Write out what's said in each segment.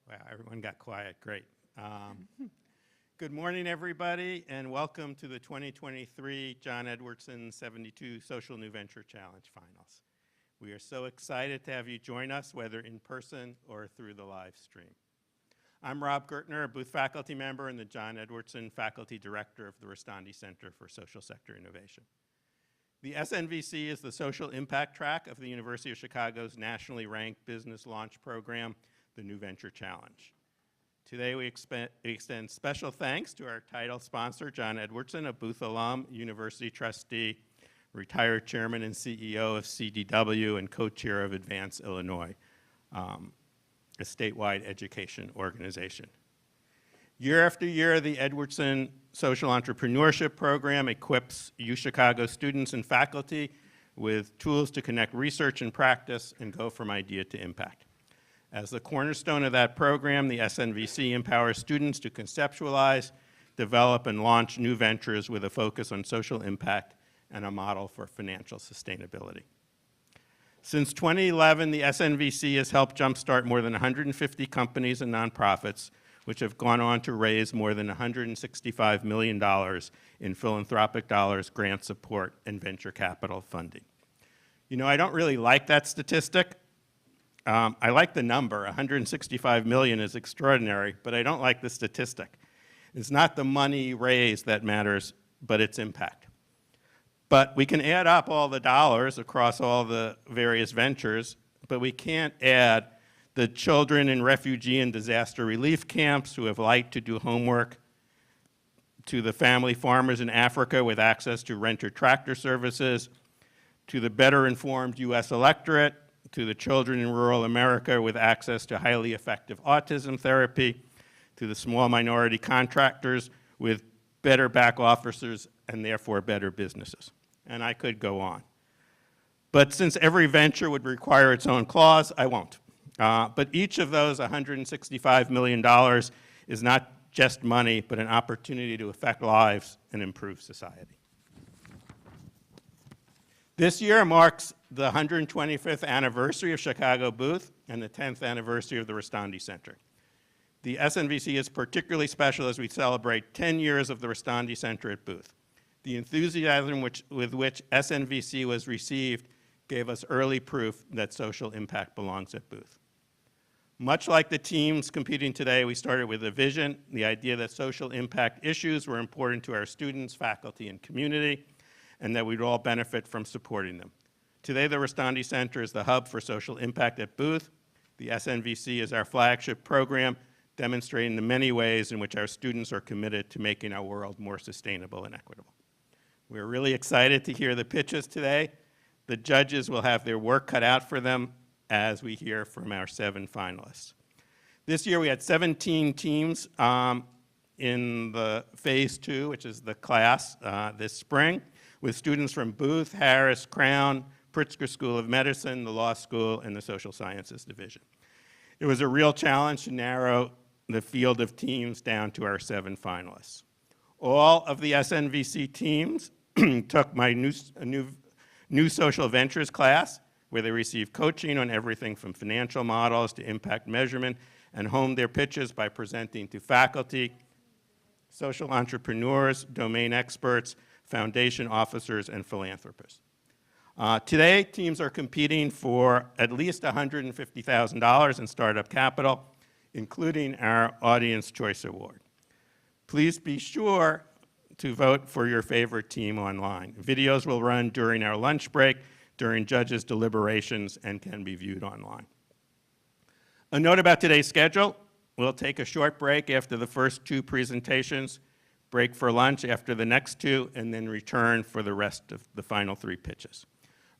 Wow, everyone got quiet. Great. Good morning, everybody, and welcome to the 2023 John Edwardson 72 Social New Venture Challenge Finals. We are so excited to have you join us, whether in person or through the live stream. I'm Rob Gertner, a Booth faculty member and the John Edwardson Faculty Director of the Restandi Center for Social Sector Innovation. The SNVC is the social impact track of the University of Chicago's nationally ranked business launch program, the New Venture Challenge. Today we extend special thanks to our title sponsor, John Edwardson, a Booth alum, university trustee, retired chairman and CEO of CDW, and co-chair of Advance Illinois, a statewide education organization. Year after year, the Edwardson Social Entrepreneurship Program equips UChicago students and faculty with tools to connect research and practice and go from idea to impact. As the cornerstone of that program, the SNVC empowers students to conceptualize, develop, and launch new ventures with a focus on social impact and a model for financial sustainability. Since 2011, the SNVC has helped jumpstart more than 150 companies and nonprofits, which have gone on to raise more than $165 million in philanthropic dollars, grant support, and venture capital funding. You know, I don't really like that statistic. I like the number. 165 million is extraordinary, but I don't like the statistic. It's not the money raised that matters, but its impact. But we can add up all the dollars across all the various ventures, but we can't add the children in refugee and disaster relief camps who have liked to do homework, to the family farmers in Africa with access to renter tractor services, to the better informed US electorate, to the children in rural America with access to highly effective autism therapy, to the small minority contractors with better back officers and therefore better businesses. And I could go on. But since every venture would require its own clause, I won't. But each of those $165 million is not just money, but an opportunity to affect lives and improve society. This year marks the 125th anniversary of Chicago Booth and the 10th anniversary of the Restandi Center. The SNVC is particularly special as we celebrate 10 years of the Restandi Center at Booth. The enthusiasm with which SNVC was received gave us early proof that social impact belongs at Booth. Much like the teams competing today, we started with a vision, the idea that social impact issues were important to our students, faculty, and community, and that we'd all benefit from supporting them. Today, the Restandi Center is the hub for social impact at Booth. The SNVC is our flagship program, demonstrating the many ways in which our students are committed to making our world more sustainable and equitable. We're really excited to hear the pitches today. The judges will have their work cut out for them as we hear from our 7 finalists. This year, we had 17 teams in the phase 2, which is the class this spring, with students from Booth, Harris, Crown, Pritzker School of Medicine, the Law School, and the Social Sciences Division. It was a real challenge to narrow the field of teams down to our 7 finalists. All of the SNVC teams took my new social ventures class, where they received coaching on everything from financial models to impact measurement, and honed their pitches by presenting to faculty, social entrepreneurs, domain experts, foundation officers, and philanthropists. Today, teams are competing for at least $150,000 in startup capital, including our Audience Choice Award. Please be sure to vote for your favorite team online. Videos will run during our lunch break, during judges' deliberations, and can be viewed online. A note about today's schedule: we'll take a short break after the first 2 presentations, break for lunch after the next 2, and then return for the rest of the final 3 pitches.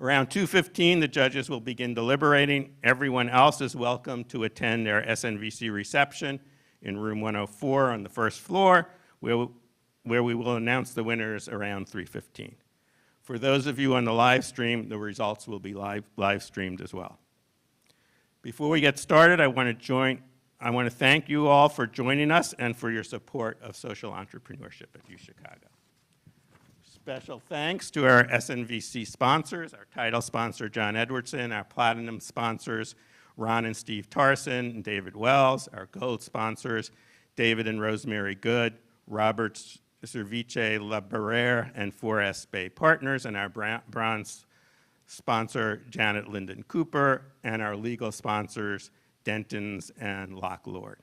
Around 2:15, the judges will begin deliberating. Everyone else is welcome to attend our SNVC reception in room 104 on the first floor, where we will announce the winners around 3:15. For those of you on the live stream, the results will be live streamed as well. Before we get started, I want to thank you all for joining us and for your support of social entrepreneurship at UChicago. Special thanks to our SNVC sponsors, our title sponsor, John Edwardson, our platinum sponsors, Ron and Steve Tarson and David Wells, our gold sponsors, David and Rosemary Good, Robert Cerviche La Barrere and 4S Bay Partners, and our bronze sponsor, Janet Linden Cooper, and our legal sponsors, Dentons and Locke Lord.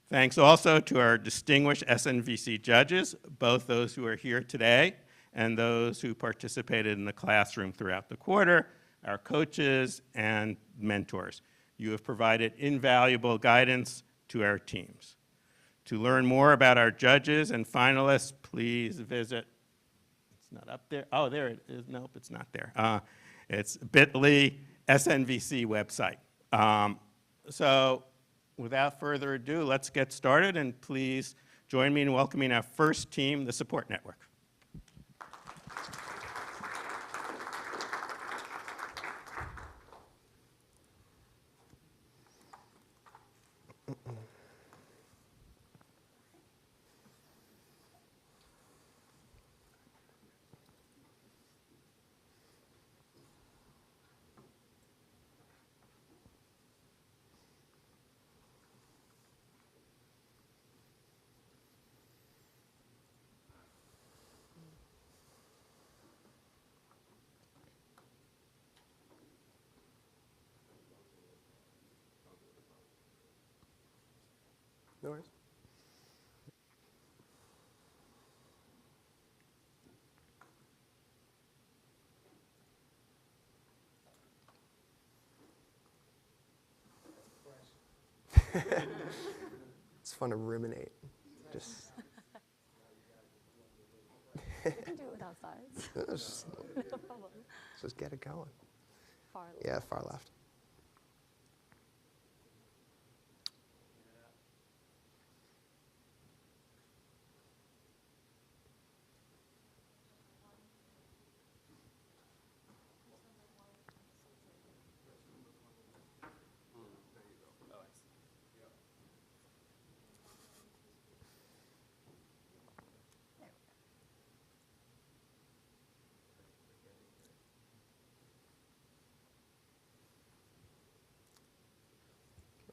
Thanks also to our distinguished SNVC judges, both those who are here today and those who participated in the classroom throughout the quarter, our coaches and mentors. You have provided invaluable guidance to our teams. To learn more about our judges and finalists, please visit, it's not up there, oh, there it is, nope, it's not there. It's bit.ly SNVC website. So without further ado, let's get started, and please join me in welcoming our first team, the Support Network. No worries. It's fun to ruminate. Just We can do it without sides. let's No problem. just get it going. Far left. Yeah, far left.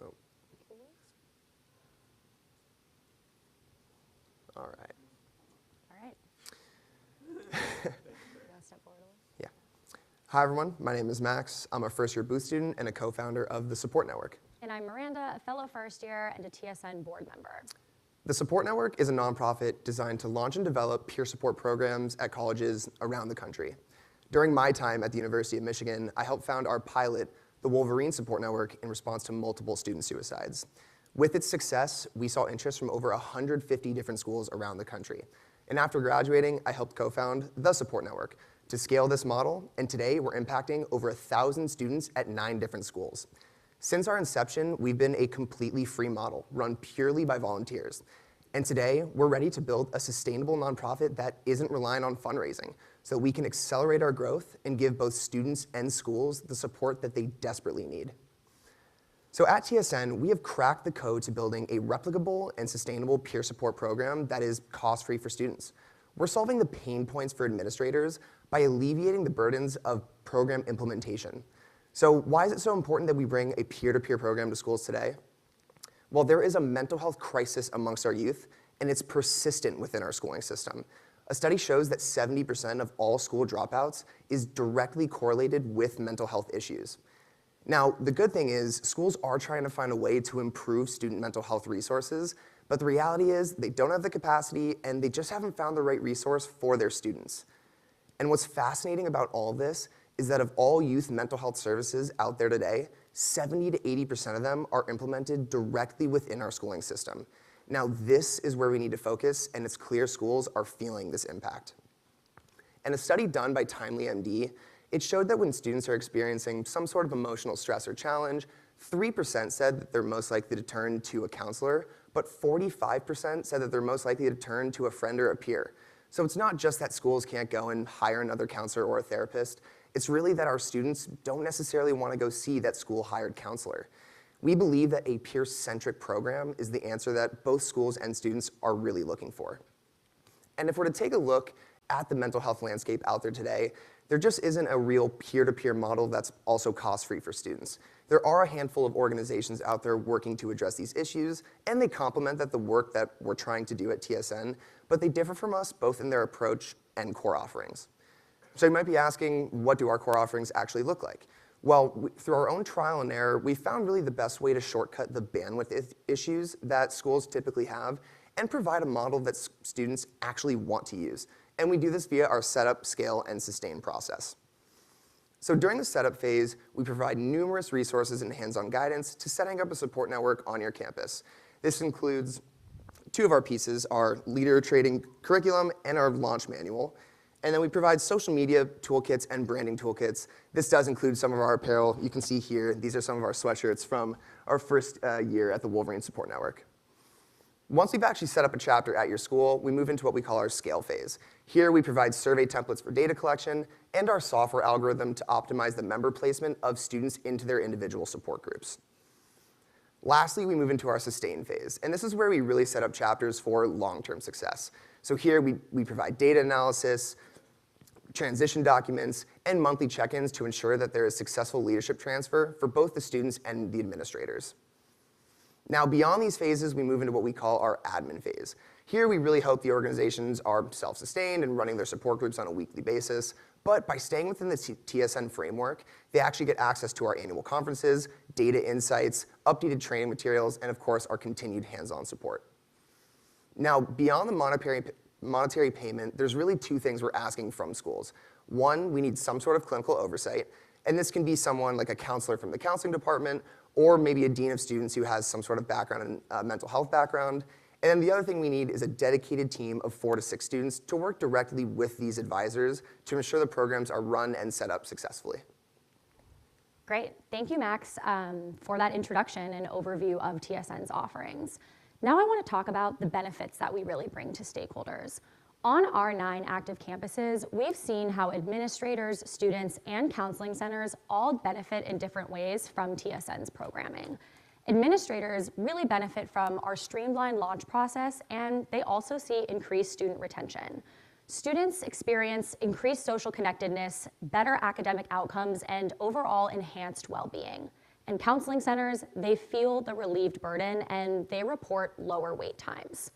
Oh. All right. All right. You wanna step forward a little? Yeah. Hi, everyone. My name is Max. I'm a first-year booth student and a co-founder of the Support Network. And I'm Miranda, a fellow first year and a TSN board member. The Support Network is a nonprofit designed to launch and develop peer support programs at colleges around the country. During my time at the University of Michigan, I helped found our pilot, the Wolverine Support Network, in response to multiple student suicides. With its success, we saw interest from over 150 different schools around the country. And after graduating, I helped co-found the Support Network to scale this model, and today we're impacting over 1,000 students at 9 different schools. Since our inception, we've been a completely free model, run purely by volunteers. And today, we're ready to build a sustainable nonprofit that isn't reliant on fundraising, so we can accelerate our growth and give both students and schools the support that they desperately need. So at TSN, we have cracked the code to building a replicable and sustainable peer support program that is cost-free for students. We're solving the pain points for administrators by alleviating the burdens of program implementation. So why is it so important that we bring a peer-to-peer program to schools today? Well, there is a mental health crisis amongst our youth, and it's persistent within our schooling system. A study shows that 70% of all school dropouts is directly correlated with mental health issues. Now, the good thing is schools are trying to find a way to improve student mental health resources, but the reality is they don't have the capacity and they just haven't found the right resource for their students. And what's fascinating about all of this is that of all youth mental health services out there today, 70 to 80% of them are implemented directly within our schooling system. Now, this is where we need to focus, and it's clear schools are feeling this impact. And a study done by Timely MD, it showed that when students are experiencing some sort of emotional stress or challenge, 3% said that they're most likely to turn to a counselor, but 45% said that they're most likely to turn to a friend or a peer. So it's not just that schools can't go and hire another counselor or a therapist. It's really that our students don't necessarily want to go see that school-hired counselor. We believe that a peer-centric program is the answer that both schools and students are really looking for. And if we're to take a look at the mental health landscape out there today, there just isn't a real peer-to-peer model that's also cost-free for students. There are a handful of organizations out there working to address these issues, and they complement the work that we're trying to do at TSN, but they differ from us both in their approach and core offerings. So you might be asking, what do our core offerings actually look like? Well, through our own trial and error, we found really the best way to shortcut the bandwidth issues that schools typically have and provide a model that students actually want to use. And we do this via our setup, scale, and sustain process. So during the setup phase, we provide numerous resources and hands-on guidance to setting up a support network on your campus. This includes two of our pieces, our leader training curriculum and our launch manual. And then we provide social media toolkits and branding toolkits. This does include some of our apparel. You can see here, these are some of our sweatshirts from our first year at the Wolverine Support Network. Once we've actually set up a chapter at your school, we move into what we call our scale phase. Here we provide survey templates for data collection and our software algorithm to optimize the member placement of students into their individual support groups. Lastly, we move into our sustain phase, and this is where we really set up chapters for long-term success. So here we provide data analysis, transition documents, and monthly check-ins to ensure that there is successful leadership transfer for both the students and the administrators. Now, beyond these phases, we move into what we call our admin phase. Here, we really hope the organizations are self-sustained and running their support groups on a weekly basis, but by staying within the TSN framework, they actually get access to our annual conferences, data insights, updated training materials, and of course, our continued hands-on support. Now, beyond the monetary payment, there's really two things we're asking from schools. One, we need some sort of clinical oversight, and this can be someone like a counselor from the counseling department, or maybe a dean of students who has some sort of background in mental health background. And then the other thing we need is a dedicated team of 4 to 6 students to work directly with these advisors to ensure the programs are run and set up successfully. Great. Thank you, Max, for that introduction and overview of TSN's offerings. Now I want to talk about the benefits that we really bring to stakeholders. On our 9 active campuses, we've seen how administrators, students, and counseling centers all benefit in different ways from TSN's programming. Administrators really benefit from our streamlined launch process, and they also see increased student retention. Students experience increased social connectedness, better academic outcomes, and overall enhanced well-being. And counseling centers, they feel the relieved burden, and they report lower wait times.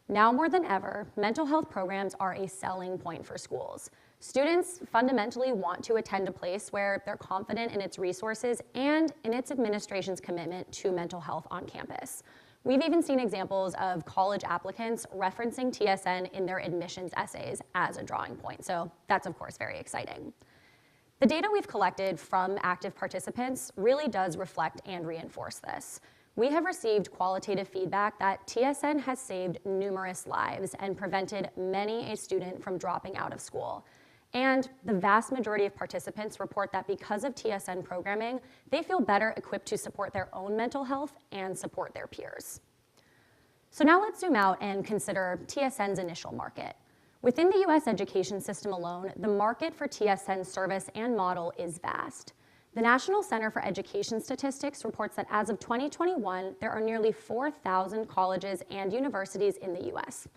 Now more than ever, mental health programs are a selling point for schools. Students fundamentally want to attend a place where they're confident in its resources and in its administration's commitment to mental health on campus. We've even seen examples of college applicants referencing TSN in their admissions essays as a drawing point, so that's of course very exciting. The data we've collected from active participants really does reflect and reinforce this. We have received qualitative feedback that TSN has saved numerous lives and prevented many a student from dropping out of school. And the vast majority of participants report that because of TSN programming, they feel better equipped to support their own mental health and support their peers. So now let's zoom out and consider TSN's initial market. Within the US education system alone, the market for TSN's service and model is vast. The National Center for Education Statistics reports that as of 2021, there are nearly 4,000 colleges and universities in the US.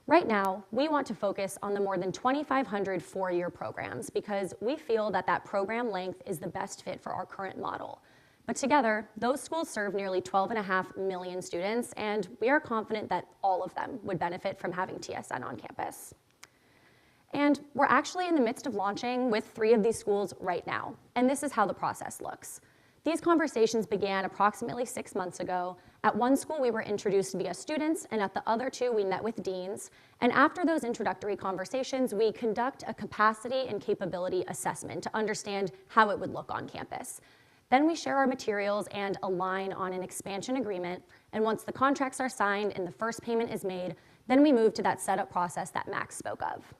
Right now, we want to focus on the more than 2,500 four-year programs because we feel that that program length is the best fit for our current model. But together, those schools serve nearly 12.5 million students, and we are confident that all of them would benefit from having TSN on campus. And we're actually in the midst of launching with 3 of these schools right now, and this is how the process looks. These conversations began approximately 6 months ago. At one school, we were introduced via students, and at the other 2, we met with deans. And after those introductory conversations, we conduct a capacity and capability assessment to understand how it would look on campus. Then we share our materials and align on an expansion agreement, and once the contracts are signed and the first payment is made, then we move to that setup process that Max spoke of.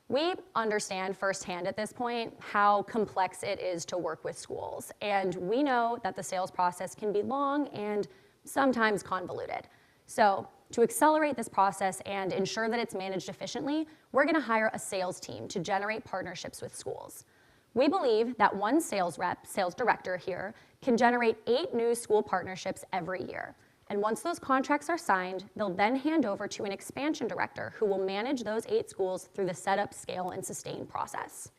We understand firsthand at this point how complex it is to work with schools, and we know that the sales process can be long and sometimes convoluted. So to accelerate this process and ensure that it's managed efficiently, we're going to hire a sales team to generate partnerships with schools. We believe that one sales rep, sales director here, can generate 8 new school partnerships every year. And once those contracts are signed, they'll then hand over to an expansion director who will manage those 8 schools through the setup, scale, and sustain process.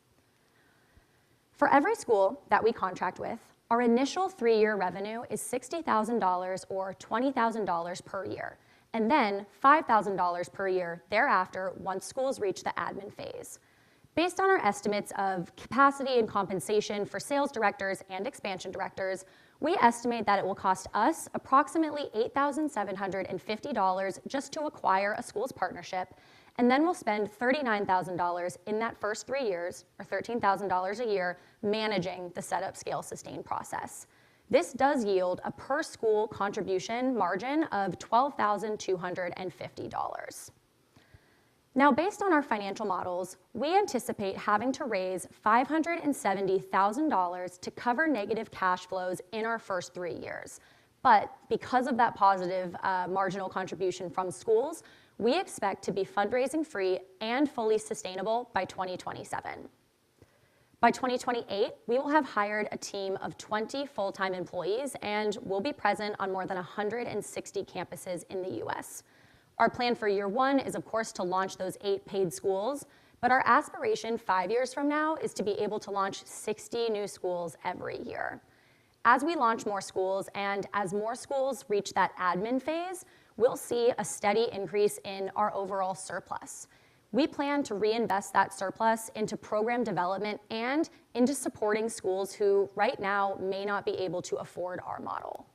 For every school that we contract with, our initial 3-year revenue is $60,000 or $20,000 per year, and then $5,000 per year thereafter once schools reach the admin phase. Based on our estimates of capacity and compensation for sales directors and expansion directors, we estimate that it will cost us approximately $8,750 just to acquire a school's partnership, and then we'll spend $39,000 in that first 3 years, or $13,000 a year, managing the setup, scale, sustain process. This does yield a per school contribution margin of $12,250. Now, based on our financial models, we anticipate having to raise $570,000 to cover negative cash flows in our first 3 years. But because of that positive marginal contribution from schools, we expect to be fundraising free and fully sustainable by 2027. By 2028, we will have hired a team of 20 full-time employees and will be present on more than 160 campuses in the US. Our plan for year one is, of course, to launch those 8 paid schools, but our aspiration 5 years from now is to be able to launch 60 new schools every year. As we launch more schools and as more schools reach that admin phase, we'll see a steady increase in our overall surplus. We plan to reinvest that surplus into program development and into supporting schools who right now may not be able to afford our model.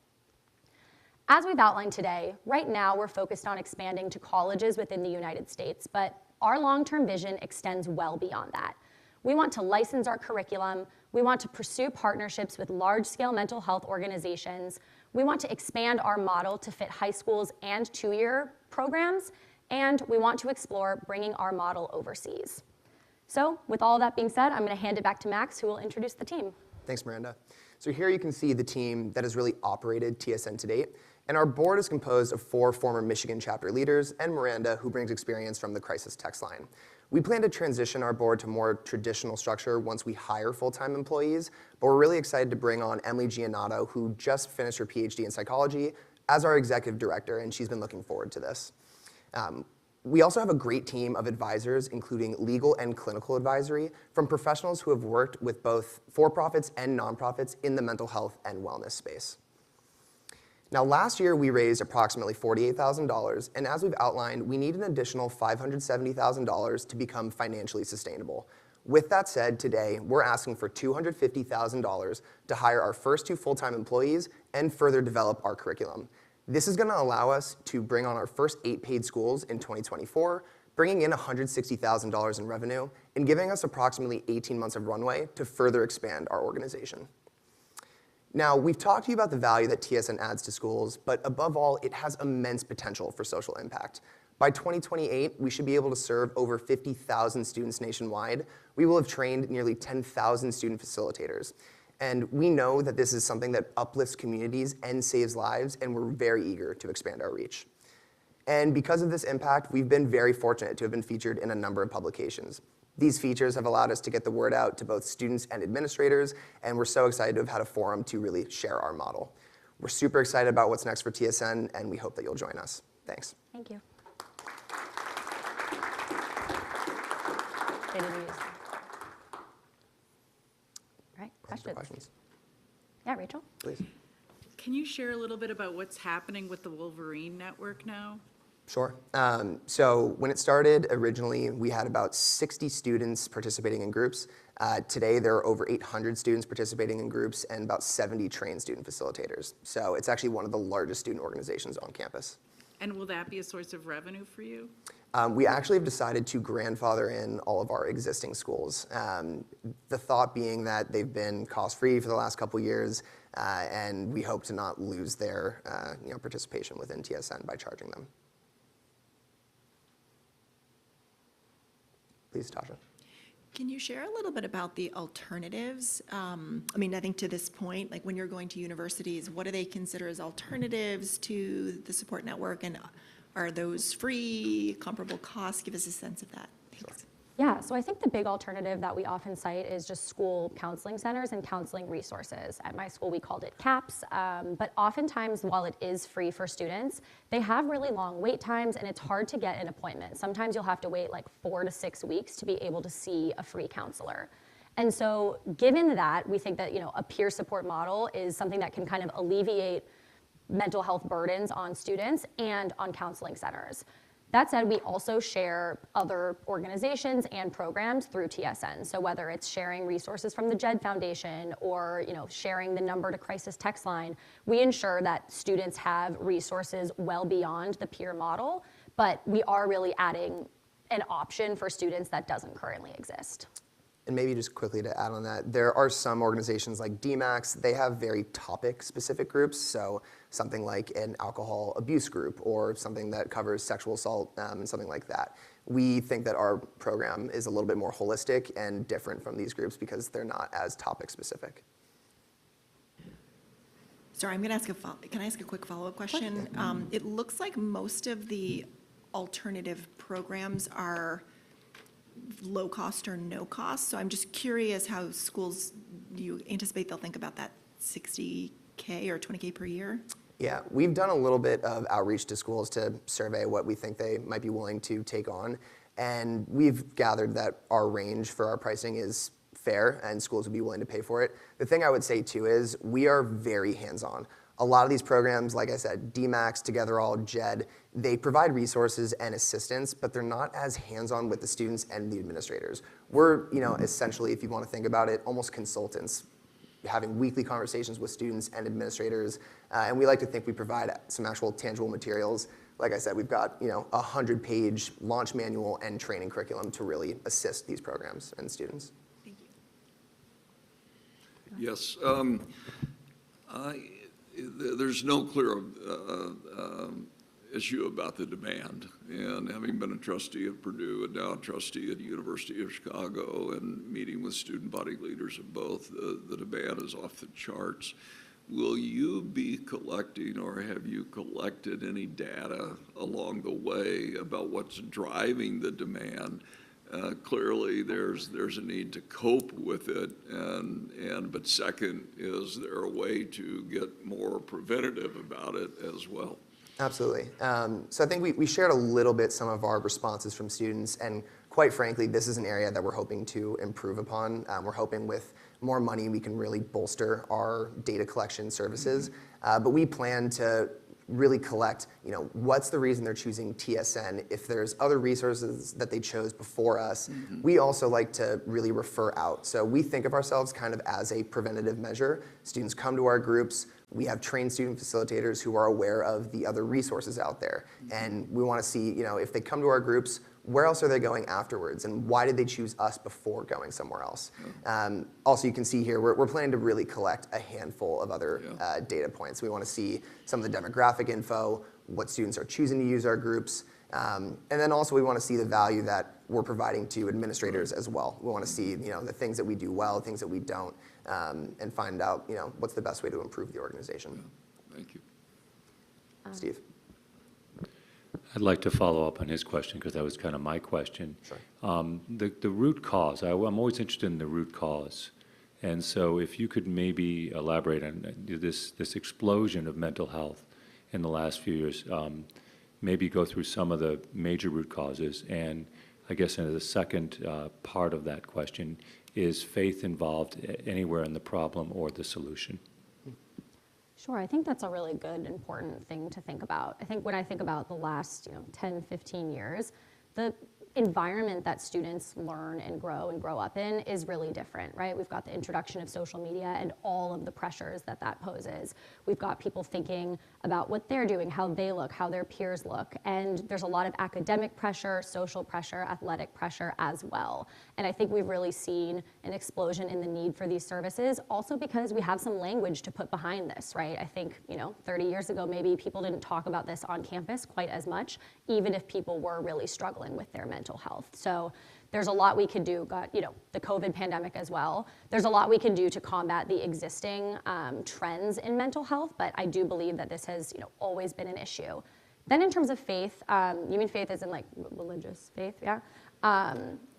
As we've outlined today, right now we're focused on expanding to colleges within the United States, but our long-term vision extends well beyond that. We want to license our curriculum, we want to pursue partnerships with large-scale mental health organizations, we want to expand our model to fit high schools and 2-year programs, and we want to explore bringing our model overseas. So with all of that being said, I'm going to hand it back to Max, who will introduce the team. Thanks, Miranda. So here you can see the team that has really operated TSN to date. And our board is composed of 4 former Michigan chapter leaders and Miranda, who brings experience from the crisis text line. We plan to transition our board to more traditional structure once we hire full-time employees, but we're really excited to bring on Emily Giannato, who just finished her PhD in psychology, as our executive director, and she's been looking forward to this. We also have a great team of advisors, including legal and clinical advisory, from professionals who have worked with both for-profits and nonprofits in the mental health and wellness space. Now, last year, we raised approximately $48,000, and as we've outlined, we need an additional $570,000 to become financially sustainable. With that said, today, we're asking for $250,000 to hire our first 2 full-time employees and further develop our curriculum. This is going to allow us to bring on our first 8 paid schools in 2024, bringing in $160,000 in revenue, and giving us approximately 18 months of runway to further expand our organization. Now, we've talked to you about the value that TSN adds to schools, but above all, it has immense potential for social impact. By 2028, we should be able to serve over 50,000 students nationwide. We will have trained nearly 10,000 student facilitators. And we know that this is something that uplifts communities and saves lives, and we're very eager to expand our reach. And because of this impact, we've been very fortunate to have been featured in a number of publications. These features have allowed us to get the word out to both students and administrators, and we're so excited to have had a forum to really share our model. We're super excited about what's next for TSN, and we hope that you'll join us. Thanks. Thank you. All right, questions? Yeah, Rachel? Please. Can you share a little bit about what's happening with the Wolverine Network now? Sure. So when it started, originally, we had about 60 students participating in groups. Today, there are over 800 students participating in groups and about 70 trained student facilitators. So it's actually one of the largest student organizations on campus. And will that be a source of revenue for you? We actually have decided to grandfather in all of our existing schools. The thought being that they've been cost-free for the last couple years, and we hope to not lose their participation within TSN by charging them. Please, Tasha. Can you share a little bit about the alternatives? I think to this point, like when you're going to universities, what do they consider as alternatives to the support network? And are those free, comparable costs? Give us a sense of that. Thanks. Yeah, so I think the big alternative that we often cite is just school counseling centers and counseling resources. At my school, we called it CAPS, but oftentimes, while it is free for students, they have really long wait times and it's hard to get an appointment. Sometimes you'll have to wait like 4 to 6 weeks to be able to see a free counselor. And so given that, we think that a peer support model is something that can kind of alleviate mental health burdens on students and on counseling centers. That said, we also share other organizations and programs through TSN. So whether it's sharing resources from the JED Foundation or sharing the number to crisis text line, we ensure that students have resources well beyond the peer model, but we are really adding an option for students that doesn't currently exist. And maybe just quickly to add on that, there are some organizations like DMACS, they have very topic-specific groups, so something like an alcohol abuse group or something that covers sexual assault and something like that. We think that our program is a little bit more holistic and different from these groups because they're not as topic-specific. Sorry, can I ask a quick follow-up question? It looks like most of the alternative programs are low cost or no cost. So I'm just curious how schools, do you anticipate they'll think about that $60K or $20K per year? Yeah, we've done a little bit of outreach to schools to survey what we think they might be willing to take on. And we've gathered that our range for our pricing is fair and schools would be willing to pay for it. The thing I would say too is we are very hands-on. A lot of these programs, like I said, DMACS, Together All, JED, they provide resources and assistance, but they're not as hands-on with the students and the administrators. We're, essentially, if you want to think about it, almost consultants, having weekly conversations with students and administrators, and we like to think we provide some actual tangible materials. Like I said, we've got, a 100-page launch manual and training curriculum to really assist these programs and students. Thank you. Yes. There's no clear issue about the demand. And having been a trustee at Purdue and now a trustee at the University of Chicago and meeting with student body leaders of both, the demand is off the charts. Will you be collecting or have you collected any data along the way about what's driving the demand? Clearly, there's a need to cope with it, but second, is there a way to get more preventative about it as well? Absolutely. So I think we shared a little bit some of our responses from students, and quite frankly, this is an area that we're hoping to improve upon. We're hoping with more money we can really bolster our data collection services, but we plan to really collect, what's the reason they're choosing TSN? If there's other resources that they chose before us, we also like to really refer out. So we think of ourselves kind of as a preventative measure. Students come to our groups. We have trained student facilitators who are aware of the other resources out there. And we want to see, if they come to our groups, where else are they going afterwards? And why did they choose us before going somewhere else? Also, you can see here, we're planning to really collect a handful of other data points. We want to see some of the demographic info, what students are choosing to use our groups. And then also we want to see the value that we're providing to administrators as well. We want to see, the things that we do well, things that we don't, and find out, what's the best way to improve the organization. Thank you. Steve. I'd like to follow up on his question because that was kind of my question. Sure. The root cause, I'm always interested in the root cause. And so if you could maybe elaborate on this explosion of mental health in the last few years, maybe go through some of the major root causes. And I guess the second part of that question, is faith involved anywhere in the problem or the solution? Sure, I think that's a really good, important thing to think about. I think when I think about the last 10, 15 years, the environment that students learn and grow up in is really different, right? We've got the introduction of social media and all of the pressures that poses. We've got people thinking about what they're doing, how they look, how their peers look, and there's a lot of academic pressure, social pressure, athletic pressure as well. And I think we've really seen an explosion in the need for these services, also because we have some language to put behind this, right? I think, 30 years ago, maybe people didn't talk about this on campus quite as much, even if people were really struggling with their mental health. So there's a lot we can do, the COVID pandemic as well. There's a lot we can do to combat the existing trends in mental health, but I do believe that this has always been an issue. Then in terms of faith, you mean faith as in like religious faith, yeah?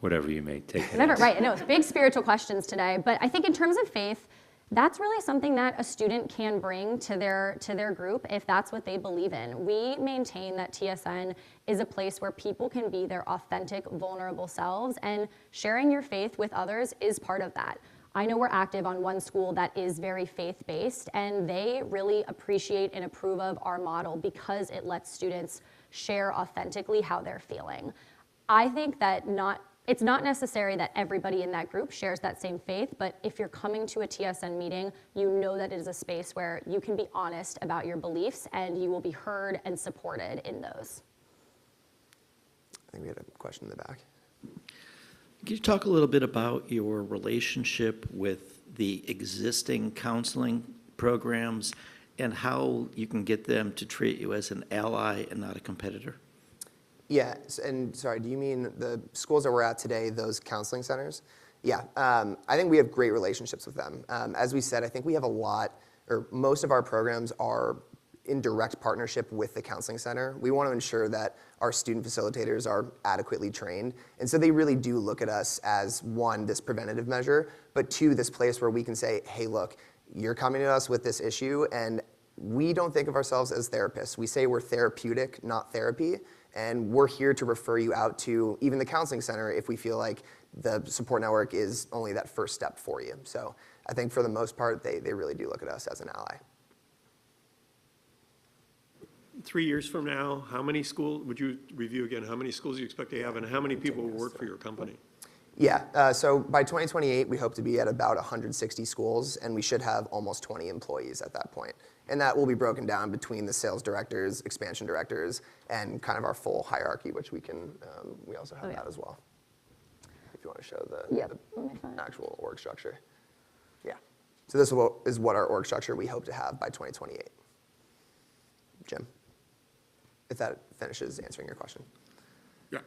Whatever you may take. Whatever, right, no, big spiritual questions today, but I think in terms of faith, that's really something that a student can bring to their group if that's what they believe in. We maintain that TSN is a place where people can be their authentic, vulnerable selves, and sharing your faith with others is part of that. I know we're active on one school that is very faith-based, and they really appreciate and approve of our model because it lets students share authentically how they're feeling. I think that it's not necessary that everybody in that group shares that same faith, but if you're coming to a TSN meeting, you know that it is a space where you can be honest about your beliefs and you will be heard and supported in those. I think we had a question in the back. Could you talk a little bit about your relationship with the existing counseling programs and how you can get them to treat you as an ally and not a competitor? Yeah, and sorry, do you mean the schools that we're at today, those counseling centers? Yeah, I think we have great relationships with them. As we said, I think we have a lot, or most of our programs are in direct partnership with the counseling center. We want to ensure that our student facilitators are adequately trained. And so they really do look at us as, one, this preventative measure, but two, this place where we can say, hey, look, you're coming to us with this issue, and we don't think of ourselves as therapists. We say we're therapeutic, not therapy, and we're here to refer you out to even the counseling center if we feel like the support network is only that first step for you. So I think for the most part, they really do look at us as an ally. 3 years from now, how many schools, would you review again, how many schools you expect to have and how many people will work for your company? Yeah, so by 2028, we hope to be at about 160 schools, and we should have almost 20 employees at that point. And that will be broken down between the sales directors, expansion directors, and kind of our full hierarchy, which we can, we also have that as well. If you want to show the actual org structure. Yeah, so this is what our org structure we hope to have by 2028. Jim, if that finishes answering your question. Yeah.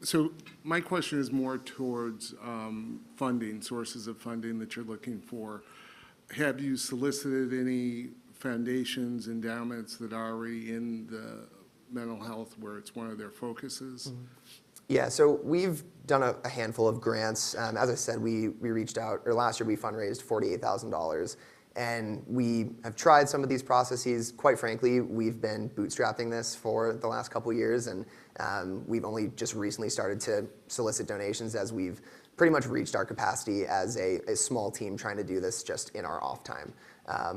So my question is more towards funding, sources of funding that you're looking for. Have you solicited any foundations, endowments that are already in the mental health where it's one of their focuses? Mm-hmm. Yeah, so we've done a handful of grants. As I said, we reached out, or last year we fundraised $48,000. And we have tried some of these processes. Quite frankly, we've been bootstrapping this for the last couple of years, and we've only just recently started to solicit donations as we've pretty much reached our capacity as a small team trying to do this just in our off time.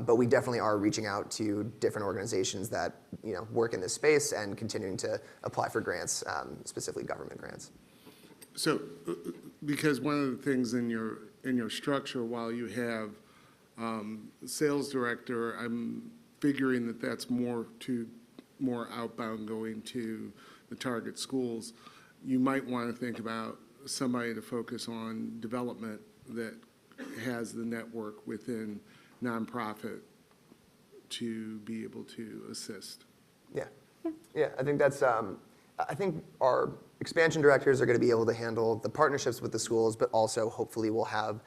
But we definitely are reaching out to different organizations that work in this space and continuing to apply for grants, specifically government grants. So, because one of the things in your structure, while you have sales director, I'm figuring that that's more outbound going to the target schools. You might want to think about somebody to focus on development that has the network within nonprofit to be able to assist. Yeah, I think that's, I think our expansion directors are going to be able to handle the partnerships with the schools, but also hopefully we'll have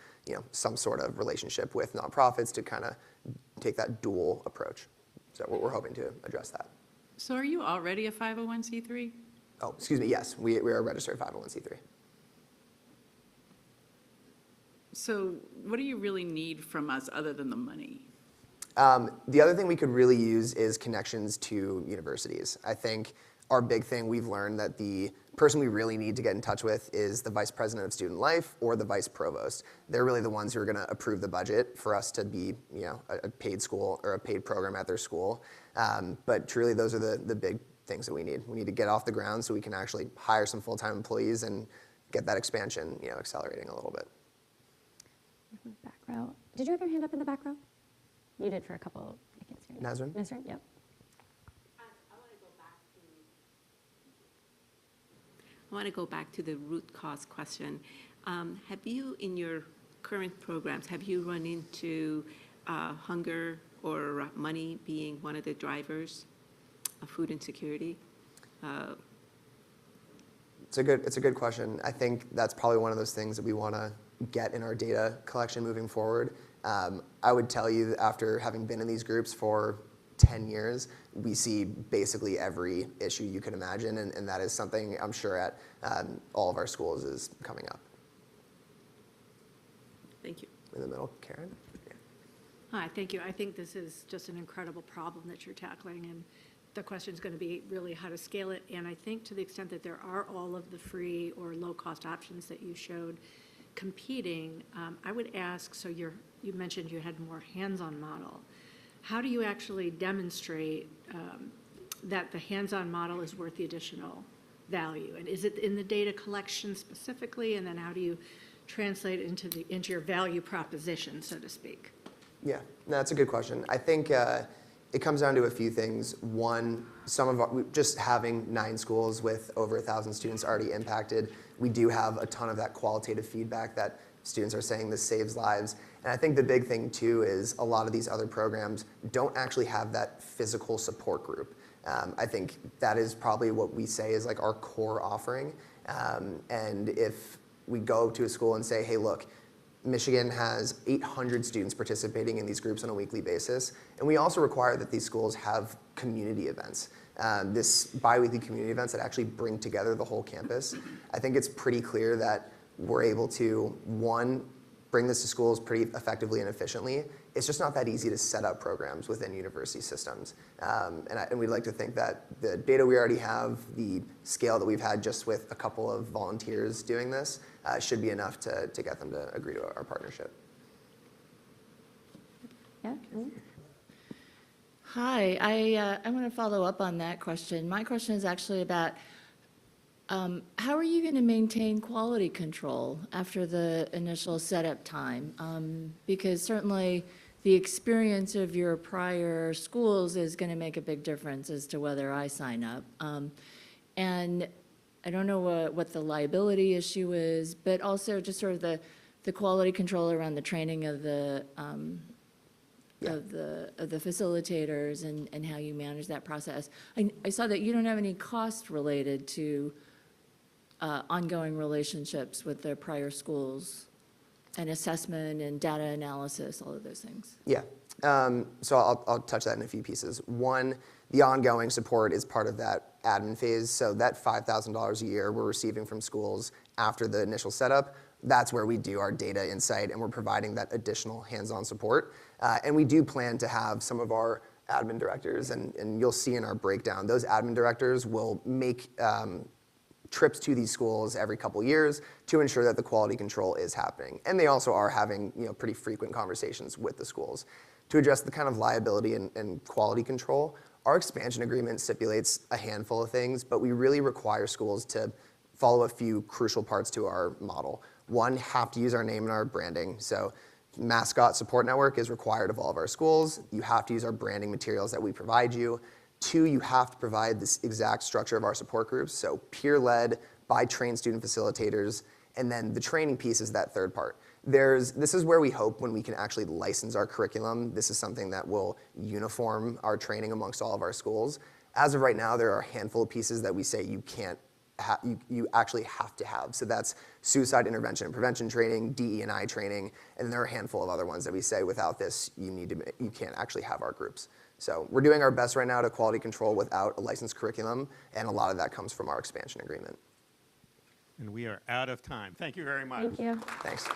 some sort of relationship with nonprofits to kind of take that dual approach. So we're hoping to address that. So are you already a 501c3? Oh, excuse me, yes, we are a registered 501c3. So what do you really need from us other than the money? The other thing we could really use is connections to universities. I think our big thing, we've learned that the person we really need to get in touch with is the vice president of student life or the vice provost. They're really the ones who are going to approve the budget for us to be, a paid school or a paid program at their school. But truly, those are the big things that we need. We need to get off the ground so we can actually hire some full-time employees and get that expansion, accelerating a little bit. Back row. Did you have your hand up in the back row? You did for a couple. I can't see. Nazrin? Nazrin, yep. I want to go back to the root cause question. Have you, in your current programs, have you run into hunger or money being one of the drivers of food insecurity? It's a good question. I think that's probably one of those things that we want to get in our data collection moving forward. I would tell you that after having been in these groups for 10 years, we see basically every issue you can imagine, and that is something I'm sure at all of our schools is coming up. Thank you. In the middle, Karen? Yeah. Hi, thank you. I think this is just an incredible problem that you're tackling, and the question is going to be really how to scale it. And I think to the extent that there are all of the free or low-cost options that you showed competing, I would ask, so you mentioned you had more hands-on model. How do you actually demonstrate that the hands-on model is worth the additional value? And is it in the data collection specifically? And then how do you translate it into your value proposition, so to speak? Yeah, no, that's a good question. I think It comes down to a few things. One, just having 9 schools with over 1,000 students already impacted, we do have a ton of that qualitative feedback that students are saying this saves lives. And I think the big thing too is a lot of these other programs don't actually have that physical support group. I think that is probably what we say is like our core offering. And if we go to a school and say, hey, look, Michigan has 800 students participating in these groups on a weekly basis, and we also require that these schools have community events. This bi-weekly community events that actually bring together the whole campus. I think it's pretty clear that we're able to, one, bring this to schools pretty effectively and efficiently. It's just not that easy to set up programs within university systems. And we'd like to think that the data we already have, the scale that we've had just with a couple of volunteers doing this, should be enough to get them to agree to our partnership. Yeah. Hi, I'm going to follow up on that question. My question is actually about how are you going to maintain quality control after the initial setup time? Because certainly the experience of your prior schools is going to make a big difference as to whether I sign up. And I don't know what the liability issue is, but also just sort of the quality control around the training of the facilitators and how you manage that process. I saw that you don't have any cost related to ongoing relationships with the prior schools and assessment and data analysis, all of those things. Yeah. So I'll touch that in a few pieces. One, the ongoing support is part of that admin phase. So that $5,000 a year we're receiving from schools after the initial setup, that's where we do our data insight, and we're providing that additional hands-on support. And we do plan to have some of our admin directors, and you'll see in our breakdown, those admin directors will make trips to these schools every couple years to ensure that the quality control is happening. And they also are having pretty frequent conversations with the schools. To address the kind of liability and quality control, our expansion agreement stipulates a handful of things, but we really require schools to follow a few crucial parts to our model. One, have to use our name and our branding. So mascot support network is required of all of our schools. You have to use our branding materials that we provide you. 2, you have to provide this exact structure of our support groups, so peer-led by trained student facilitators, and then the training piece is that third part. This is where we hope when we can actually license our curriculum, this is something that will uniform our training amongst all of our schools. As of right now, there are a handful of pieces that we say you can't, you actually have to have. So that's suicide intervention and prevention training, DE&I training, and there are a handful of other ones that we say without this, you can't actually have our groups. So we're doing our best right now to quality control without a licensed curriculum, and a lot of that comes from our expansion agreement. And we are out of time. Thank you very much. Thank you. Thanks.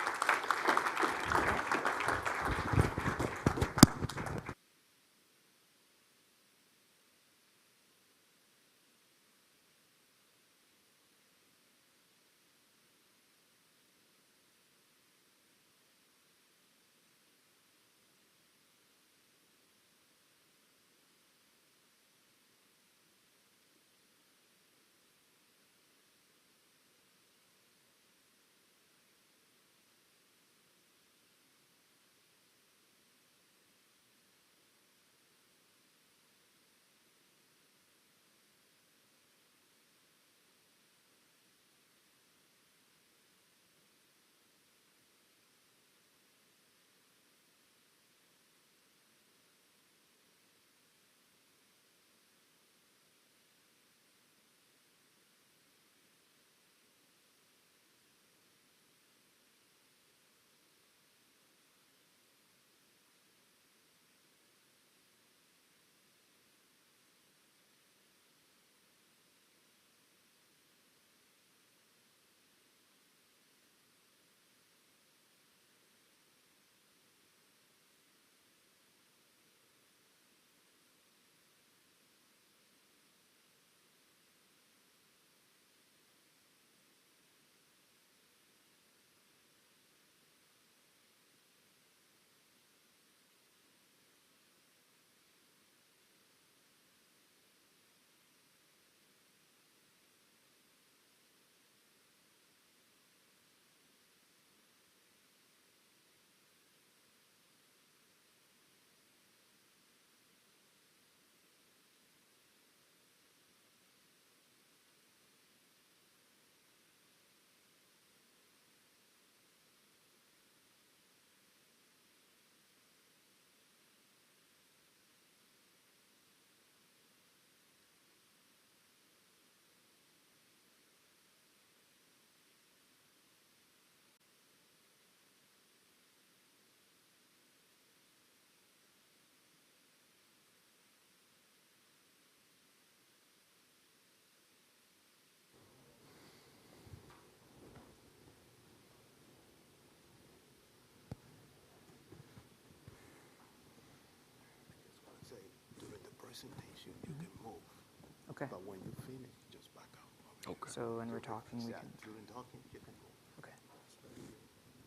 presentation, you can move. Okay. But when you finish, just back up. Okay. So when we're talking, we Yeah, can, during talking, you can move. okay,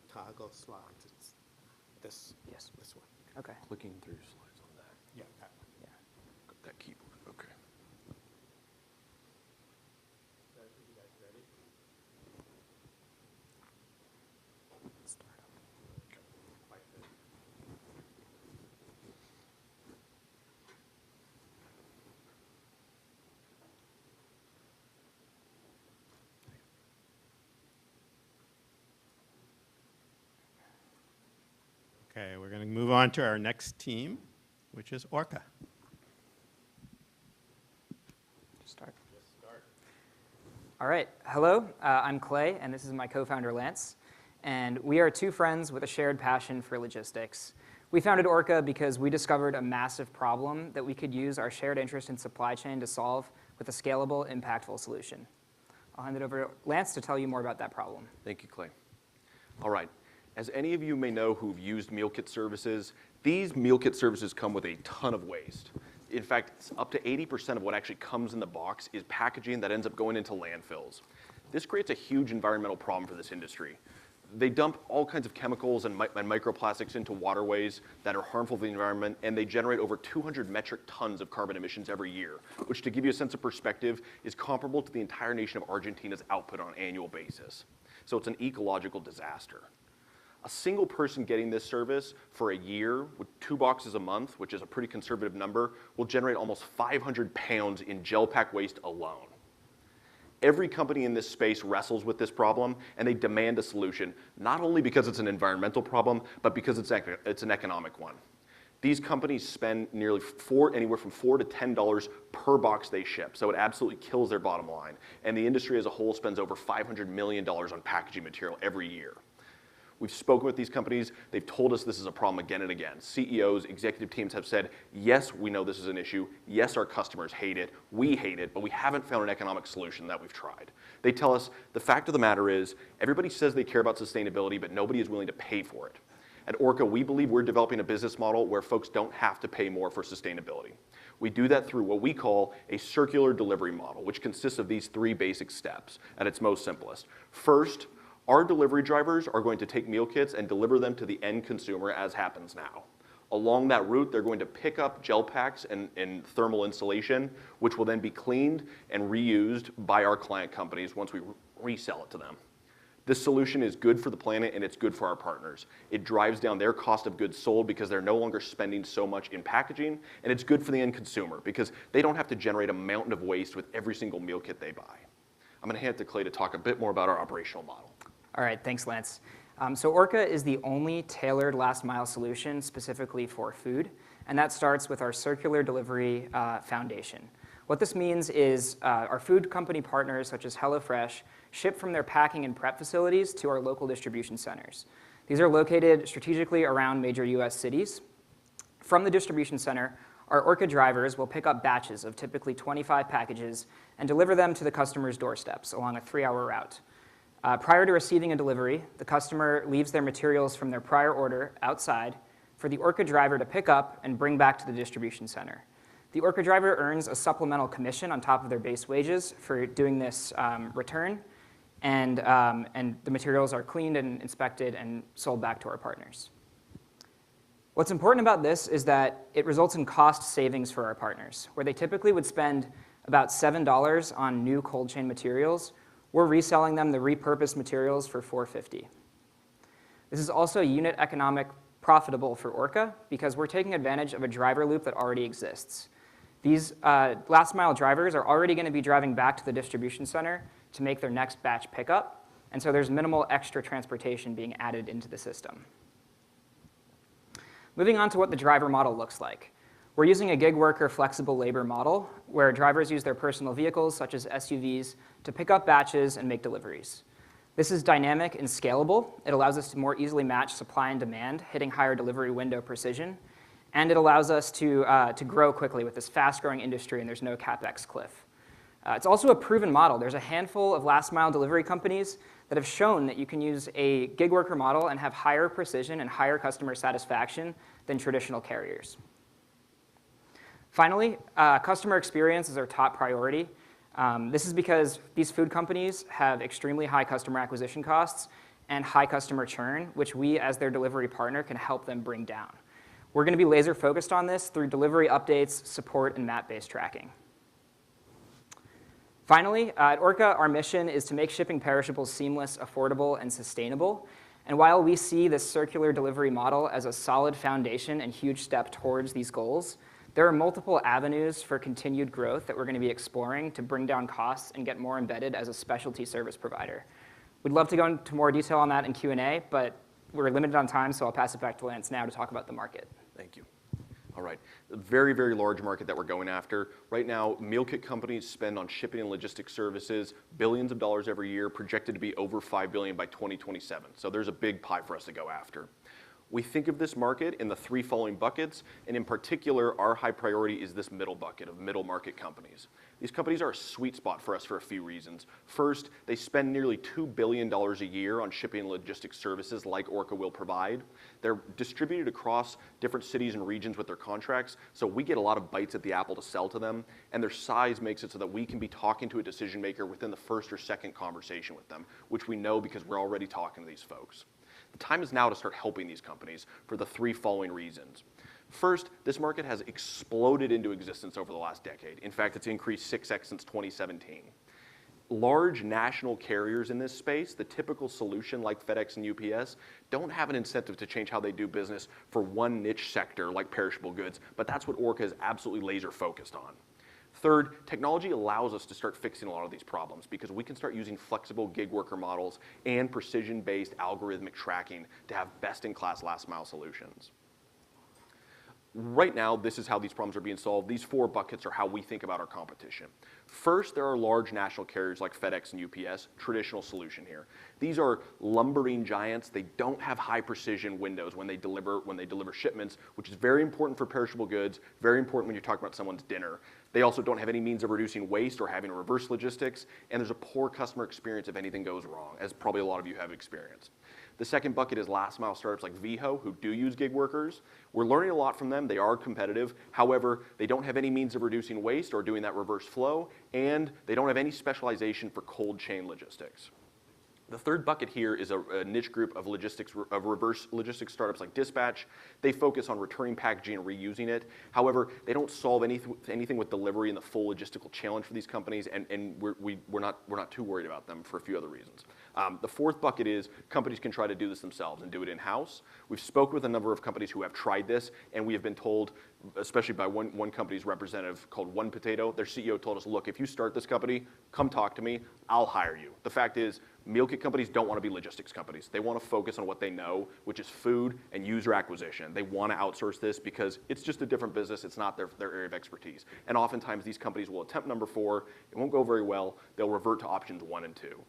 Toggle slides, it's yes, this one. okay, Clicking through slides on that. Yeah, that one. yeah. Got that keyboard, okay. Start up. Okay, we're going to move on to our next team, which is Orca. Start. All right, hello, I'm Clay, and this is my co-founder, Lance. And we are two friends with a shared passion for logistics. We founded Orca because we discovered a massive problem that we could use our shared interest in supply chain to solve with a scalable, impactful solution. I'll hand it over to Lance to tell you more about that problem. Thank you, Clay. All right. As any of you may know who've used meal kit services, these meal kit services come with a ton of waste. In fact, up to 80% of what actually comes in the box is packaging that ends up going into landfills. This creates a huge environmental problem for this industry. They dump all kinds of chemicals and microplastics into waterways that are harmful to the environment, and they generate over 200 metric tons of carbon emissions every year, which, to give you a sense of perspective, is comparable to the entire nation of Argentina's output on an annual basis. So it's an ecological disaster. A single person getting this service for a year with 2 boxes a month, which is a pretty conservative number, will generate almost 500 pounds in gel pack waste alone. Every company in this space wrestles with this problem, and they demand a solution, not only because it's an environmental problem, but because it's an economic one. These companies spend nearly anywhere from $4 to $10 per box they ship, so it absolutely kills their bottom line. And the industry as a whole spends over $500 million on packaging material every year. We've spoken with these companies. They've told us this is a problem again and again. CEOs, executive teams have said, yes, we know this is an issue. Yes, our customers hate it. We hate it, but we haven't found an economic solution that we've tried. They tell us the fact of the matter is everybody says they care about sustainability, but nobody is willing to pay for it. At Orca, we believe we're developing a business model where folks don't have to pay more for sustainability. We do that through what we call a circular delivery model, which consists of these 3 basic steps at its most simplest. First, our delivery drivers are going to take meal kits and deliver them to the end consumer as happens now. Along that route, they're going to pick up gel packs and thermal insulation, which will then be cleaned and reused by our client companies once we resell it to them. This solution is good for the planet and it's good for our partners. It drives down their cost of goods sold because they're no longer spending so much in packaging, and it's good for the end consumer because they don't have to generate a mountain of waste with every single meal kit they buy. I'm going to hand it to Clay to talk a bit more about our operational model. All right, thanks, Lance. So Orca is the only tailored last mile solution specifically for food, and that starts with our circular delivery foundation. What this means is our food company partners, such as HelloFresh, ship from their packing and prep facilities to our local distribution centers. These are located strategically around major US cities. From the distribution center, our Orca drivers will pick up batches of typically 25 packages and deliver them to the customer's doorsteps along a 3-hour route. Prior to receiving a delivery, the customer leaves their materials from their prior order outside for the Orca driver to pick up and bring back to the distribution center. The Orca driver earns a supplemental commission on top of their base wages for doing this return, and the materials are cleaned and inspected and sold back to our partners. What's important about this is that it results in cost savings for our partners. Where they typically would spend about $7 on new cold chain materials, we're reselling them the repurposed materials for $4.50. This is also unit economic profitable for Orca because we're taking advantage of a driver loop that already exists. These last mile drivers are already going to be driving back to the distribution center to make their next batch pickup, and so there's minimal extra transportation being added into the system. Moving on to what the driver model looks like. We're using a gig worker flexible labor model where drivers use their personal vehicles, such as SUVs, to pick up batches and make deliveries. This is dynamic and scalable. It allows us to more easily match supply and demand, hitting higher delivery window precision. And it allows us to grow quickly with this fast-growing industry, and there's no CapEx cliff. It's also a proven model. There's a handful of last-mile delivery companies that have shown that you can use a gig worker model and have higher precision and higher customer satisfaction than traditional carriers. Finally, customer experience is our top priority. This is because these food companies have extremely high customer acquisition costs and high customer churn, which we, as their delivery partner, can help them bring down. We're going to be laser focused on this through delivery updates, support, and map-based tracking. Finally, at Orca, our mission is to make shipping perishables seamless, affordable, and sustainable. And while we see this circular delivery model as a solid foundation and huge step towards these goals, there are multiple avenues for continued growth that we're going to be exploring to bring down costs and get more embedded as a specialty service provider. We'd love to go into more detail on that in Q&A, but we're limited on time, so I'll pass it back to Lance now to talk about the market. Thank you. All right, a very, very large market that we're going after. Right now, meal kit companies spend on shipping and logistics services billions of dollars every year, projected to be over $5 billion by 2027. So there's a big pie for us to go after. We think of this market in the three following buckets, and in particular, our high priority is this middle bucket of middle market companies. These companies are a sweet spot for us for a few reasons. First, they spend nearly $2 billion a year on shipping and logistics services like Orca will provide. They're distributed across different cities and regions with their contracts, so we get a lot of bites at the apple to sell to them, and their size makes it so that we can be talking to a decision maker within the first or second conversation with them, which we know because we're already talking to these folks. The time is now to start helping these companies for the three following reasons. First, this market has exploded into existence over the last decade. In fact, it's increased 6x since 2017. Large national carriers in this space, the typical solution like FedEx and UPS, don't have an incentive to change how they do business for one niche sector like perishable goods, but that's what Orca is absolutely laser focused on. Third, technology allows us to start fixing a lot of these problems because we can start using flexible gig worker models and precision-based algorithmic tracking to have best-in-class last-mile solutions. Right now, this is how these problems are being solved. These four buckets are how we think about our competition. First, there are large national carriers like FedEx and UPS, traditional solution here. These are lumbering giants. They don't have high precision windows when they deliver shipments, which is very important for perishable goods, very important when you're talking about someone's dinner. They also don't have any means of reducing waste or having reverse logistics, and there's a poor customer experience if anything goes wrong, as probably a lot of you have experienced. The second bucket is last mile startups like Veho, who do use gig workers. We're learning a lot from them. They are competitive. However, they don't have any means of reducing waste or doing that reverse flow, and they don't have any specialization for cold chain logistics. The third bucket here is a niche group of reverse logistics startups like Dispatch. They focus on returning packaging and reusing it. However, they don't solve anything with delivery and the full logistical challenge for these companies, and we're not too worried about them for a few other reasons. The fourth bucket is companies can try to do this themselves and do it in-house. We've spoken with a number of companies who have tried this, and we have been told, especially by one company's representative called One Potato, their CEO told us, look, if you start this company, come talk to me, I'll hire you. The fact is, meal kit companies don't want to be logistics companies. They want to focus on what they know, which is food and user acquisition. They want to outsource this because it's just a different business. It's not their area of expertise. And oftentimes these companies will attempt number 4. It won't go very well. They'll revert to options 1 and 2.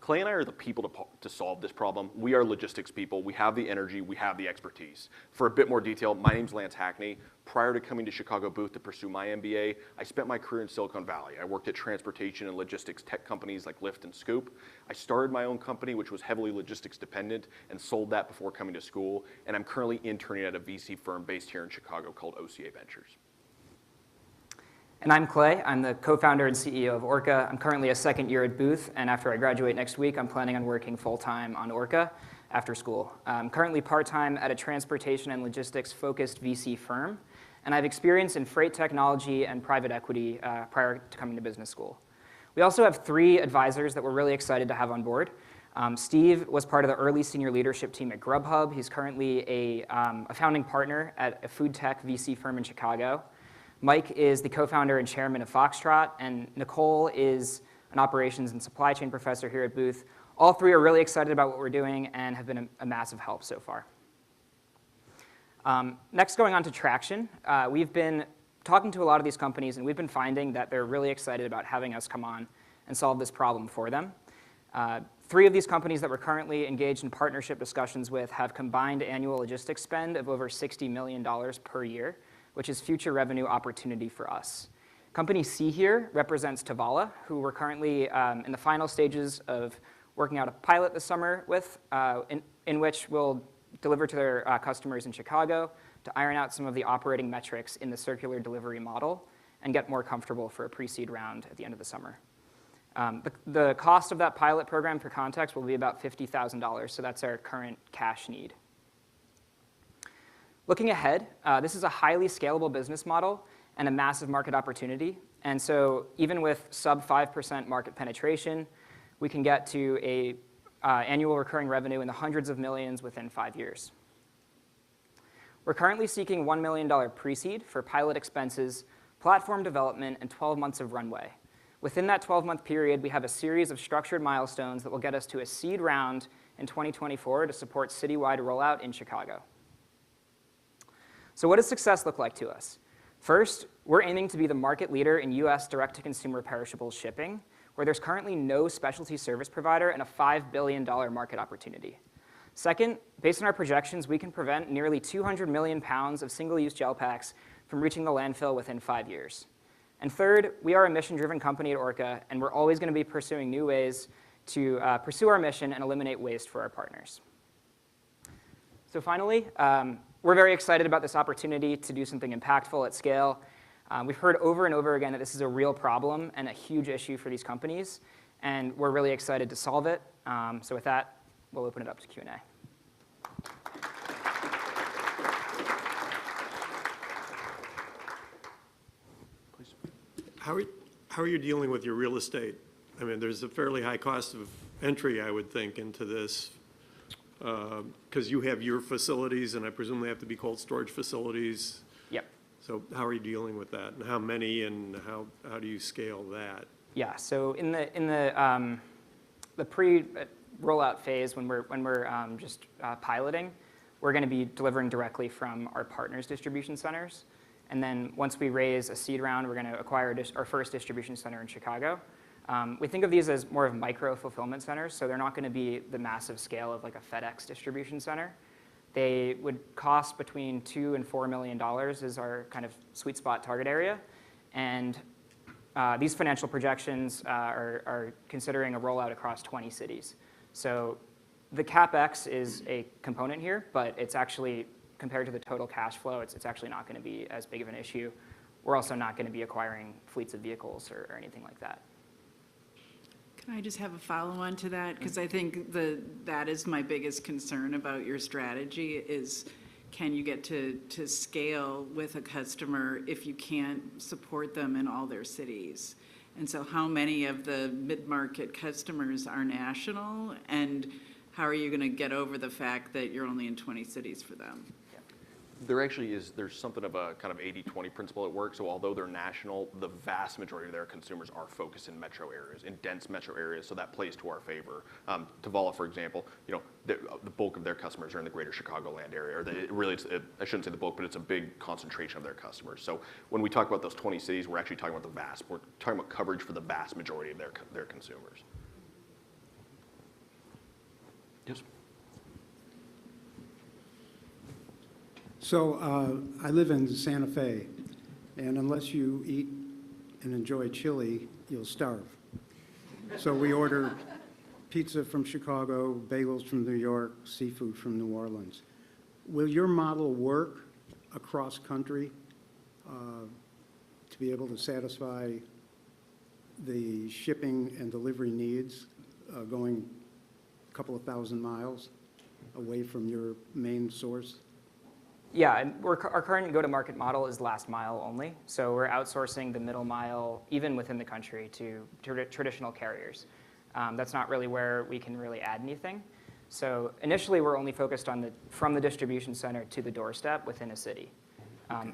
Clay and I are the people to solve this problem. We are logistics people. We have the energy. We have the expertise. For a bit more detail, my name's Lance Hackney. Prior to coming to Chicago Booth to pursue my MBA, I spent my career in Silicon Valley. I worked at transportation and logistics tech companies like Lyft and Scoop. I started my own company, which was heavily logistics dependent, and sold that before coming to school. And I'm currently interning at a VC firm based here in Chicago called OCA Ventures. And I'm Clay. I'm the co-founder and CEO of Orca. I'm currently a second year at Booth, and after I graduate next week, I'm planning on working full-time on Orca after school. I'm currently part-time at a transportation and logistics-focused VC firm, and I have experience in freight technology and private equity prior to coming to business school. We also have 3 advisors that we're really excited to have on board. Steve was part of the early senior leadership team at Grubhub. He's currently a founding partner at a food tech VC firm in Chicago. Mike is the co-founder and chairman of Foxtrot, and Nicole is an operations and supply chain professor here at Booth. All 3 are really excited about what we're doing and have been a massive help so far. Next, going on to traction. We've been talking to a lot of these companies, and we've been finding that they're really excited about having us come on and solve this problem for them. 3 of these companies that we're currently engaged in partnership discussions with have combined annual logistics spend of over $60 million per year, which is future revenue opportunity for us. Company C here represents Tavala, who we're currently in the final stages of working out a pilot this summer with, in which we'll deliver to their customers in Chicago, to iron out some of the operating metrics in the circular delivery model and get more comfortable for a pre-seed round at the end of the summer. The cost of that pilot program, for context, will be about $50,000, so that's our current cash need. Looking ahead, this is a highly scalable business model and a massive market opportunity. And so even with sub 5% market penetration, we can get to a annual recurring revenue in the hundreds of millions within 5 years. We're currently seeking $1 million pre-seed for pilot expenses, platform development, and 12 months of runway. Within that 12-month period, we have a series of structured milestones that will get us to a seed round in 2024 to support citywide rollout in Chicago. So what does success look like to us? First, we're aiming to be the market leader in US direct-to-consumer perishables shipping, where there's currently no specialty service provider and a $5 billion market opportunity. Second, based on our projections, we can prevent nearly 200 million pounds of single-use gel packs from reaching the landfill within 5 years. And third, we are a mission-driven company at Orca, and we're always going to be pursuing new ways to pursue our mission and eliminate waste for our partners. So finally, we're very excited about this opportunity to do something impactful at scale. We've heard over and over again that this is a real problem and a huge issue for these companies, and we're really excited to solve it. So with that, we'll open it up to Q&A. How are you dealing with your real estate? I mean, there's a fairly high cost of entry, I would think, into this, because you have your facilities, and I presume they have to be cold storage facilities. Yep. So how are you dealing with that, and how many, and how do you scale that? Yeah. So in the pre-rollout phase, when we're just piloting, we're going to be delivering directly from our partners' distribution centers. And then once we raise a seed round, we're going to acquire our first distribution center in Chicago. We think of these as more of micro-fulfillment centers, so they're not going to be the massive scale of like a FedEx distribution center. They would cost between $2 and $4 million is our kind of sweet spot target area. And these financial projections are considering a rollout across 20 cities. So the CapEx is a component here, but it's actually, compared to the total cash flow, it's actually not going to be as big of an issue. We're also not going to be acquiring fleets of vehicles or anything like that. Can I just have a follow-on to that? Because I think that is my biggest concern about your strategy is, can you get to scale with a customer if you can't support them in all their cities? And so how many of the mid-market customers are national, and how are you going to get over the fact that you're only in 20 cities for them? There's something of a kind of 80-20 principle at work. So although they're national, the vast majority of their consumers are focused in metro areas, in dense metro areas. So that plays to our favor. Tavalla, for example, the bulk of their customers are in the greater Chicagoland area. I shouldn't say the bulk, but it's a big concentration of their customers. So when we talk about those 20 cities, we're actually talking about we're talking about coverage for the vast majority of their consumers. Yes. So I live in Santa Fe, and unless you eat and enjoy chili, you'll starve. So we order pizza from Chicago, bagels from New York, seafood from New Orleans. Will your model work across country to be able to satisfy the shipping and delivery needs going a couple of thousand miles away from your main source? Yeah, and our current go-to-market model is last mile only. So we're outsourcing the middle mile, even within the country, to traditional carriers. That's not really where we can really add anything. So initially, we're only focused on from the distribution center to the doorstep within a city.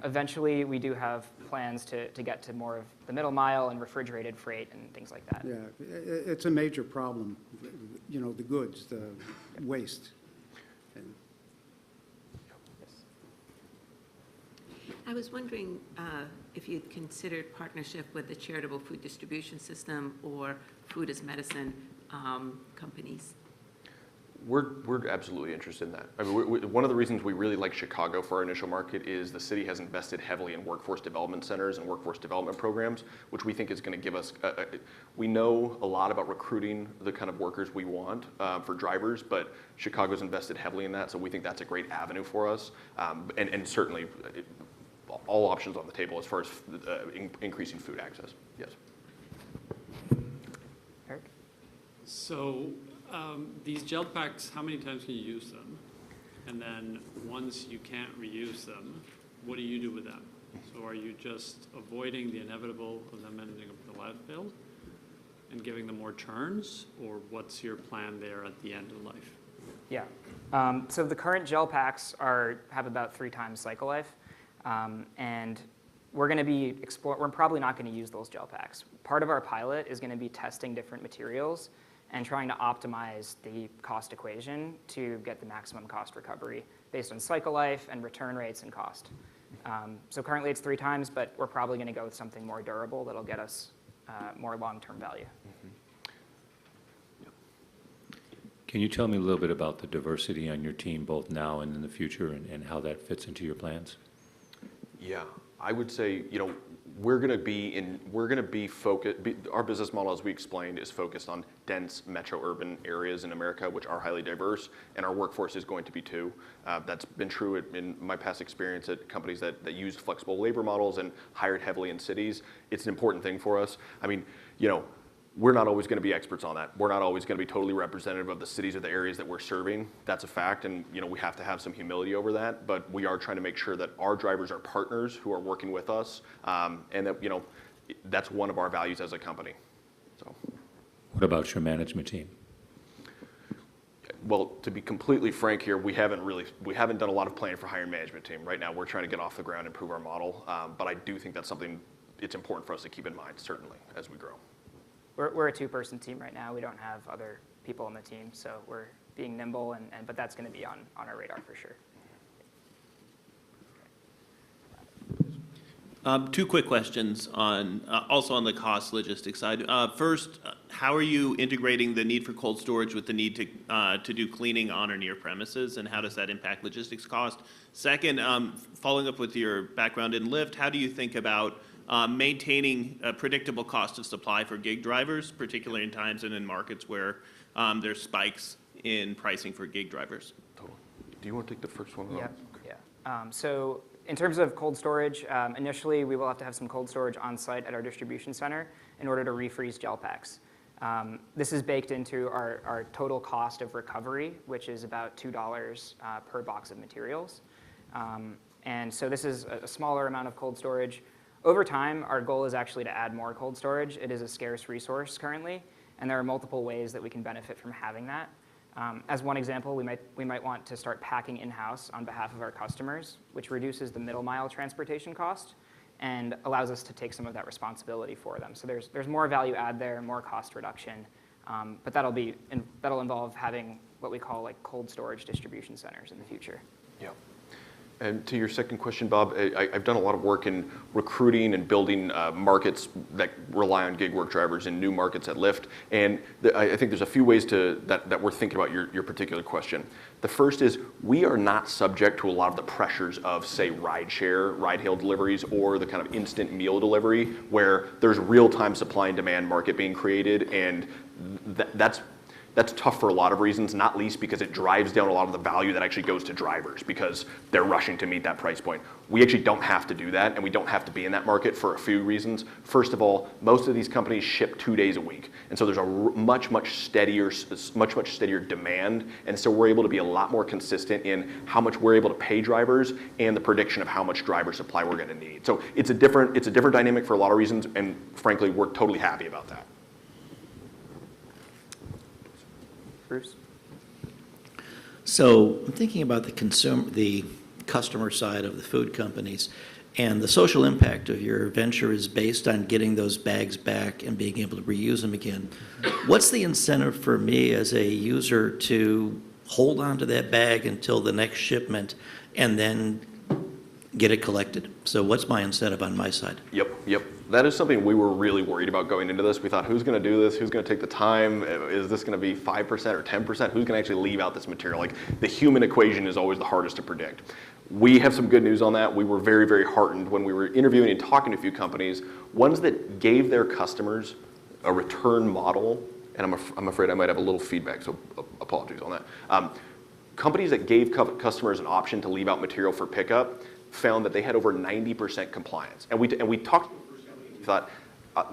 Eventually, we do have plans to get to more of the middle mile and refrigerated freight and things like that. Yeah, it's a major problem, the goods, the waste. I was wondering if you'd considered partnership with the charitable food distribution system or food as medicine companies. We're absolutely interested in that. I mean, one of the reasons we really like Chicago for our initial market is the city has invested heavily in workforce development centers and workforce development programs, which we think is going to give us, we know a lot about recruiting the kind of workers we want for drivers, but Chicago's invested heavily in that, so we think that's a great avenue for us. And certainly, all options on the table as far as increasing food access, yes. Eric? So these gel packs, how many times can you use them? And then once you can't reuse them, what do you do with them? So are you just avoiding the inevitable of them ending up in the landfill and giving them more turns? Or what's your plan there at the end of life? Yeah. So the current gel packs have about 3 times cycle life. And we're going to be we're probably not going to use those gel packs. Part of our pilot is going to be testing different materials and trying to optimize the cost equation to get the maximum cost recovery based on cycle life and return rates and cost. So currently it's 3 times, but we're probably going to go with something more durable that'll get us more long-term value. Can you tell me a little bit about the diversity on your team, both now and in the future, and how that fits into your plans? Yeah, I would say, we're going to be focused, our business model, as we explained, is focused on dense metro urban areas in America, which are highly diverse, and our workforce is going to be too. That's been true in my past experience at companies that used flexible labor models and hired heavily in cities. It's an important thing for us. I mean, we're not always going to be experts on that. We're not always going to be totally representative of the cities or the areas that we're serving. That's a fact, and we have to have some humility over that. But we are trying to make sure that our drivers are partners who are working with us, and that that's one of our values as a company. So, what about your management team? Well, to be completely frank here, we haven't done a lot of planning for hiring management team. Right now, we're trying to get off the ground and improve our model. But I do think that's something it's important for us to keep in mind, certainly, as we grow. We're a 2-person team right now. We don't have other people on the team, so we're being nimble, but that's going to be on our radar for sure. 2 quick questions also on the cost logistics side. First, how are you integrating the need for cold storage with the need to do cleaning on or near premises, and how does that impact logistics cost? Second, following up with your background in Lyft, how do you think about maintaining a predictable cost of supply for gig drivers, particularly in times and in markets where there's spikes in pricing for gig drivers? Do you want to take the first one? Yeah. So in terms of cold storage, initially we will have to have some cold storage on site at our distribution center in order to refreeze gel packs. This is baked into our total cost of recovery, which is about $2 per box of materials. And so this is a smaller amount of cold storage. Over time, our goal is actually to add more cold storage. It is a scarce resource currently, and there are multiple ways that we can benefit from having that. As one example, we might want to start packing in-house on behalf of our customers, which reduces the middle mile transportation cost and allows us to take some of that responsibility for them. So there's more value add there, more cost reduction, but that'll involve having what we call cold storage distribution centers in the future. Yeah. And to your second question, Bob, I've done a lot of work in recruiting and building markets that rely on gig work drivers in new markets at Lyft. And I think there's a few ways that we're thinking about your particular question. The first is we are not subject to a lot of the pressures of, say, ride-hail deliveries, or the kind of instant meal delivery where there's real-time supply and demand market being created. And that's tough for a lot of reasons, not least because it drives down a lot of the value that actually goes to drivers because they're rushing to meet that price point. We actually don't have to do that, and we don't have to be in that market for a few reasons. First of all, most of these companies ship 2 days a week, and so there's a much steadier demand, and so we're able to be a lot more consistent in how much we're able to pay drivers and the prediction of how much driver supply we're going to need. So it's a different dynamic for a lot of reasons, and frankly, we're totally happy about that. Bruce? So I'm thinking about the customer side of the food companies, and the social impact of your venture is based on getting those bags back and being able to reuse them again. What's the incentive for me as a user to hold on to that bag until the next shipment and then get it collected. So what's my incentive on my side? Yep. That is something we were really worried about going into this. We thought, who's going to do this? Who's going to take the time? Is this going to be 5% or 10%? Who's going to actually leave out this material? Like, the human equation is always the hardest to predict. We have some good news on that. We were very, very heartened when we were interviewing and talking to a few companies, ones that gave their customers a return model, and I'm afraid I might have a little feedback, so apologies on that. Companies that gave customers an option to leave out material for pickup found that they had over 90% compliance. And we talked, we thought,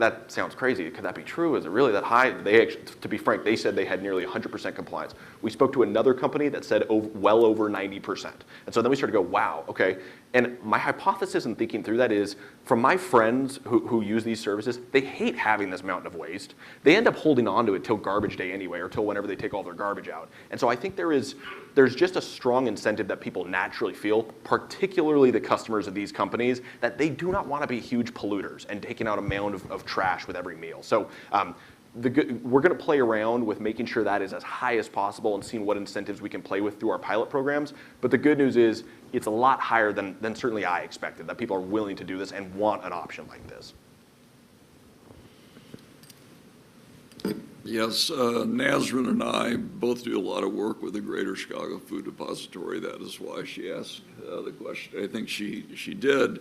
that sounds crazy. Could that be true? Is it really that high? They actually, to be frank, they said they had nearly 100% compliance. We spoke to another company that said well over 90%. And so then we started to go, wow, okay. And my hypothesis in thinking through that is, from my friends who use these services, they hate having this mountain of waste. They end up holding on to it till garbage day anyway, or till whenever they take all their garbage out. And so I think there's just a strong incentive that people naturally feel, particularly the customers of these companies, that they do not want to be huge polluters and taking out a mound of trash with every meal. So we're going to play around with making sure that is as high as possible and seeing what incentives we can play with through our pilot programs. But the good news is it's a lot higher than certainly I expected, that people are willing to do this and want an option like this. Yes, Nazrin and I both do a lot of work with the Greater Chicago Food Depository. That is why she asked the question. I think she did.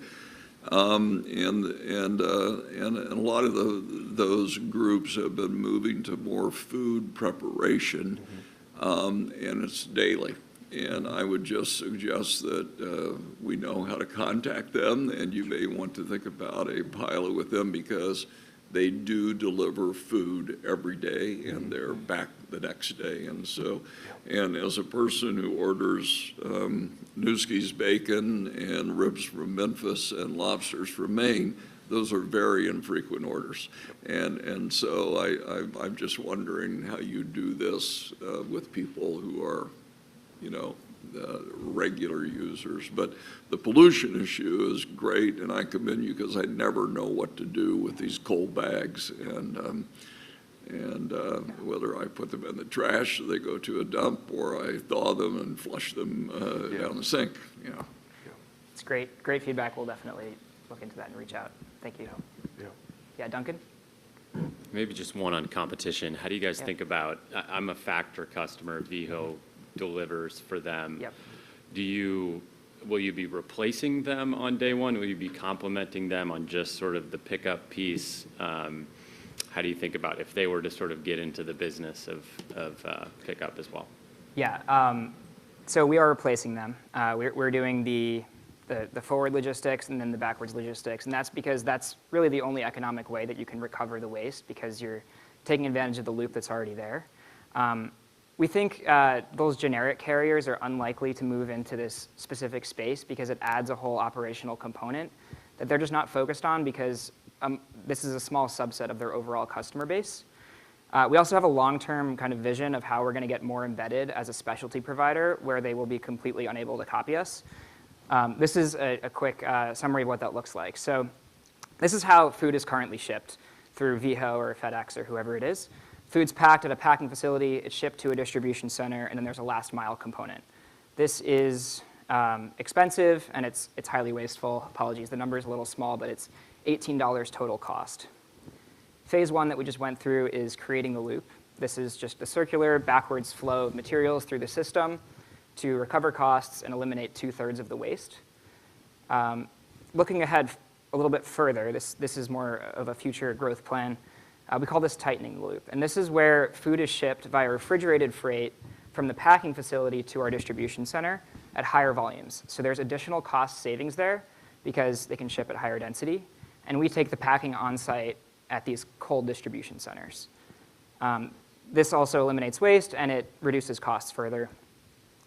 And a lot of those groups have been moving to more food preparation, and it's daily. And I would just suggest that we know how to contact them, and you may want to think about a pilot with them, because they do deliver food every day, and they're back the next day. And so, and as a person who orders Newski's bacon and ribs from Memphis and lobsters from Maine, those are very infrequent orders. And so I'm just wondering how you do this with people who are, regular users. But the pollution issue is great, and I commend you, because I never know what to do with these cold bags, and whether I put them in the trash, so they go to a dump, or I thaw them and flush them down the sink. It's great feedback. We'll definitely look into that and reach out. Thank you. Yeah, Duncan? Maybe just one on competition. How do you guys think about, I'm a Factor customer, VHO delivers for them. Yep. Will you be replacing them on day one? Will you be complementing them on just sort of the pickup piece? How do you think about if they were to sort of get into the business of pickup as well? Yeah, so we are replacing them. We're doing the forward logistics and then the backwards logistics, and that's because that's really the only economic way that you can recover the waste, because you're taking advantage of the loop that's already there. We think those generic carriers are unlikely to move into this specific space, because it adds a whole operational component that they're just not focused on, because this is a small subset of their overall customer base. We also have a long-term kind of vision of how we're going to get more embedded as a specialty provider, where they will be completely unable to copy us. This is a quick summary of what that looks like. So this is how food is currently shipped through VHO or FedEx or whoever it is. Food's packed at a packing facility, it's shipped to a distribution center, and then there's a last mile component. This is expensive, and it's highly wasteful. Apologies, the number is a little small, but it's $18 total cost. Phase one that we just went through is creating the loop. This is just a circular backwards flow of materials through the system to recover costs and eliminate 2/3 of the waste. Looking ahead a little bit further, this is more of a future growth plan. We call this tightening the loop. And this is where food is shipped via refrigerated freight from the packing facility to our distribution center at higher volumes. So there's additional cost savings there, because they can ship at higher density. And we take the packing on-site at these cold distribution centers. This also eliminates waste, and it reduces costs further.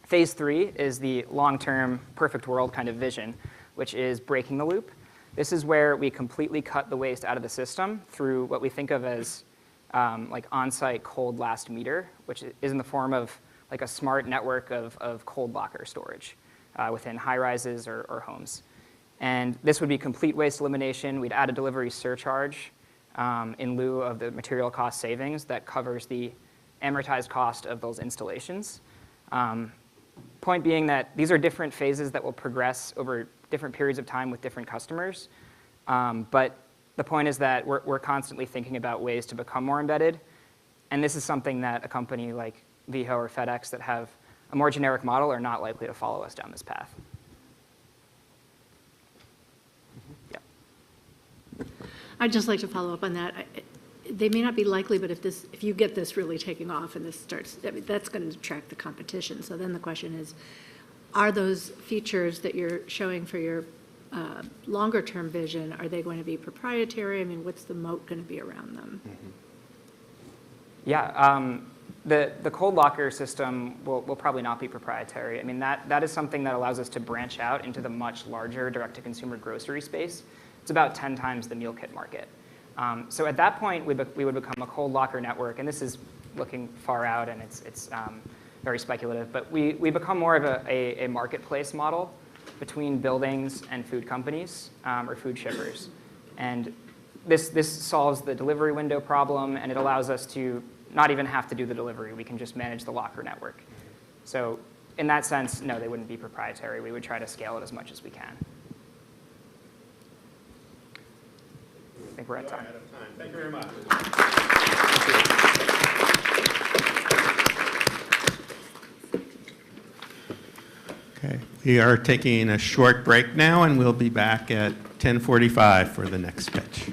Phase 3 is the long-term, perfect world kind of vision, which is breaking the loop. This is where we completely cut the waste out of the system through what we think of as like on-site cold last meter, which is in the form of like a smart network of cold locker storage within high-rises or homes. And this would be complete waste elimination. We'd add a delivery surcharge in lieu of the material cost savings that covers the amortized cost of those installations. Point being that these are different phases that will progress over different periods of time with different customers. But the point is that we're constantly thinking about ways to become more embedded. And this is something that a company like Veho or FedEx that have a more generic model are not likely to follow us down this path. I'd just like to follow up on that. They may not be likely, but if you get this really taking off and this starts, I mean, that's going to detract the competition. So then the question is, are those features that you're showing for your longer term vision, are they going to be proprietary? I mean, what's the moat going to be around them? Yeah, the cold locker system will probably not be proprietary. I mean, that is something that allows us to branch out into the much larger direct-to-consumer grocery space. It's about 10 times the meal kit market. So at that point, we would become a cold locker network, and this is looking far out, and it's very speculative, but we become more of a marketplace model between buildings and food companies or food shippers. And this solves the delivery window problem, and it allows us to not even have to do the delivery. We can just manage the locker network. So in that sense, no, they wouldn't be proprietary. We would try to scale it as much as we can. I think we're out of time. Thank you very much. Okay, we are taking a short break now, and we'll be back at 10:45 for the next pitch.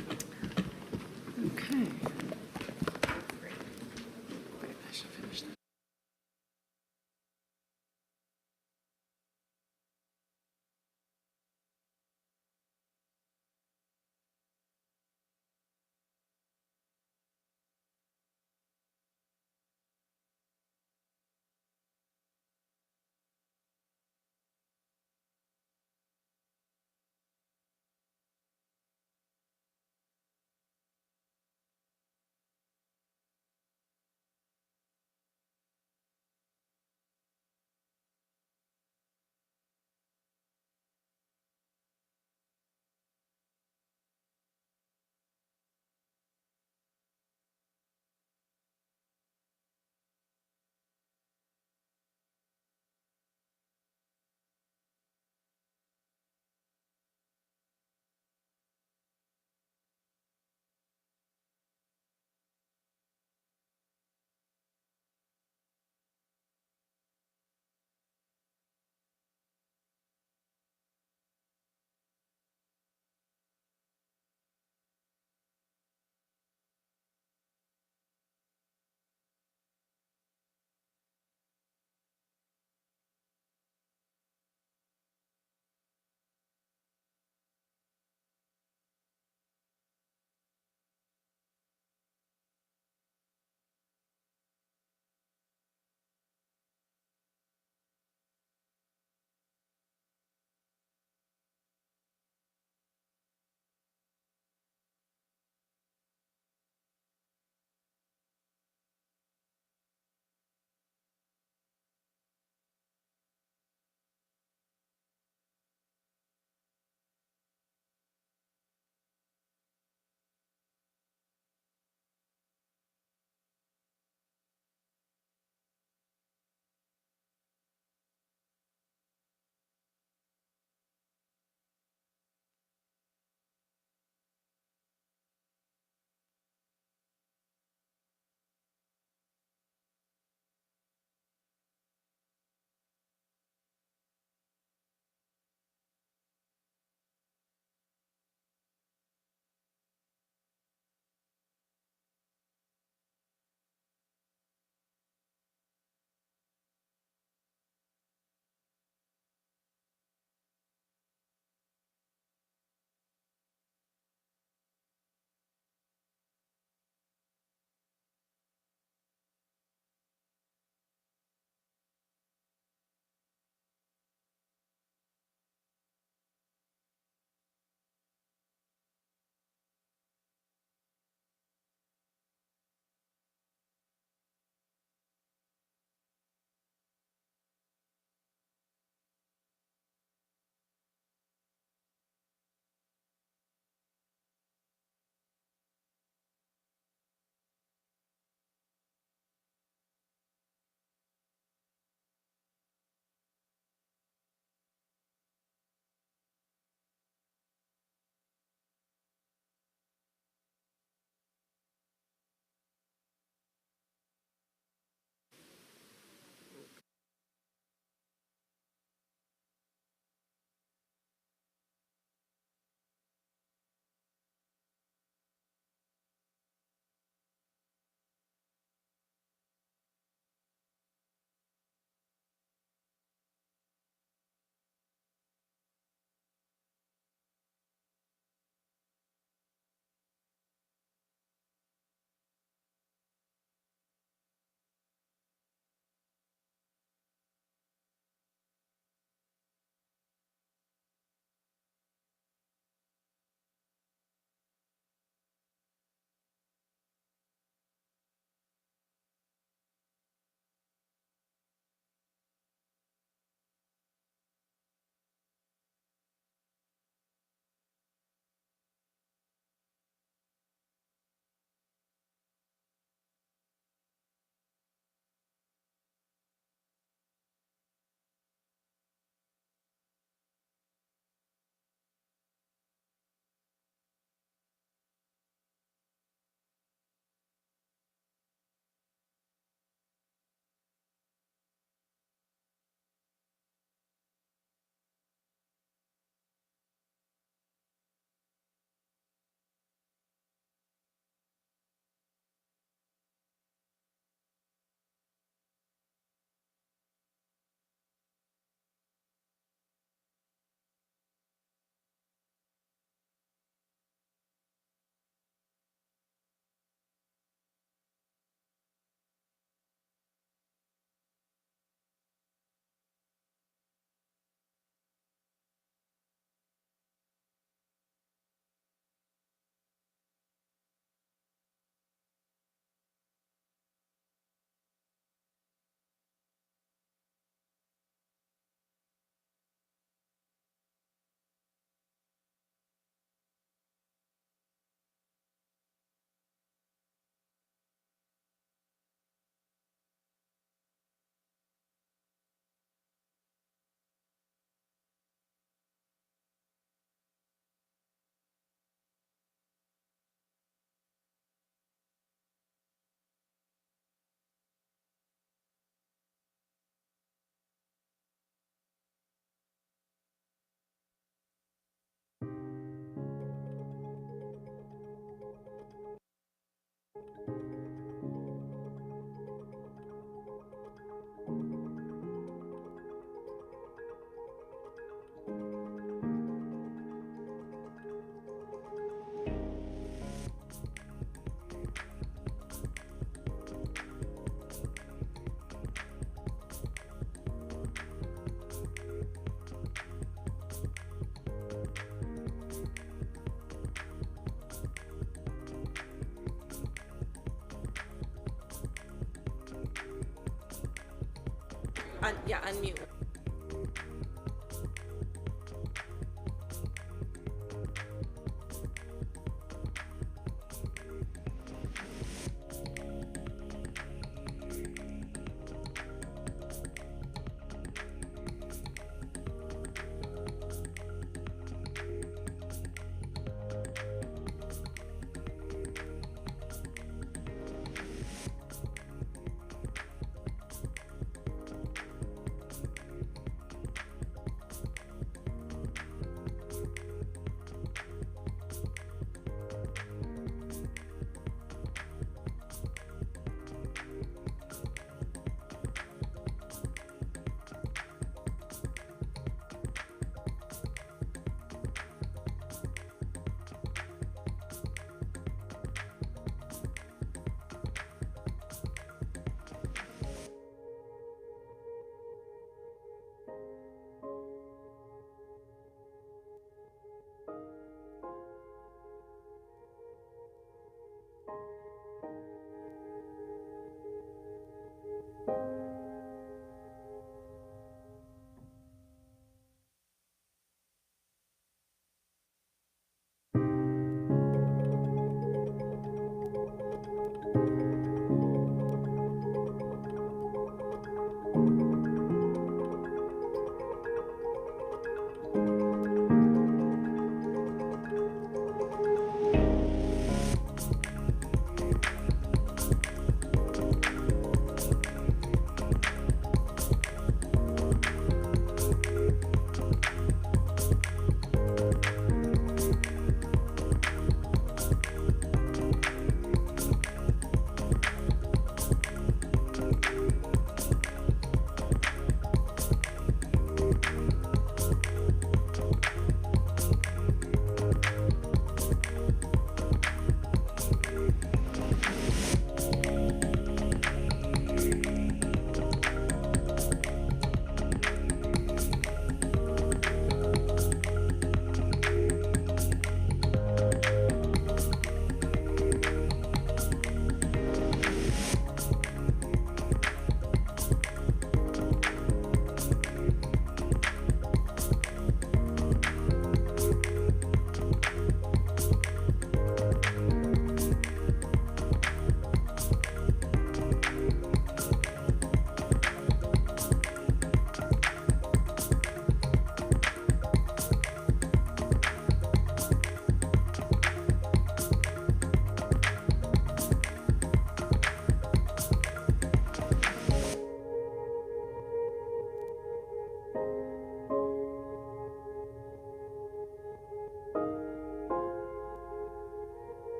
Yeah, unmute.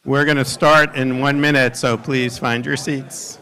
We're going to start in 1 minute, so please find your seats.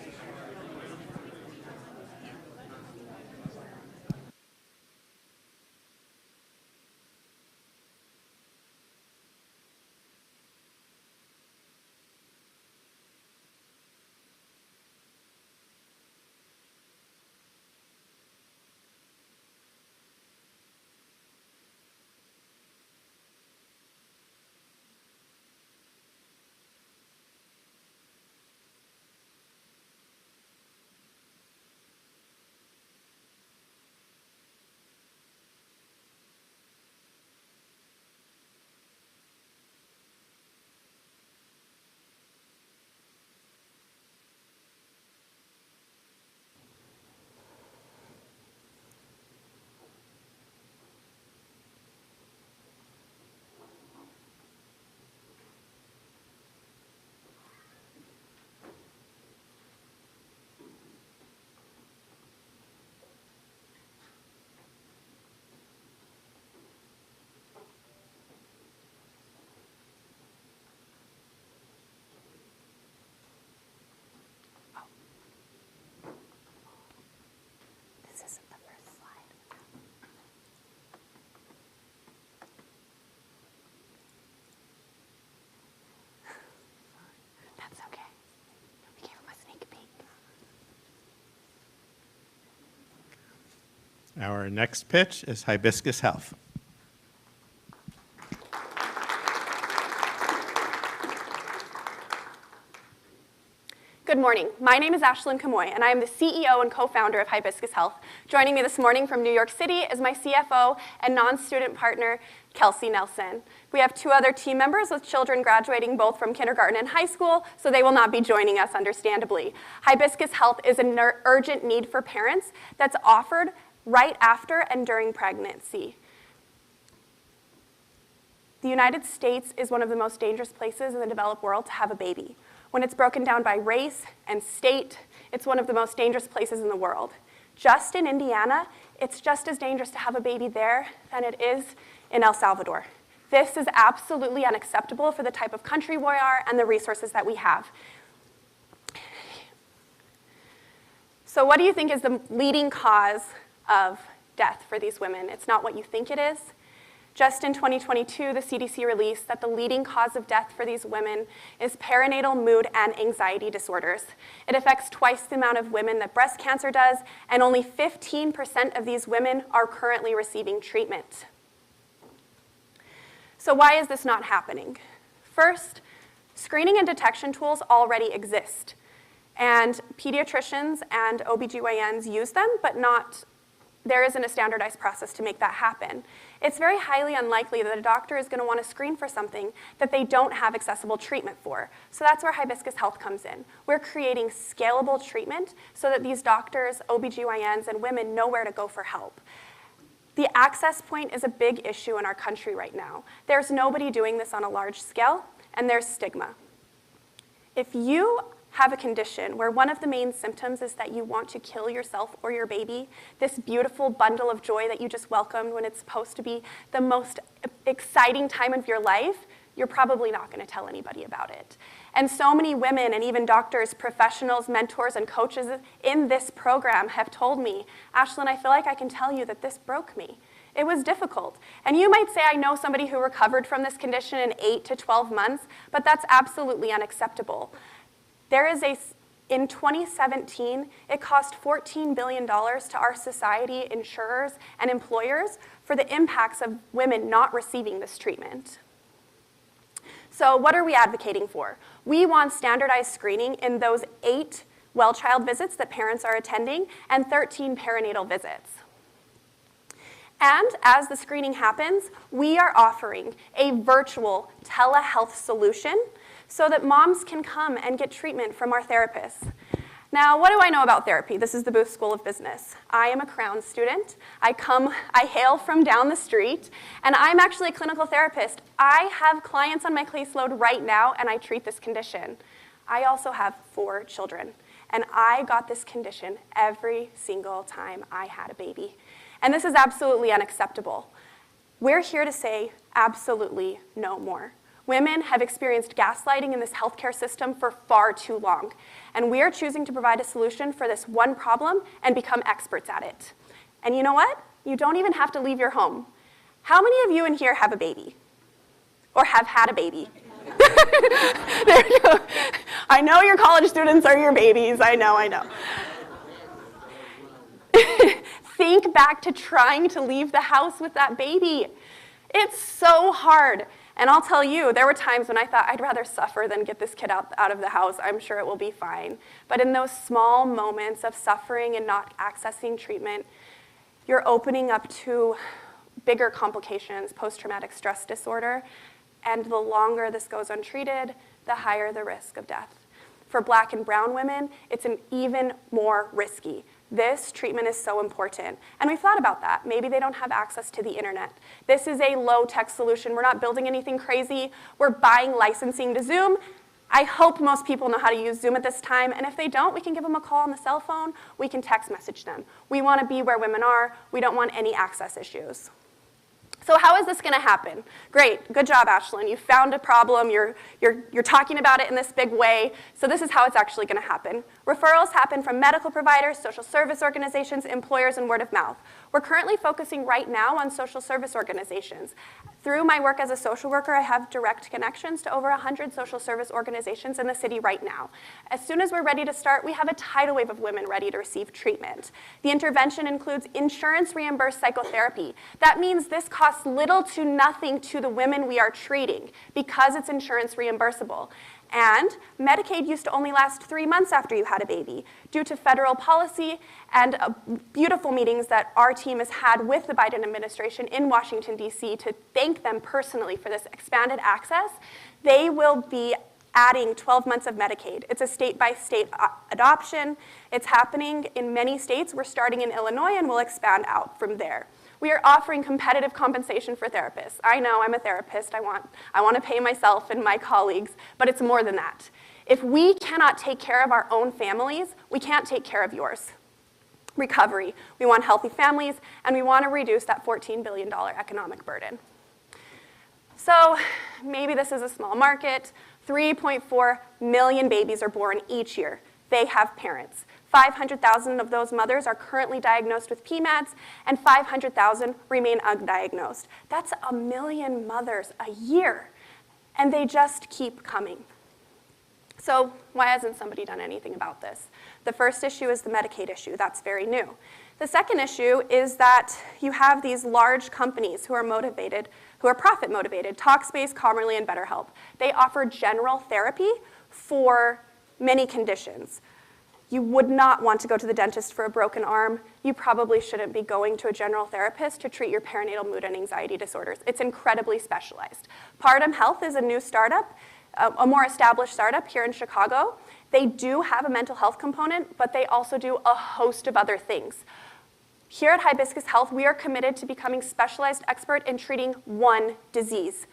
Our next pitch is Hibiscus Health. Good morning. My name is Ashlyn Kamoy, and I am the CEO and co-founder of Hibiscus Health. Joining me this morning from New York City is my CFO and non-student partner, Kelsey Nelson. We have 2 other team members with children graduating both from kindergarten and high school, so they will not be joining us, understandably. Hibiscus Health is an urgent need for parents that's offered right after and during pregnancy. The United States is one of the most dangerous places in the developed world to have a baby. When it's broken down by race and state, it's one of the most dangerous places in the world. Just in Indiana, it's just as dangerous to have a baby there than it is in El Salvador. This is absolutely unacceptable for the type of country we are and the resources that we have. So what do you think is the leading cause of death for these women? It's not what you think it is. Just in 2022, the CDC released that the leading cause of death for these women is perinatal mood and anxiety disorders. It affects twice the amount of women that breast cancer does, and only 15% of these women are currently receiving treatment. So why is this not happening? First, screening and detection tools already exist, and pediatricians and OBGYNs use them, but there isn't a standardized process to make that happen. It's very highly unlikely that a doctor is going to want to screen for something that they don't have accessible treatment for. So that's where Hibiscus Health comes in. We're creating scalable treatment so that these doctors, OBGYNs, and women know where to go for help. The access point is a big issue in our country right now. There's nobody doing this on a large scale, and there's stigma. If you have a condition where one of the main symptoms is that you want to kill yourself or your baby, this beautiful bundle of joy that you just welcomed when it's supposed to be the most exciting time of your life, you're probably not going to tell anybody about it. And so many women and even doctors, professionals, mentors, and coaches in this program have told me, Ashlyn, I feel like I can tell you that this broke me. It was difficult. And you might say, I know somebody who recovered from this condition in 8 to 12 months, but that's absolutely unacceptable. In 2017, it cost $14 billion to our society, insurers, and employers for the impacts of women not receiving this treatment. So what are we advocating for? We want standardized screening in those 8 well-child visits that parents are attending and 13 perinatal visits. And as the screening happens, we are offering a virtual telehealth solution so that moms can come and get treatment from our therapists. Now, what do I know about therapy? This is the Booth School of Business. I am a Crown student. I hail from down the street, and I'm actually a clinical therapist. I have clients on my caseload right now, and I treat this condition. I also have 4 children, and I got this condition every single time I had a baby. And this is absolutely unacceptable. We're here to say absolutely no more. Women have experienced gaslighting in this healthcare system for far too long, and we are choosing to provide a solution for this one problem and become experts at it. And you know what? You don't even have to leave your home. How many of you in here have a baby? Or have had a baby? There you go. I know your college students are your babies. I know. Think back to trying to leave the house with that baby. It's so hard. And I'll tell you, there were times when I thought I'd rather suffer than get this kid out of the house. I'm sure it will be fine. But in those small moments of suffering and not accessing treatment, you're opening up to bigger complications, post-traumatic stress disorder. And the longer this goes untreated, the higher the risk of death. For Black and brown women, it's an even more risky. This treatment is so important. And we thought about that. Maybe they don't have access to the internet. This is a low-tech solution. We're not building anything crazy. We're buying licensing to Zoom. I hope most people know how to use Zoom at this time. And if they don't, we can give them a call on the cell phone. We can text message them. We want to be where women are. We don't want any access issues. So how is this going to happen? Great, good job, Ashlyn. You found a problem. You're talking about it in this big way. So this is how it's actually going to happen. Referrals happen from medical providers, social service organizations, employers, and word of mouth. We're currently focusing right now on social service organizations. Through my work as a social worker, I have direct connections to over 100 social service organizations in the city right now. As soon as we're ready to start, we have a tidal wave of women ready to receive treatment. The intervention includes insurance-reimbursed psychotherapy. That means this costs little to nothing to the women we are treating because it's insurance reimbursable. And Medicaid used to only last 3 months after you had a baby. Due to federal policy and beautiful meetings that our team has had with the Biden administration in Washington, D.C. to thank them personally for this expanded access, they will be adding 12 months of Medicaid. It's a state-by-state adoption. It's happening in many states. We're starting in Illinois, and we'll expand out from there. We are offering competitive compensation for therapists. I know, I'm a therapist. I want to pay myself and my colleagues, but it's more than that. If we cannot take care of our own families, we can't take care of yours. Recovery. We want healthy families, and we want to reduce that $14 billion economic burden. So maybe this is a small market. 3.4 million babies are born each year. They have parents. 500,000 of those mothers are currently diagnosed with PMADs, and 500,000 remain undiagnosed. That's 1 million mothers a year, and they just keep coming. So why hasn't somebody done anything about this? The first issue is the Medicaid issue. That's very new. The second issue is that you have these large companies who are motivated, who are profit motivated, Talkspace, Commerly, and BetterHelp. They offer general therapy for many conditions. You would not want to go to the dentist for a broken arm. You probably shouldn't be going to a general therapist to treat your perinatal mood and anxiety disorders. It's incredibly specialized. Partum Health is a new startup, a more established startup here in Chicago. They do have a mental health component, but they also do a host of other things. Here at Hibiscus Health, we are committed to becoming specialized expert in treating one disease.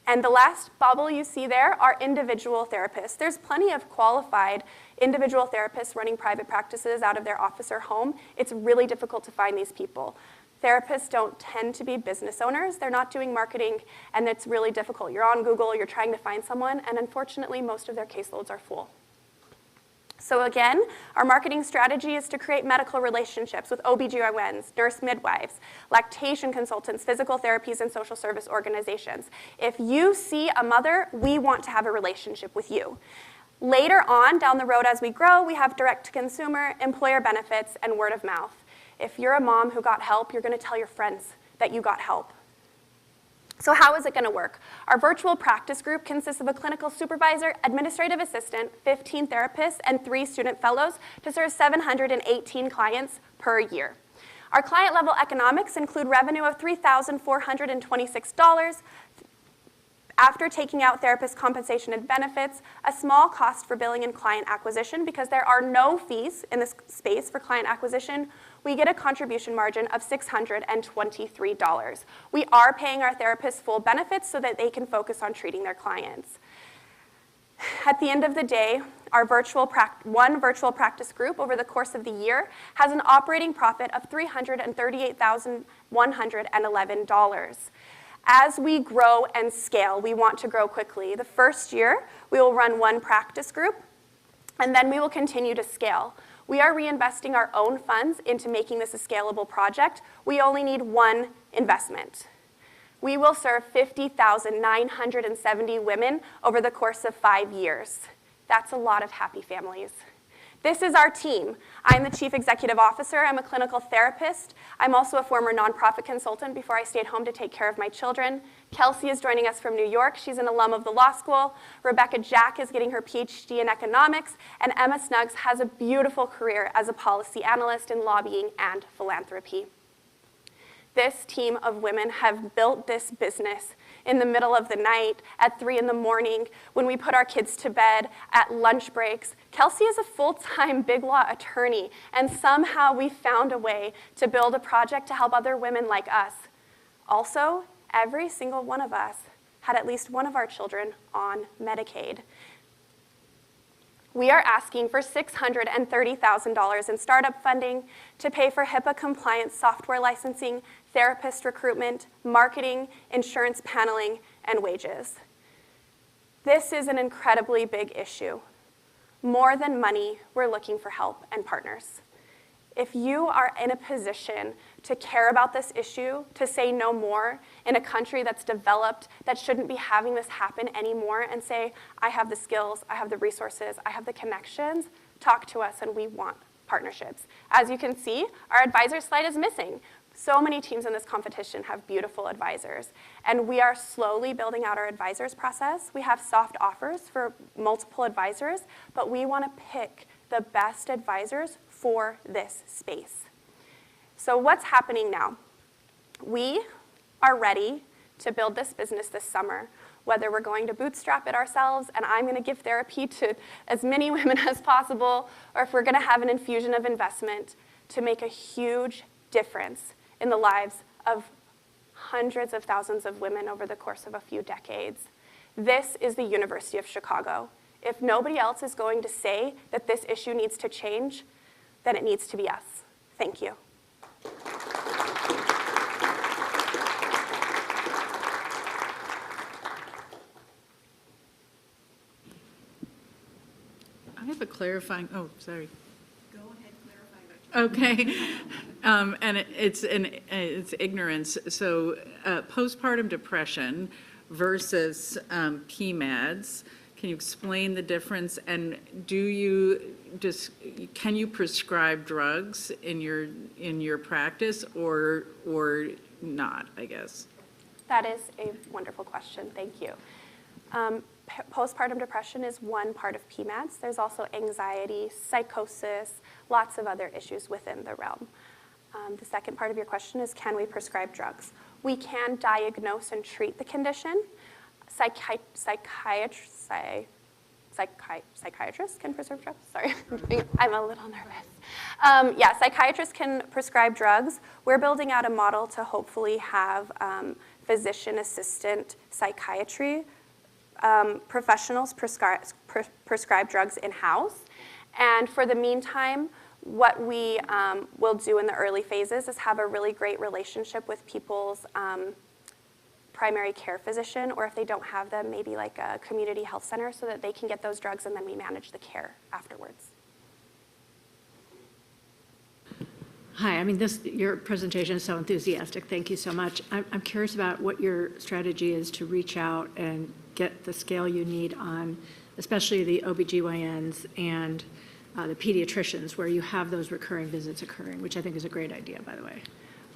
And the last bubble you see there are individual therapists. There's plenty of qualified individual therapists running private practices out of their office or home. It's really difficult to find these people. Therapists don't tend to be business owners. They're not doing marketing, and it's really difficult. You're on Google, you're trying to find someone, and unfortunately, most of their caseloads are full. So again, our marketing strategy is to create medical relationships with OBGYNs, nurse midwives, lactation consultants, physical therapies, and social service organizations. If you see a mother, we want to have a relationship with you. Later on, down the road as we grow, we have direct-to-consumer, employer benefits, and word of mouth. If you're a mom who got help, you're going to tell your friends that you got help. So how is it going to work? Our virtual practice group consists of a clinical supervisor, administrative assistant, 15 therapists, and 3 student fellows to serve 718 clients per year. Our client-level economics include revenue of $3,426, after taking out therapist compensation and benefits, a small cost for billing and client acquisition, because there are no fees in this space for client acquisition, we get a contribution margin of $623. We are paying our therapists full benefits so that they can focus on treating their clients. At the end of the day, our one virtual practice group over the course of the year has an operating profit of $338,111. As we grow and scale, we want to grow quickly. The first year, we will run one practice group, and then we will continue to scale. We are reinvesting our own funds into making this a scalable project. We only need one investment. We will serve 50,970 women over the course of 5 years. That's a lot of happy families. This is our team. I'm the Chief Executive Officer. I'm a clinical therapist. I'm also a former nonprofit consultant before I stayed home to take care of my children. Kelsey is joining us from New York. She's an alum of the law school. Rebecca Jack is getting her PhD in economics. And Emma Snuggs has a beautiful career as a policy analyst in lobbying and philanthropy. This team of women have built this business in the middle of the night, at 3 in the morning, when we put our kids to bed, at lunch breaks. Kelsey is a full-time big law attorney, and somehow we found a way to build a project to help other women like us. Also, every single one of us had at least one of our children on Medicaid. We are asking for $630,000 in startup funding to pay for HIPAA-compliant software licensing, therapist recruitment, marketing, insurance paneling, and wages. This is an incredibly big issue. More than money, we're looking for help and partners. If you are in a position to care about this issue, to say no more in a country that's developed, that shouldn't be having this happen anymore, and say, I have the skills, I have the resources, I have the connections, talk to us and we want partnerships. As you can see, our advisor slide is missing. So many teams in this competition have beautiful advisors, and we are slowly building out our advisors process. We have soft offers for multiple advisors, but we want to pick the best advisors for this space. So what's happening now? We are ready to build this business this summer, whether we're going to bootstrap it ourselves, and I'm going to give therapy to as many women as possible, or if we're going to have an infusion of investment to make a huge difference in the lives of hundreds of thousands of women over the course of a few decades. This is the University of Chicago. If nobody else is going to say that this issue needs to change, then it needs to be us. Thank you. I have a clarifying, oh, sorry. Go ahead, clarify. Okay. And it's ignorance. So postpartum depression versus PMADs. Can you explain the difference? And can you prescribe drugs in your practice or not, I guess? That is a wonderful question. Thank you. Postpartum depression is one part of PMADs. There's also anxiety, psychosis, lots of other issues within the realm. The second part of your question is, can we prescribe drugs? We can diagnose and treat the condition. Psychiatrists can prescribe drugs. Sorry, I'm a little nervous. Yeah, psychiatrists can prescribe drugs. We're building out a model to hopefully have physician assistant psychiatry professionals prescribe drugs in-house. And for the meantime, what we will do in the early phases is have a really great relationship with people's primary care physician, or if they don't have them, maybe like a community health center, so that they can get those drugs and then we manage the care afterwards. Hi, I mean, your presentation is so enthusiastic. Thank you so much. I'm curious about what your strategy is to reach out and get the scale you need on, especially the OBGYNs and the pediatricians, where you have those recurring visits occurring, which I think is a great idea, by the way.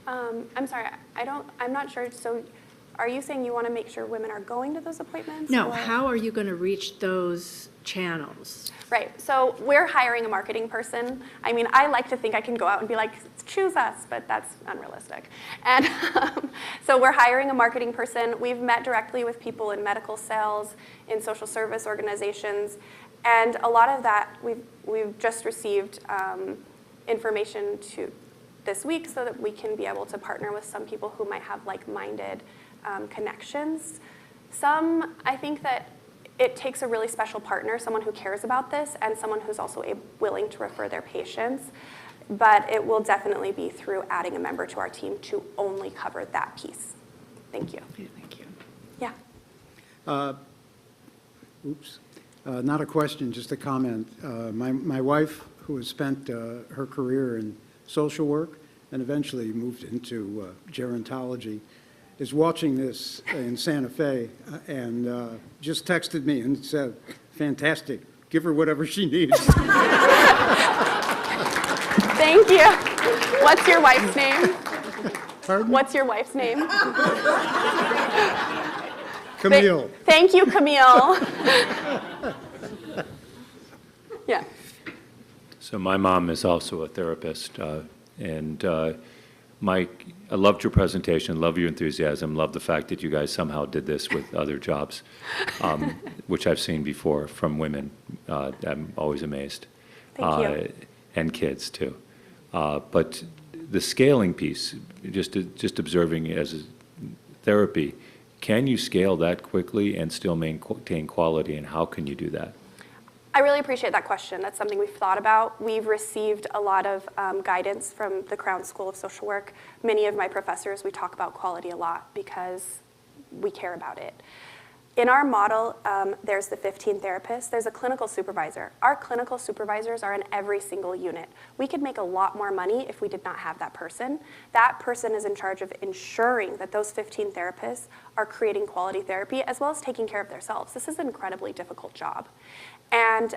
I'm sorry, I'm not sure. So are you saying you want to make sure women are going to those appointments? No, or? how are you going to reach those channels? Right, so we're hiring a marketing person. I mean, I like to think I can go out and be like, choose us, but that's unrealistic. And so we're hiring a marketing person. We've met directly with people in medical sales, in social service organizations, and a lot of that we've just received information to this week so that we can be able to partner with some people who might have like-minded connections. Some, I think that it takes a really special partner, someone who cares about this, and someone who's also willing to refer their patients. But it will definitely be through adding a member to our team to only cover that piece. Thank you. Thank you. Yeah. Not a question, just a comment. My wife, who has spent her career in social work and eventually moved into gerontology, is watching this in Santa Fe and just texted me and said, "Fantastic, give her whatever she needs." Thank you. What's your wife's name? Pardon? What's your wife's name? Camille. Thank you, Camille. Yeah. So my mom is also a therapist, and Mike, I loved your presentation, love your enthusiasm, love the fact that you guys somehow did this with other jobs, which I've seen before from women. I'm always amazed. Thank you. And kids, too. But the scaling piece, just observing as a therapy, can you scale that quickly and still maintain quality, and how can you do that? I really appreciate that question. That's something we've thought about. We've received a lot of guidance from the Crown School of Social Work. Many of my professors, we talk about quality a lot because we care about it. In our model, there's the 15 therapists. There's a clinical supervisor. Our clinical supervisors are in every single unit. We could make a lot more money if we did not have that person. That person is in charge of ensuring that those 15 therapists are creating quality therapy as well as taking care of themselves. This is an incredibly difficult job. And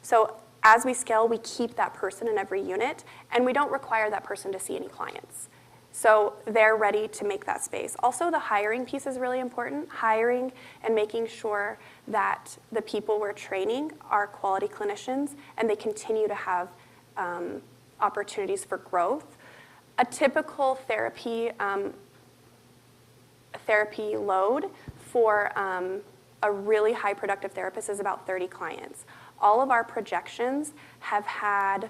so as we scale, we keep that person in every unit, and we don't require that person to see any clients. So they're ready to make that space. Also, the hiring piece is really important. Hiring and making sure that the people we're training are quality clinicians and they continue to have opportunities for growth. A typical therapy load for a really high productive therapist is about 30 clients. All of our projections have had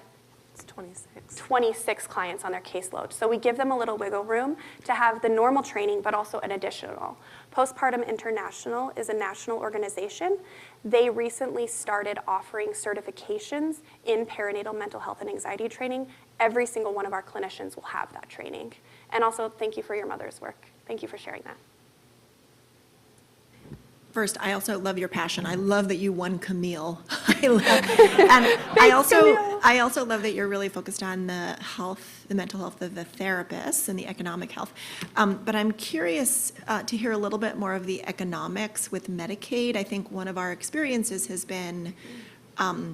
26 clients on their caseload. So we give them a little wiggle room to have the normal training, but also an additional. Postpartum International is a national organization. They recently started offering certifications in perinatal mental health and anxiety training. Every single one of our clinicians will have that training. And also, thank you for your mother's work. Thank you for sharing that. First, I also love your passion. I love that you won Camille. I also love that you're really focused on the health, the mental health of the therapists and the economic health. But I'm curious to hear a little bit more of the economics with Medicaid. I think one of our experiences has been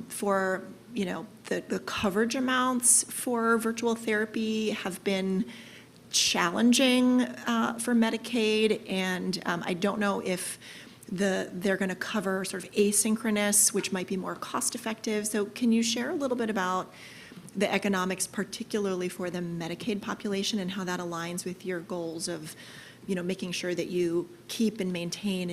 for, the coverage amounts for virtual therapy have been challenging for Medicaid, and I don't know if they're going to cover sort of asynchronous, which might be more cost effective. So can you share a little bit about the economics, particularly for the Medicaid population, and how that aligns with your goals of, making sure that you keep and maintain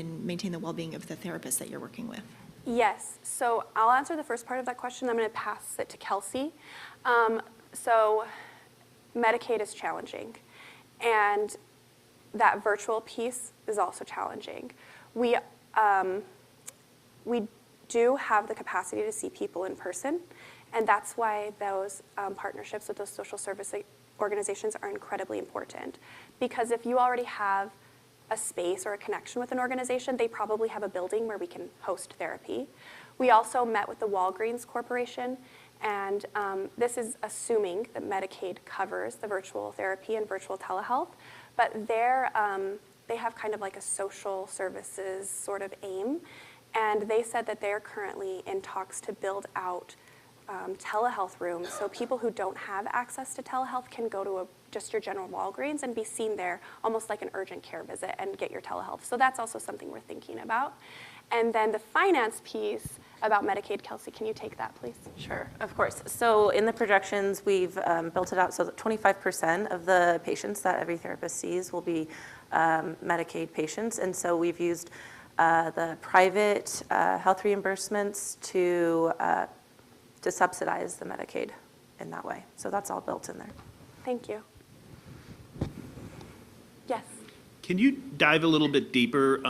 the well-being of the therapists that you're working with? Yes, so I'll answer the first part of that question. I'm going to pass it to Kelsey. So Medicaid is challenging, and that virtual piece is also challenging. We do have the capacity to see people in person, and that's why those partnerships with those social service organizations are incredibly important. Because if you already have a space or a connection with an organization, they probably have a building where we can host therapy. We also met with the Walgreens Corporation, and this is assuming that Medicaid covers the virtual therapy and virtual telehealth, but they have kind of like a social services sort of aim, and they said that they're currently in talks to build out telehealth rooms, so people who don't have access to telehealth can go to just your general Walgreens and be seen there almost like an urgent care visit and get your telehealth. So that's also something we're thinking about. And then the finance piece about Medicaid, Kelsey, can you take that, please? Sure, of course. So in the projections, we've built it out so that 25% of the patients that every therapist sees will be Medicaid patients. And so we've used the private health reimbursements to subsidize the Medicaid in that way. So that's all built in there. Thank you. Yes. Can you dive a little bit deeper,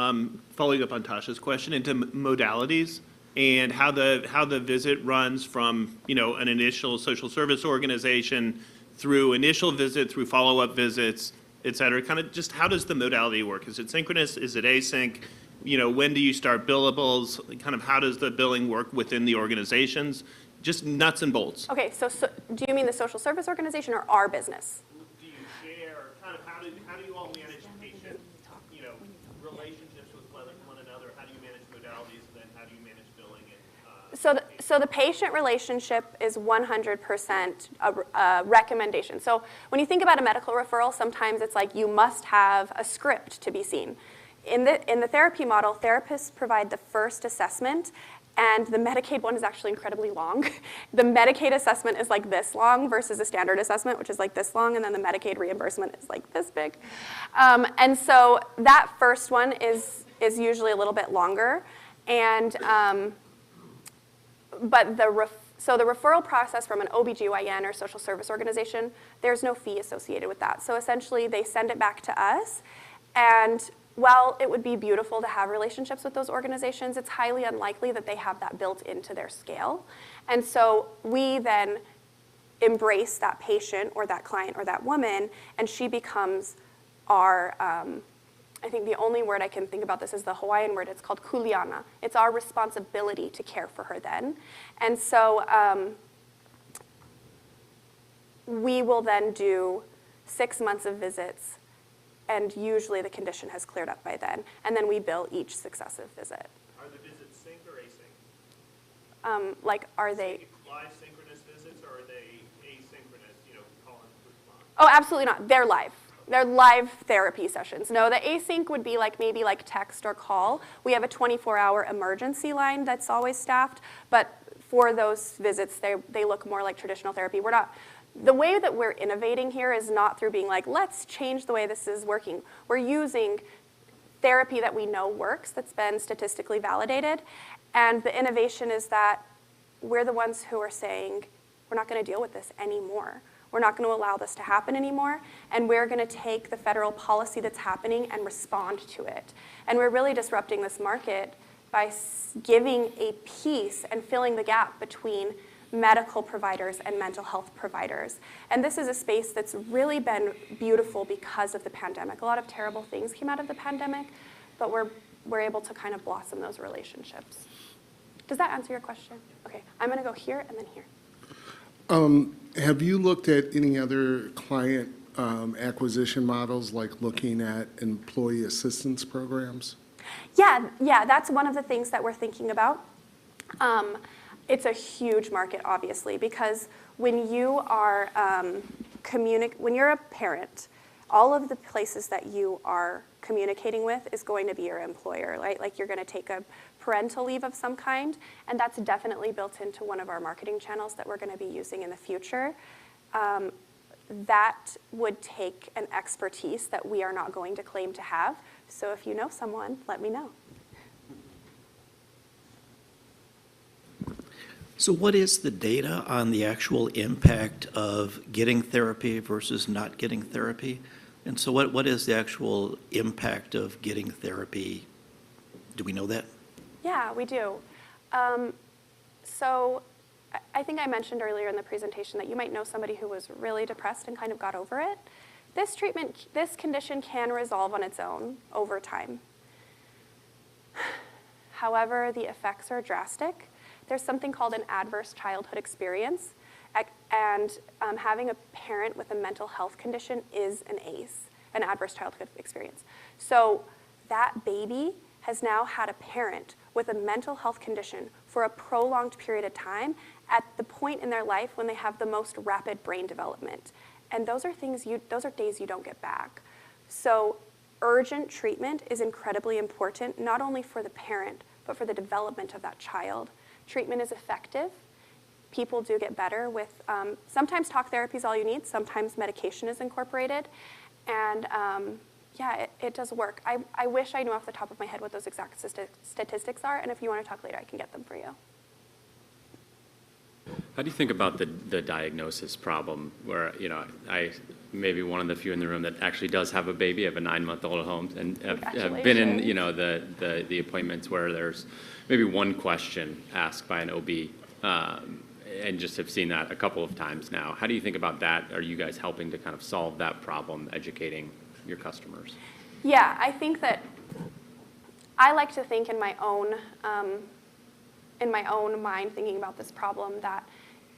following up on Tasha's question, into modalities and how the visit runs from an initial social service organization through initial visit, through follow-up visits, et cetera. Kind of just how does the modality work? Is it synchronous? Is it async? When do you start billables? Kind of how does the billing work within the organizations? Just nuts and bolts. Okay, so do you mean the social service organization or our business? Do you share, kind of how do you all manage patient, relationships with one another? How do you manage modalities, and then how do you manage billing? So the patient relationship is 100% a recommendation. So when you think about a medical referral, sometimes it's like you must have a script to be seen. In the therapy model, therapists provide the first assessment, and the Medicaid one is actually incredibly long. The Medicaid assessment is like this long versus a standard assessment, which is like this long, and then the Medicaid reimbursement is like this big. And so that first one is usually a little bit longer. And so the referral process from an OBGYN or social service organization, there's no fee associated with that. So essentially, they send it back to us, and while it would be beautiful to have relationships with those organizations, it's highly unlikely that they have that built into their scale. And so we then embrace that patient or that client or that woman, and she becomes our, I think the only word I can think about this is the Hawaiian word. It's called kuleana. It's our responsibility to care for her then. And so we will then do 6 months of visits, and usually the condition has cleared up by then. And then we bill each successive visit. Are the visits sync or async? Are they? Live synchronous visits, or are they asynchronous, call and response? Oh, absolutely not. They're live. They're live therapy sessions. No, the async would be maybe text or call. We have a 24-hour emergency line that's always staffed, but for those visits, they look more like traditional therapy. The way that we're innovating here is not through being let's change the way this is working. We're using therapy that we know works, that's been statistically validated, and the innovation is that we're the ones who are saying, we're not going to deal with this anymore. We're not going to allow this to happen anymore, and we're going to take the federal policy that's happening and respond to it. And we're really disrupting this market by giving a piece and filling the gap between medical providers and mental health providers. And this is a space that's really been beautiful because of the pandemic. A lot of terrible things came out of the pandemic, but we're able to kind of blossom those relationships. Does that answer your question? Okay, I'm going to go here and then here. Have you looked at any other client acquisition models, like looking at employee assistance programs? Yeah, that's one of the things that we're thinking about. It's a huge market, obviously, because when you are when you're a parent, all of the places that you are communicating with is going to be your employer, right? Like you're going to take a parental leave of some kind, and that's definitely built into one of our marketing channels that we're going to be using in the future. That would take an expertise that we are not going to claim to have. So if you know someone, let me know. So what is the data on the actual impact of getting therapy versus not getting therapy? And so what is the actual impact of getting therapy? Do we know that? Yeah, we do. So I think I mentioned earlier in the presentation that you might know somebody who was really depressed and kind of got over it. This condition can resolve on its own over time. However, the effects are drastic. There's something called an adverse childhood experience, and having a parent with a mental health condition is an ACE, an adverse childhood experience. So that baby has now had a parent with a mental health condition for a prolonged period of time at the point in their life when they have the most rapid brain development. And those are days you don't get back. So urgent treatment is incredibly important, not only for the parent, but for the development of that child. Treatment is effective. People do get better with, sometimes talk therapy is all you need, sometimes medication is incorporated, and yeah, it does work. I wish I knew off the top of my head what those exact statistics are, and if you want to talk later, I can get them for you. How do you think about the diagnosis problem where, I may be one of the few in the room that actually does have a baby. I have a 9-month-old at home and have been in, the appointments where there's maybe one question asked by an OB and just have seen that a couple of times now. How do you think about that? Are you guys helping to kind of solve that problem, educating your customers? Yeah, I think that I like to think in my own mind, thinking about this problem, that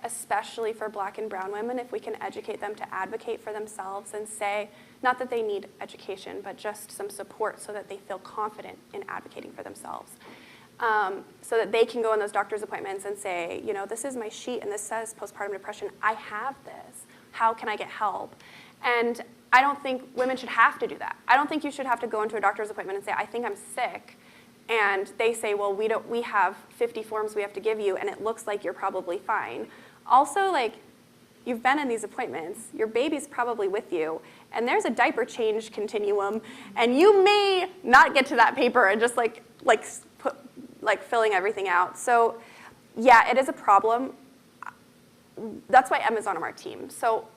especially for Black and brown women, if we can educate them to advocate for themselves and say, not that they need education, but just some support so that they feel confident in advocating for themselves. So that they can go in those doctor's appointments and say, you know, this is my sheet and this says postpartum depression. I have this. How can I get help? And I don't think women should have to do that. I don't think you should have to go into a doctor's appointment and say, I think I'm sick. And they say, well, we have 50 forms we have to give you, and it looks like you're probably fine. Also, like, you've been in these appointments, your baby's probably with you, and there's a diaper change continuum, and you may not get to that paper and just like filling everything out. So yeah, it is a problem. That's why Emma's on our team. So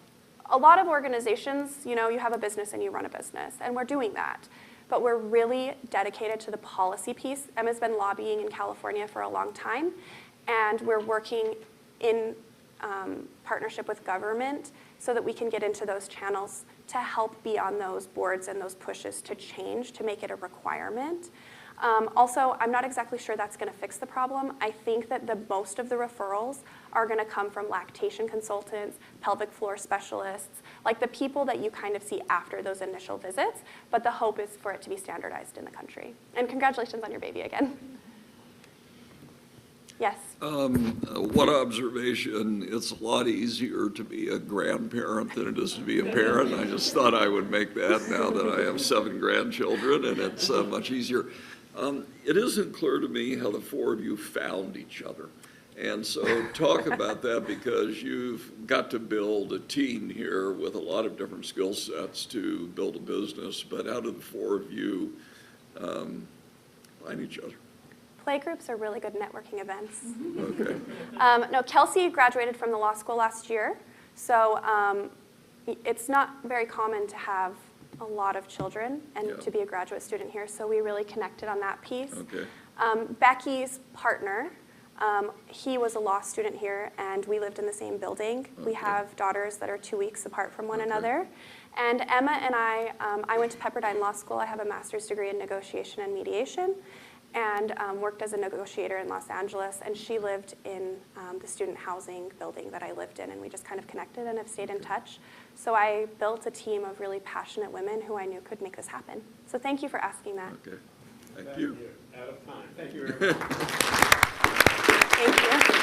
a lot of organizations, you know, you have a business and you run a business, and we're doing that. But we're really dedicated to the policy piece. Emma's been lobbying in California for a long time, and we're working in partnership with government so that we can get into those channels to help be on those boards and those pushes to change, to make it a requirement. Also, I'm not exactly sure that's going to fix the problem. I think that most of the referrals are going to come from lactation consultants, pelvic floor specialists, like the people that you kind of see after those initial visits, but the hope is for it to be standardized in the country. And congratulations on your baby again. Yes? One observation, it's a lot easier to be a grandparent than it is to be a parent. I just thought I would make that now that I have 7 grandchildren, and it's much easier. It isn't clear to me how the 4 of you found each other. And so talk about that, because you've got to build a team here with a lot of different skill sets to build a business. But how did the 4 of you find each other? Playgroups are really good networking events. Okay. No, Kelsey graduated from the law school last year, so it's not very common to have a lot of children and to be a graduate student here, so we really connected on that piece. Okay. Becky's partner, he was a law student here, and we lived in the same building. Okay. We have daughters that are 2 weeks apart from one another. And Emma and I went to Pepperdine Law School. I have a master's degree in negotiation and mediation, and worked as a negotiator in Los Angeles, and she lived in the student housing building that I lived in, and we just kind of connected and have stayed in touch. So I built a team of really passionate women who I knew could make this happen. So thank you for asking that. Okay, thank you. Out of time. Thank you very much. Thank you.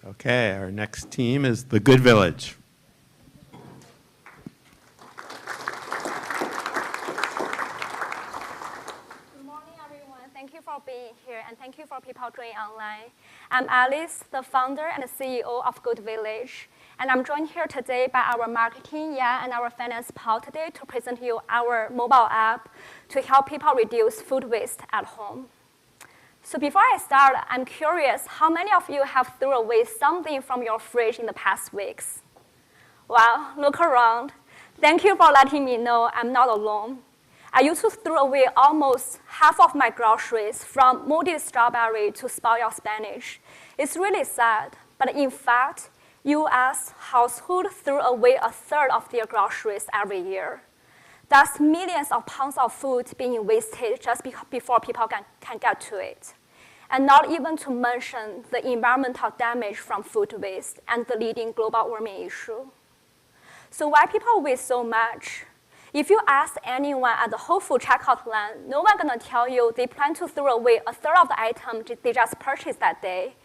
Okay, our next team is the Good Village. Good morning, everyone. Thank you for being here, and thank you for people joining online. I'm Alice, the founder and CEO of Good Village, and I'm joined here today by our marketing, and our finance Paul today to present you our mobile app to help people reduce food waste at home. So before I start, I'm curious, how many of you have thrown away something from your fridge in the past weeks? Wow, look around. Thank you for letting me know I'm not alone. I used to throw away almost half of my groceries, from molded strawberry to spoiled spinach. It's really sad, but in fact, U.S. households throw away a third of their groceries every year. That's millions of pounds of food being wasted just before people can get to it. And not even to mention the environmental damage from food waste and the leading global warming issue. So why people waste so much? If you ask anyone at the Whole Food checkout line, no one's gonna tell you they plan to throw away a third of the items they just purchased that day.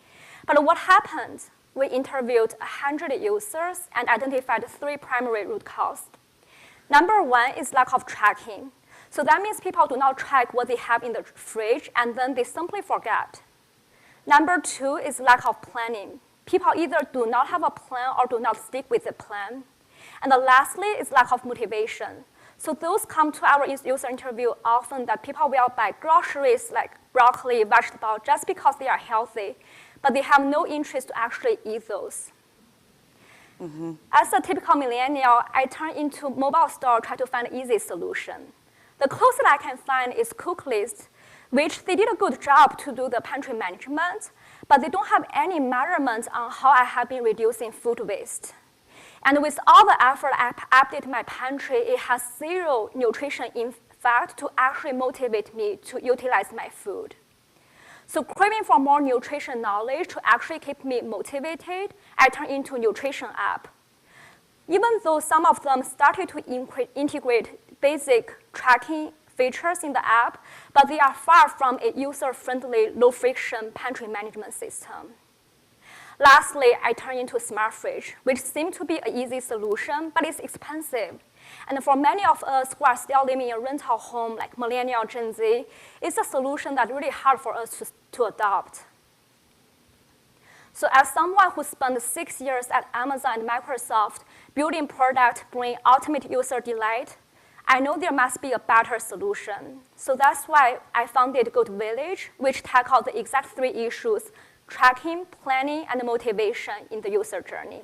But what happened? We interviewed 100 users and identified 3 primary root causes. Number 1 is lack of tracking. So that means people do not track what they have in the fridge, and then they simply forget. Number 2 is lack of planning. People either do not have a plan or do not stick with the plan. And lastly is lack of motivation. So those come to our user interview often that people will buy groceries like broccoli, vegetables, just because they are healthy, but they have no interest to actually eat those. As a typical millennial, I turn into mobile store, try to find an easy solution. The closest I can find is Cooklist, which they did a good job to do the pantry management, but they don't have any measurements on how I have been reducing food waste. And with all the effort I update my pantry, it has 0 nutrition effect to actually motivate me to utilize my food. So craving for more nutrition knowledge to actually keep me motivated, I turn into a nutrition app. Even though some of them started to integrate basic tracking features in the app, but they are far from a user-friendly, low-friction pantry management system. Lastly, I turn into a smart fridge, which seemed to be an easy solution, but it's expensive. And for many of us who are still living in a rental home, like millennial Gen Z, it's a solution that's really hard for us to adopt. So as someone who spent 6 years at Amazon and Microsoft building products bring ultimate user delight, I know there must be a better solution. So that's why I founded Good Village, which tackled the exact 3 issues: tracking, planning, and motivation in the user journey.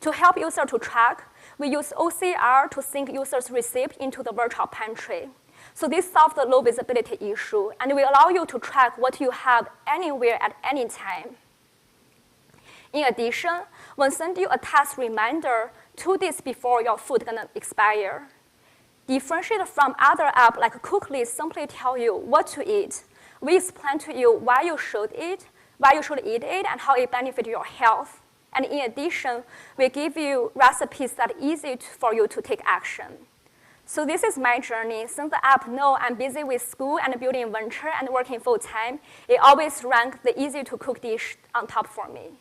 To help users to track, we use OCR to sync users' receipt into the virtual pantry. So this solves the low visibility issue, and we allow you to track what you have anywhere at any time. In addition, we'll send you a task reminder 2 days before your food gonna expire. Differentiated from other apps like Cooklist simply tell you what to eat. We explain to you why you should eat it, and how it benefits your health. And in addition, we give you recipes that are easy for you to take action. So this is my journey. Since the app knows I'm busy with school and building venture and working full-time, it always ranks the easy-to-cook dish on top for me.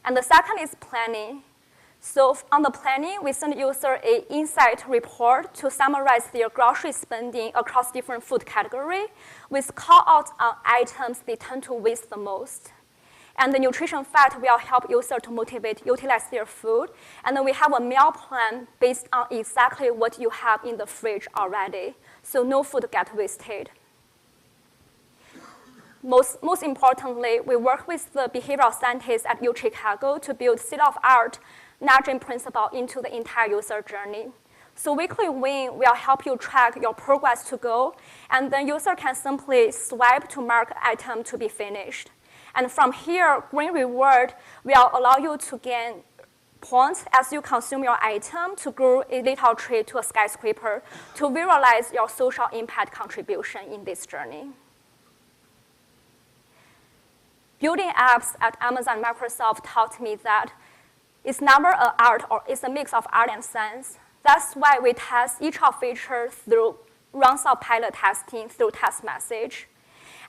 And the second is planning. So on the planning, we send user an insight report to summarize their grocery spending across different food categories with call-outs on items they tend to waste the most. And the nutrition fact will help users to utilize their food. And then we have a meal plan based on exactly what you have in the fridge already, so no food gets wasted. Most importantly, we work with the behavioral scientists at UChicago to build state-of-the-art nudging principle into the entire user journey. So weekly win will help you track your progress to go, and then user can simply swipe to mark item to be finished. And from here, green reward will allow you to gain points as you consume your item to grow a little tree to a skyscraper to visualize your social impact contribution in this journey. Building apps at Amazon and Microsoft taught me that it's never an art, or it's a mix of art and science. That's why we test each of features through rounds of pilot testing through test message.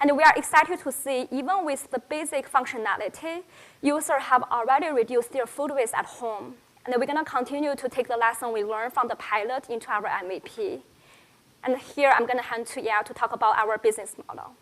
And we are excited to see, even with the basic functionality, users have already reduced their food waste at home. And we're going to continue to take the lesson we learned from the pilot into our MVP. And here, I'm going to hand to Ya to talk about our business model.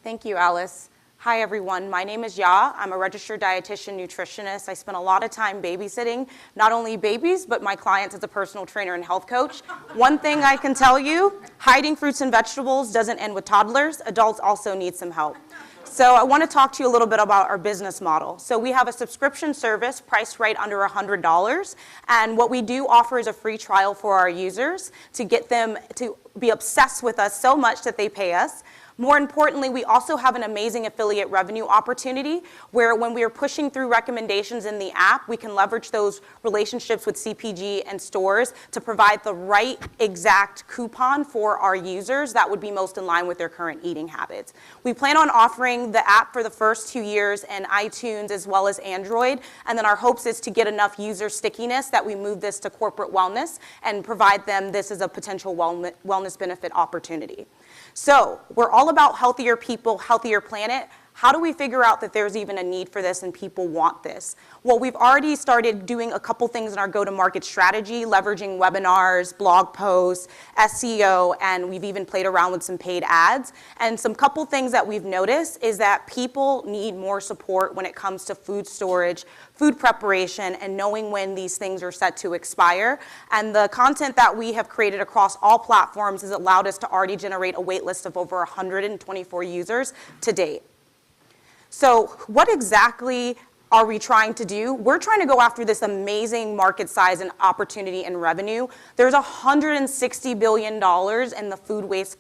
Thank you, Alice. Hi, everyone. My name is Ya. I'm a registered dietitian nutritionist. I spend a lot of time babysitting, not only babies, but my clients as a personal trainer and health coach. One thing I can tell you, hiding fruits and vegetables doesn't end with toddlers. Adults also need some help. So I want to talk to you a little bit about our business model. So we have a subscription service priced right under $100. And what we do offer is a free trial for our users to get them to be obsessed with us so much that they pay us. More importantly, we also have an amazing affiliate revenue opportunity where when we are pushing through recommendations in the app, we can leverage those relationships with CPG and stores to provide the right exact coupon for our users that would be most in line with their current eating habits. We plan on offering the app for the first 2 years in iTunes as well as Android, and then our hopes is to get enough user stickiness that we move this to corporate wellness and provide them this as a potential wellness benefit opportunity. So we're all about healthier people, healthier planet. How do we figure out that there's even a need for this and people want this? Well, we've already started doing a couple things in our go-to-market strategy, leveraging webinars, blog posts, SEO, and we've even played around with some paid ads. And some couple things that we've noticed is that people need more support when it comes to food storage, food preparation, and knowing when these things are set to expire. And the content that we have created across all platforms has allowed us to already generate a wait list of over 124 users to date. So what exactly are we trying to do? We're trying to go after this amazing market size and opportunity and revenue. There's $160 billion in the food waste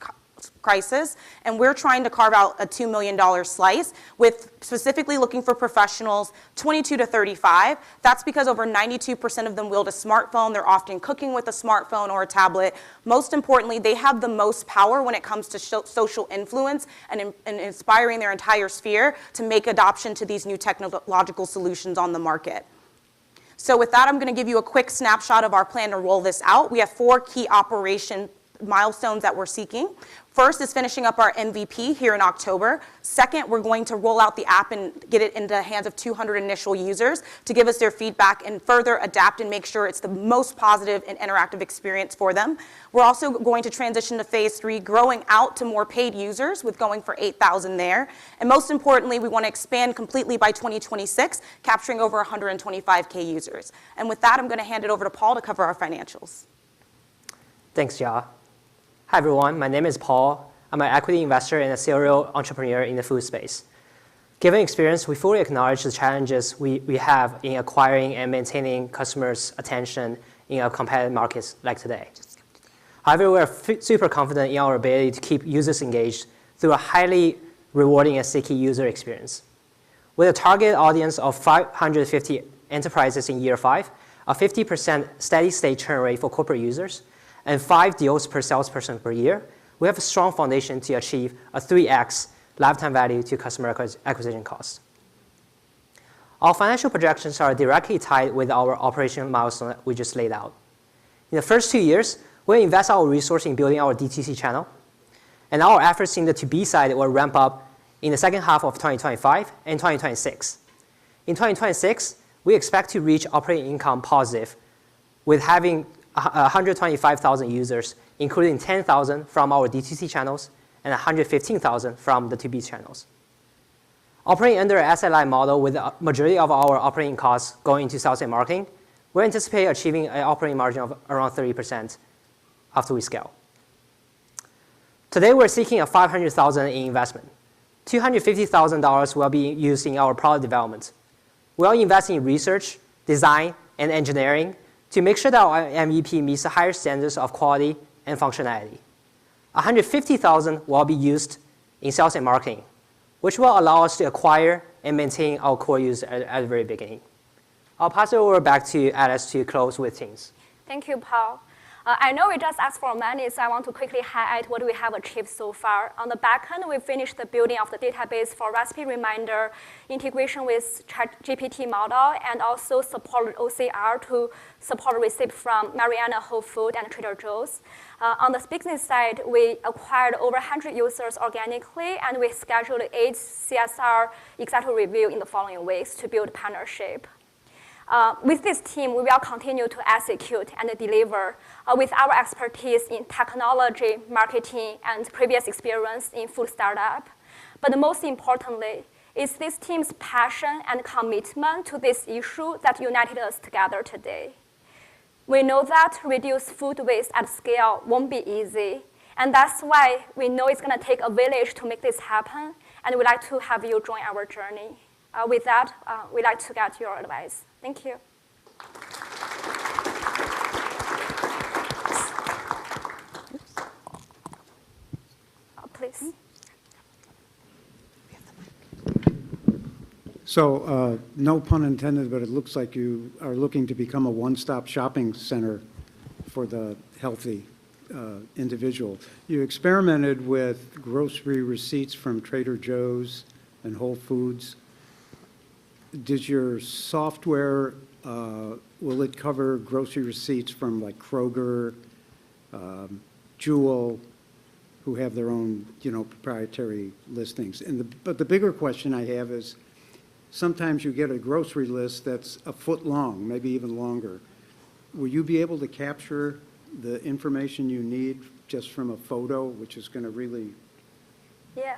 crisis, and we're trying to carve out a $2 million slice with specifically looking for professionals 22 to 35. That's because over 92% of them wield a smartphone. They're often cooking with a smartphone or a tablet. Most importantly, they have the most power when it comes to social influence and inspiring their entire sphere to make adoption to these new technological solutions on the market. So with that, I'm going to give you a quick snapshot of our plan to roll this out. We have 4 key operation milestones that we're seeking. First is finishing up our MVP here in October. Second, we're going to roll out the app and get it into the hands of 200 initial users to give us their feedback and further adapt and make sure it's the most positive and interactive experience for them. We're also going to transition to phase 3, growing out to more paid users with going for 8,000 there. And most importantly, we want to expand completely by 2026, capturing over 125K users. And with that, I'm going to hand it over to Paul to cover our financials. Thanks, Ya. Hi, everyone. My name is Paul. I'm an equity investor and a serial entrepreneur in the food space. Given experience, we fully acknowledge the challenges we have in acquiring and maintaining customers' attention in a competitive market like today. However, we are super confident in our ability to keep users engaged through a highly rewarding and sticky user experience. With a target audience of 550 enterprises in year 5, a 50% steady state churn rate for corporate users, and 5 deals per salesperson per year, we have a strong foundation to achieve a 3x lifetime value to customer acquisition cost. Our financial projections are directly tied with our operational milestone that we just laid out. In the first 2 years, we'll invest our resource in building our DTC channel, and our efforts in the to-B side will ramp up in the second half of 2025 and 2026. In 2026, we expect to reach operating income positive with having 125,000 users, including 10,000 from our DTC channels and 115,000 from the to-B channels. Operating under an asset-light model with the majority of our operating costs going into sales and marketing, we anticipate achieving an operating margin of around 30% after we scale. Today, we're seeking a $500,000 in investment. $250,000 will be used in our product development. We'll invest in research, design, and engineering to make sure that our MVP meets the higher standards of quality and functionality. $150,000 will be used in sales and marketing, which will allow us to acquire and maintain our core users at the very beginning. I'll pass it over back to Alice to close with things. Thank you, Paul. I know we just asked for money, so I want to quickly highlight what we have achieved so far. On the back end, we finished the building of the database for recipe reminder, integration with ChatGPT model, and also support OCR to support receipt from Mariana, Whole Foods, and Trader Joe's. On the business side, we acquired over 100 users organically, and we scheduled 8 CSR executive review in the following weeks to build partnership. With this team, we will continue to execute and deliver with our expertise in technology, marketing, and previous experience in food startup. But most importantly, it's this team's passion and commitment to this issue that united us together today. We know that reduce food waste at scale won't be easy, and that's why we know it's going to take a village to make this happen, and we'd like to have you join our journey. With that, we'd like to get your advice. Thank you. Please. So, no pun intended, but it looks like you are looking to become a one-stop shopping center for the healthy individual. You experimented with grocery receipts from Trader Joe's and Whole Foods. Does your software, will it cover grocery receipts from like Kroger, Jewel, who have their own, proprietary listings? But the bigger question I have is, sometimes you get a grocery list that's a foot long, maybe even longer. Will you be able to capture the information you need just from a photo, which is going to really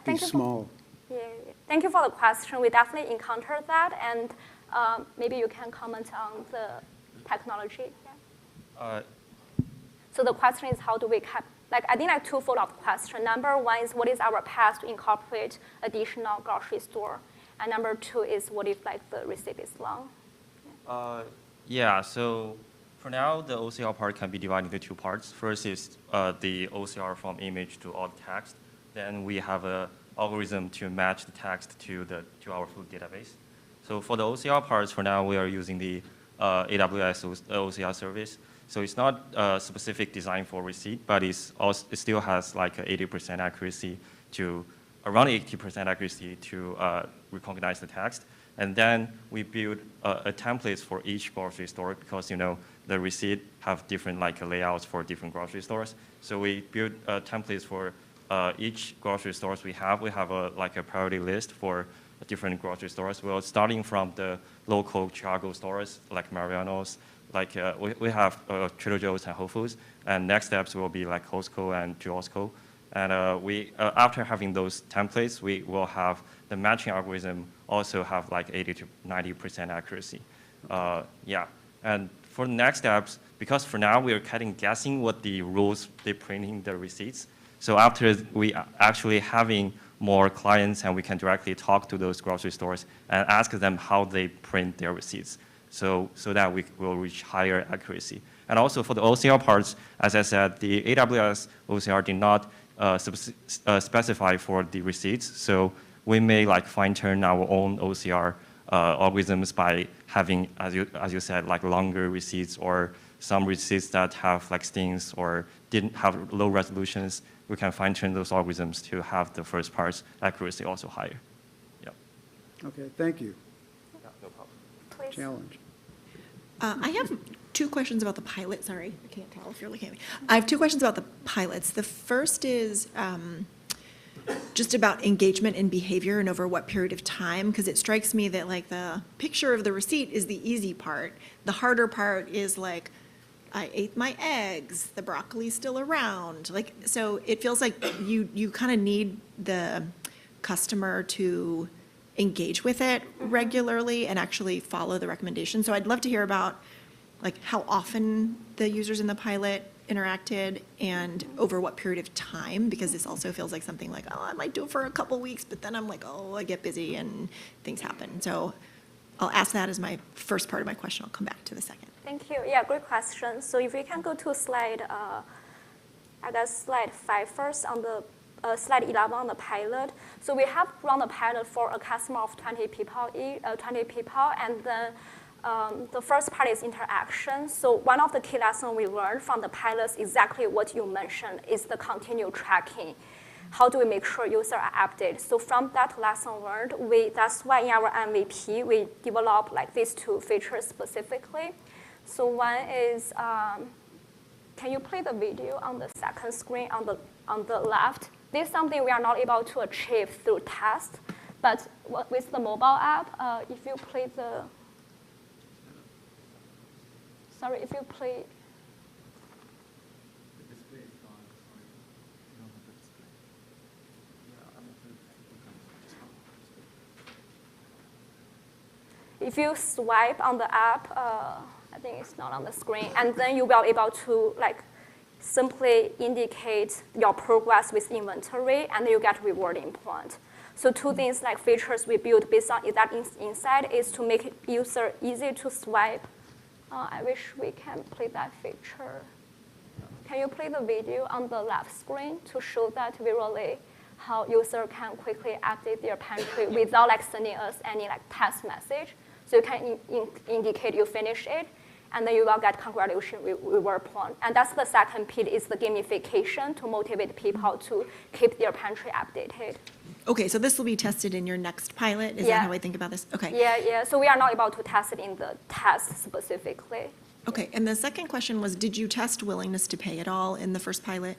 be small? Thank you for the question. We definitely encountered that, and maybe you can comment on the technology. So the question is, how do we I think like twofold of question. Number one is, what is our path to incorporate additional grocery store? And number two is, what if the receipt is long? So for now, the OCR part can be divided into two parts. First is the OCR from image to alt text. Then we have an algorithm to match the text to our food database. So for the OCR parts, for now, we are using the AWS OCR service. So it's not a specific design for receipt, but it still has like 80% accuracy to around 80% accuracy to recognize the text. And then we build a template for each grocery store because the receipt have different layouts for different grocery stores. So we build templates for each grocery stores we have. We have a priority list for different grocery stores. We're starting from the local Chicago stores like Mariano's. We have Trader Joe's and Whole Foods, and next steps will be like Costco and Jewel's-Co. And we, after having those templates, we will have the matching algorithm also have 80 to 90% accuracy. And for the next steps, because for now we are guessing what the rules they printing the receipts. So after we actually having more clients and we can directly talk to those grocery stores and ask them how they print their receipts. So that we will reach higher accuracy. And also for the OCR parts, as I said, the AWS OCR did not specify for the receipts. So we may fine-tune our own OCR algorithms by having, as you said, longer receipts or some receipts that have stings or didn't have low resolutions. We can fine-tune those algorithms to have the first part's accuracy also higher. Okay, thank you. No problem. Please. Challenge. I have two questions about the pilot. Sorry, I can't tell if you're looking at me. I have two questions about the pilots. The first is just about engagement and behavior and over what period of time, because it strikes me that the picture of the receipt is the easy part. The harder part is I ate my eggs, the broccoli's still around. So it feels like you kind of need the customer to engage with it regularly and actually follow the recommendations. So I'd love to hear about how often the users in the pilot interacted and over what period of time, because this also feels like something I might do it for a couple weeks, but then I'm I get busy and things happen. So I'll ask that as my first part of my question. I'll come back to the second. Thank you. Yeah, great question. So if we can go to slide, slide 5 first on the slide 11 on the pilot. So we have run the pilot for a customer of 20 people, and then The first part is interaction. So one of the key lessons we learned from the pilots, exactly what you mentioned, is the continued tracking. How do we make sure users are updated? So from that lesson learned, that's why in our MVP, we develop like these two features specifically. So one is, can you play the video on the second screen on the left? This is something we are not able to achieve through tests, but with the mobile app, if you play the, if you play, if you swipe on the app, I think it's not on the screen, and then you will be able to like simply indicate your progress with inventory, and you get rewarding point. So two things like features we build based on that insight is to make it user easy to swipe. I wish we can play that feature. Can you play the video on the left screen to show that visually how user can quickly update their pantry without like sending us any like text message? So you can indicate you finish it, and then you will get congratulations reward point. And that's the second piece is the gamification to motivate people to keep their pantry updated. Okay, so this will be tested in your next pilot? Is that how I think about this? Okay. Yeah. So we are not able to test it in the test specifically. Okay, and the second question was, did you test willingness to pay at all in the first pilot?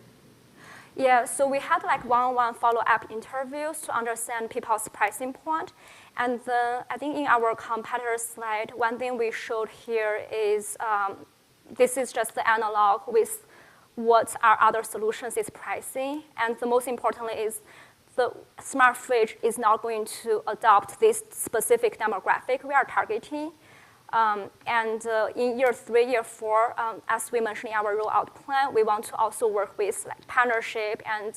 Yeah, so we had like one-on-one follow-up interviews to understand people's pricing point. And then I think in our competitor slide, one thing we showed here is this is just the analog with what our other solutions is pricing. And the most importantly is the smart fridge is not going to adopt this specific demographic we are targeting. In year 3, year 4, as we mentioned in our rollout plan, we want to also work with like partnership and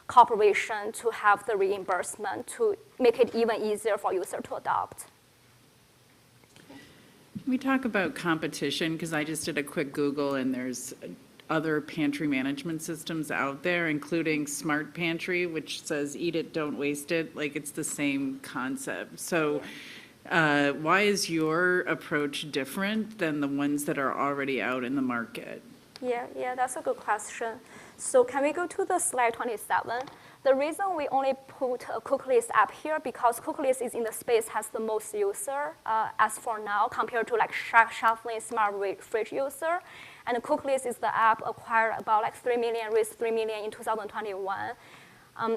cooperation to have the reimbursement to make it even easier for users to adopt. Can we talk about competition? Because I just did a quick Google, and there's other pantry management systems out there, including Smart Pantry, which says eat it, don't waste it. Like, it's the same concept. So why is your approach different than the ones that are already out in the market? Yeah, that's a good question. So can we go to the slide 27? The reason we only put a cooklist app here because cooklist is in the space has the most user as for now compared to like shuffling smart fridge user. And cooklist is the app acquired about like 3 million, reached 3 million in 2021.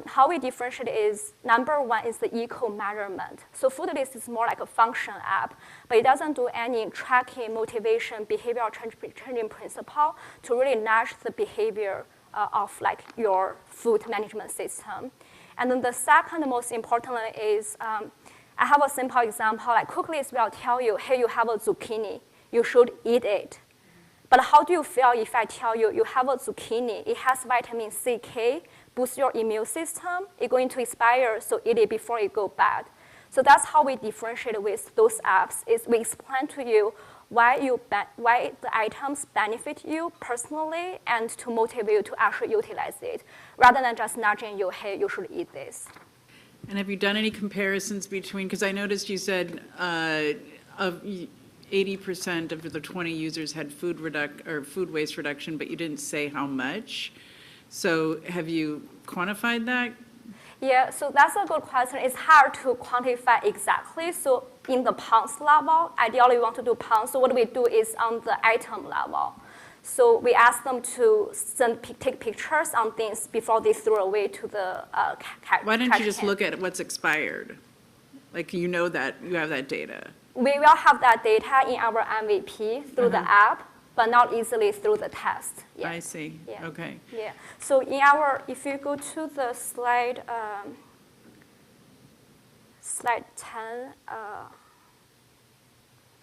How we differentiate is, number one is the eco measurement. So Foodlist is more like a function app, but it doesn't do any tracking, motivation, behavioral changing principle to really nudge the behavior of like your food management system. And then the second most importantly is, I have a simple example, like Cooklist will tell you, hey, you have a zucchini, you should eat it. But how do you feel if I tell you, you have a zucchini, it has vitamin C, K, boost your immune system, it's going to expire, so eat it before it goes bad. So that's how we differentiate with those apps, is we explain to you why the items benefit you personally and to motivate you to actually utilize it, rather than just nudging you, hey, you should eat this. And have you done any comparisons between, because I noticed you said of 80% of the 20 users had food waste reduction, but you didn't say how much. So have you quantified that? Yeah, so that's a good question. It's hard to quantify exactly. So in the pounds level, ideally we want to do pounds. So what we do is on the item level. So we ask them to take pictures on things before they throw away to the Why don't you just look at what's expired? Like, you know that, you have that data. We will have that data in our MVP through the app, but not easily through the test. Yeah. I see. Yeah. Okay. Yeah. So in our, if you go to the slide, slide 10,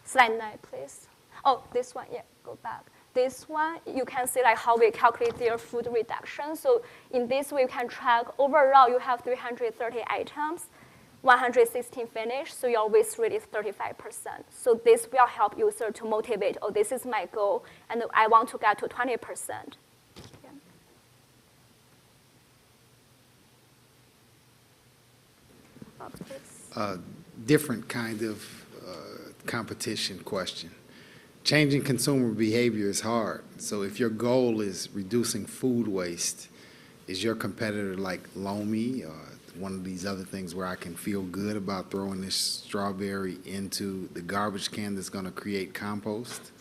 slide 9, please. Oh, this one, yeah, go back. This one, you can see like how we calculate their food reduction. So in this way, you can track overall, you have 330 items. 116 finished, so your waste rate is 35%. So this will help user to motivate, oh, this is my goal, and I want to get to 20%. Different kind of competition question. Changing consumer behavior is hard. So if your goal is reducing food waste, is your competitor like Lomi or one of these other things where I can feel good about throwing this strawberry into the garbage can that's going to create compost?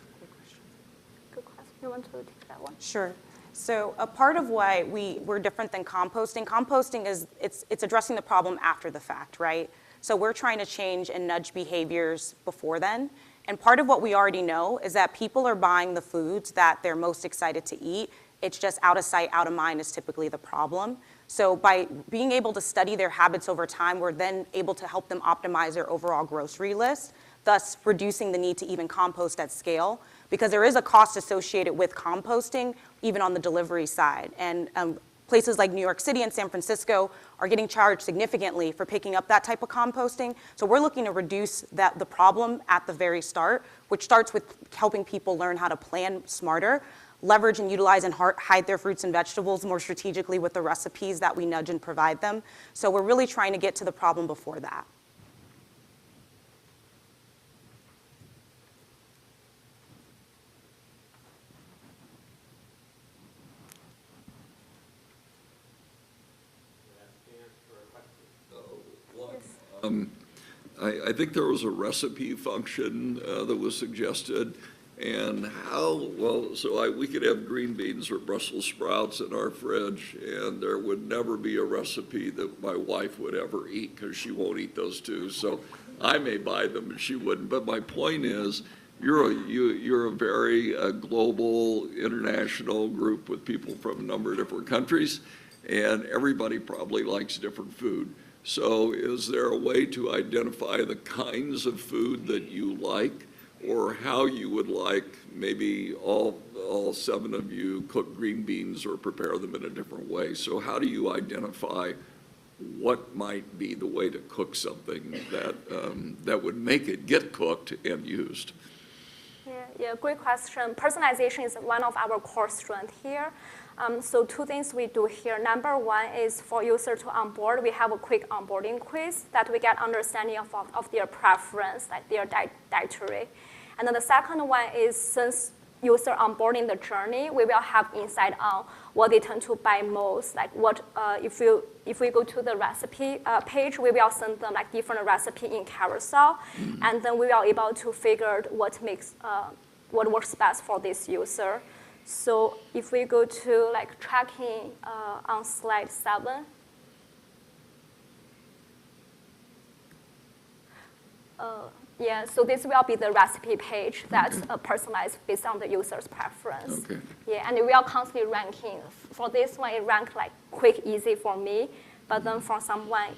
Good question. You want to take that one? Sure. So a part of why we're different than composting is it's addressing the problem after the fact, right? So we're trying to change and nudge behaviors before then. And part of what we already know is that people are buying the foods that they're most excited to eat. It's just out of sight, out of mind is typically the problem. So by being able to study their habits over time, we're then able to help them optimize their overall grocery list, thus reducing the need to even compost at scale, because there is a cost associated with composting, even on the delivery side. And places like New York City and San Francisco are getting charged significantly for picking up that type of composting. So we're looking to reduce the problem at the very start, which starts with helping people learn how to plan smarter, leverage and utilize and hide their fruits and vegetables more strategically with the recipes that we nudge and provide them. So we're really trying to get to the problem before that. I think there was a recipe function that was suggested, and we could have green beans or Brussels sprouts in our fridge, and there would never be a recipe that my wife would ever eat because she won't eat those two. So I may buy them and she wouldn't. But my point is, you're a very global, international group with people from a number of different countries, and everybody probably likes different food. So is there a way to identify the kinds of food that you like, or how you would like maybe all 7 of you cook green beans or prepare them in a different way? So how do you identify what might be the way to cook something that would make it get cooked and used? Yeah, great question. Personalization is one of our core strengths here. So 2 things we do here. Number 1 is for user to onboard. We have a quick onboarding quiz that we get understanding of their preference, like their dietary. And then the second one is, since user onboarding the journey, we will have insight on what they tend to buy most. Like if we go to the recipe page, we will send them like different recipe in carousel, and then we are able to figure what works best for this user. So if we go to like tracking on slide 7, yeah, so this will be the recipe page that's personalized based on the user's preference. Okay. Yeah, and we are constantly ranking. For this one, it ranked like quick, easy for me, but then for someone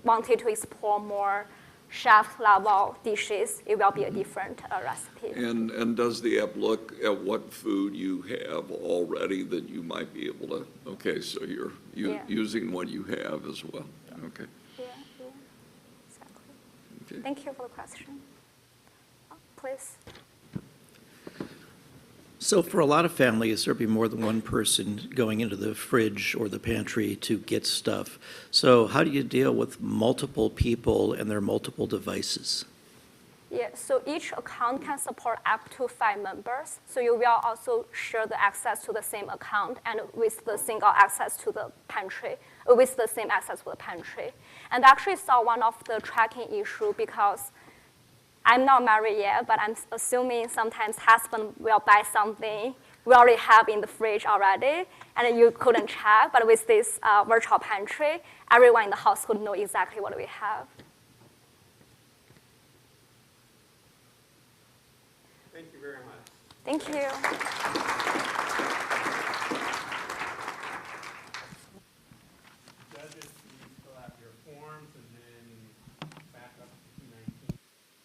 wanted to explore more chef-level dishes, it will be a different recipe. And does the app look at what food you have already that you might be able to, okay, so you're using what you have as well, okay. Yeah, exactly. Okay. Thank you for the question. Please. So for a lot of families, there'd be more than one person going into the fridge or the pantry to get stuff. So how do you deal with multiple people and their multiple devices? Yeah, so each account can support up to 5 members. So you will also share the access to the same account and with the single access to the pantry, with the same access to the pantry. And actually saw one of the tracking issue because I'm not married yet, but I'm assuming sometimes husband will buy something we already have in the fridge already, and you couldn't check. But with this virtual pantry, everyone in the household know exactly what we have. Thank you very much. Thank you. Judges, please fill out your forms and then back up to 219.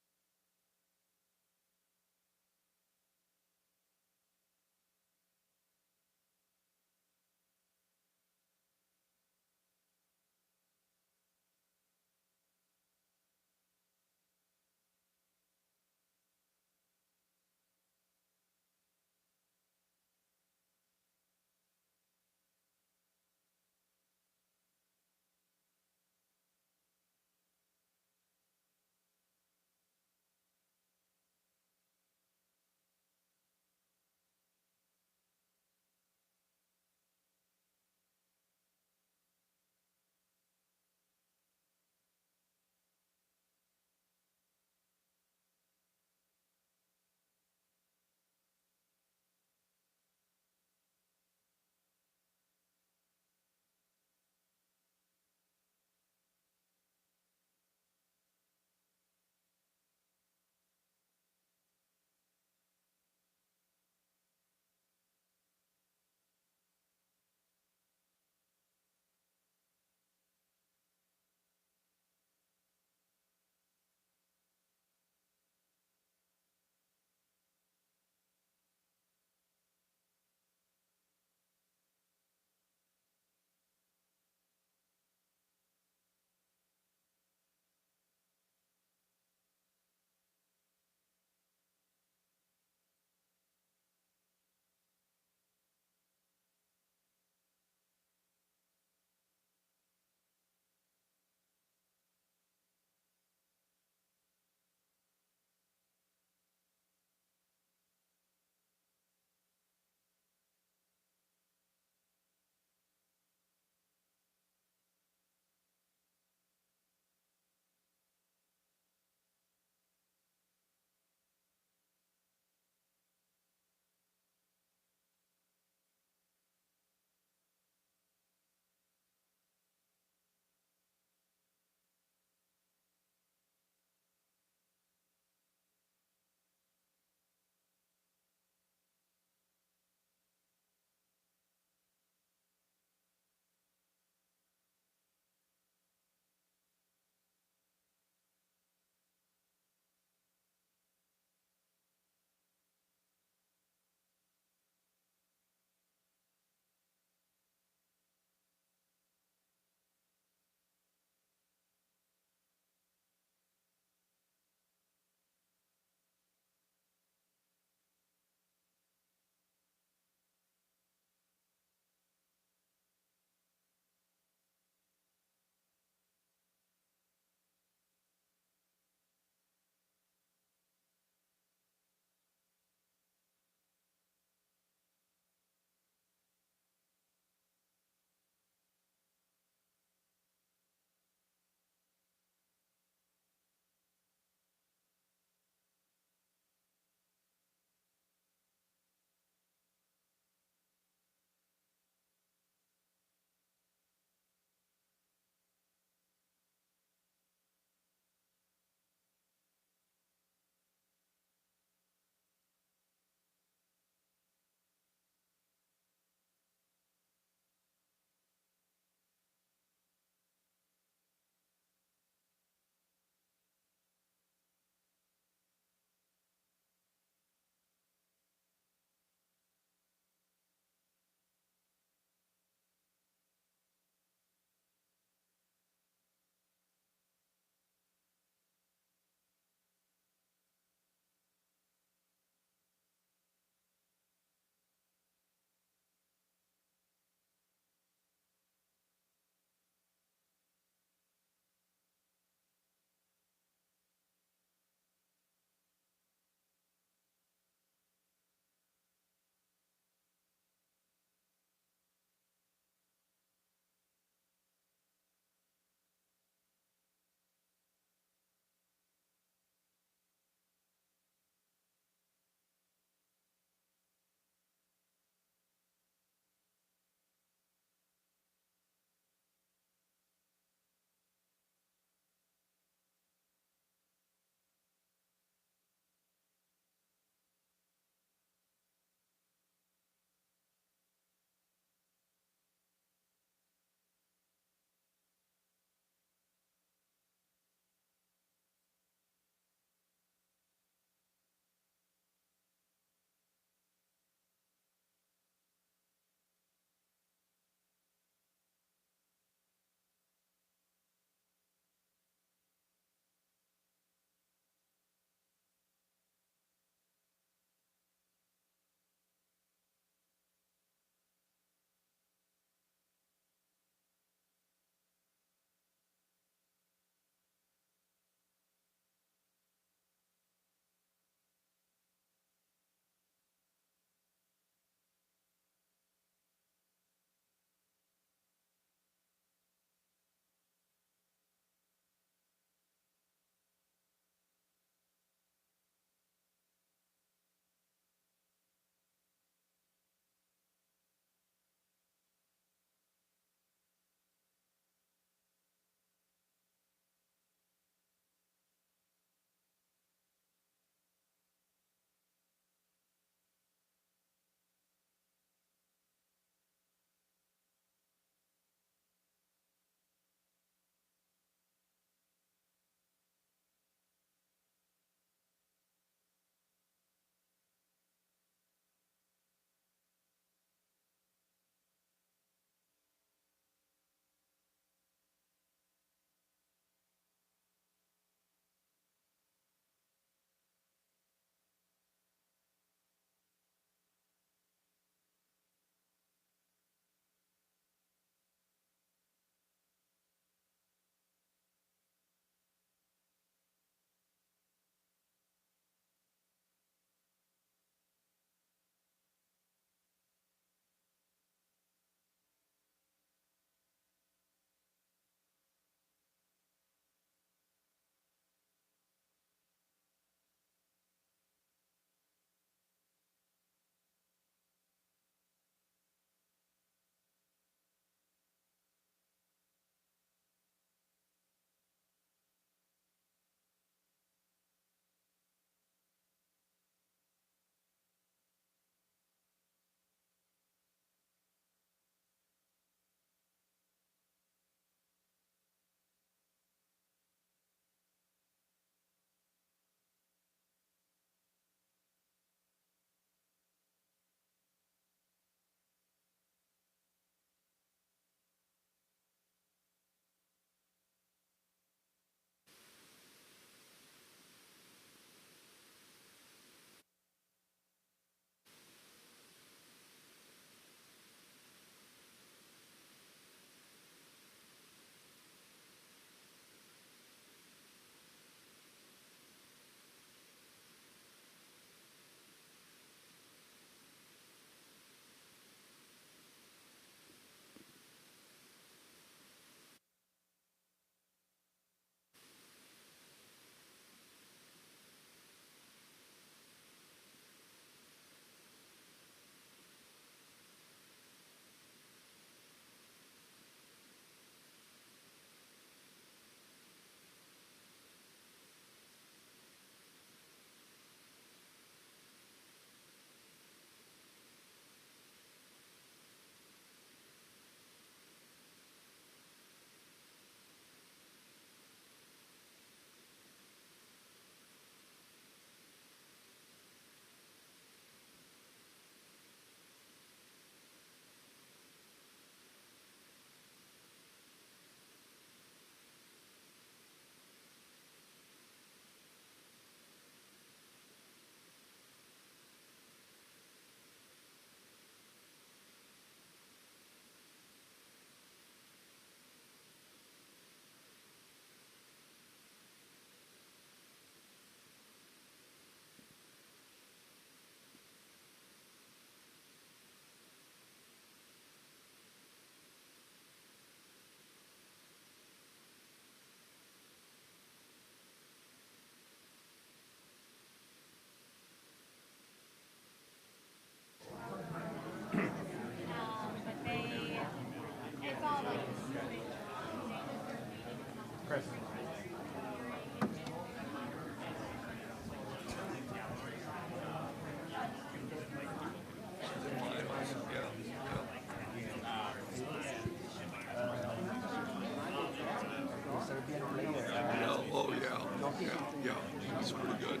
Yeah, that's pretty good.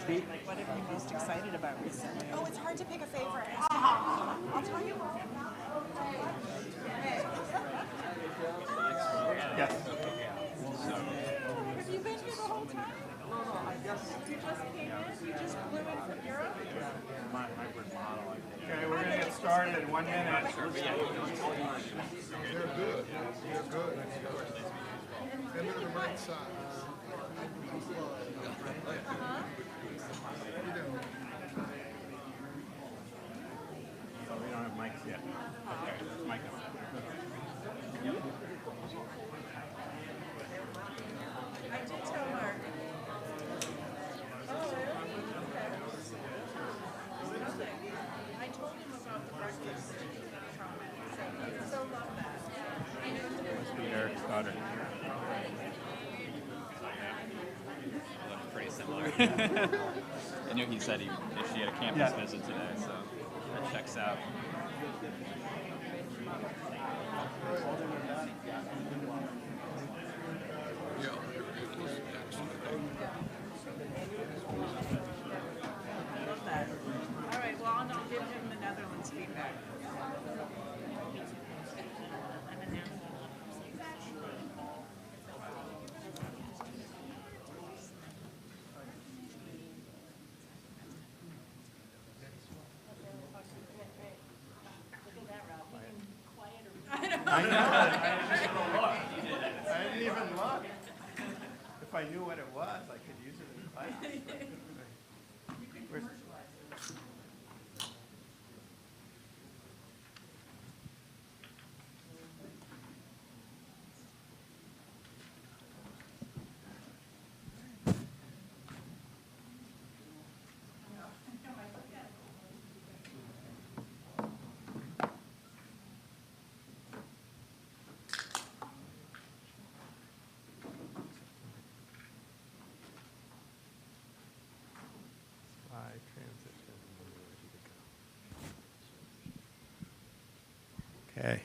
Like, what are you most excited about recently? Oh, it's hard to pick a favorite. I'll tell you. Yes. Have you been here the whole time? No, I guess. You just came in? You just flew in from Europe? Okay, we're going to get started in 1 minute. They're good. They're good. And they're the right size. So we don't have mics yet. Mic up. I did tell Mark. I told him about the breakfast comment, so love that. Must be Eric's daughter. Pretty similar. I knew he said she had a campus visit today, so that checks out. Yeah, here it is. Love that. All right, well, I'll give him the Netherlands feedback. I know. I didn't even look. If I knew what it was, I could use it in class. Where's Okay.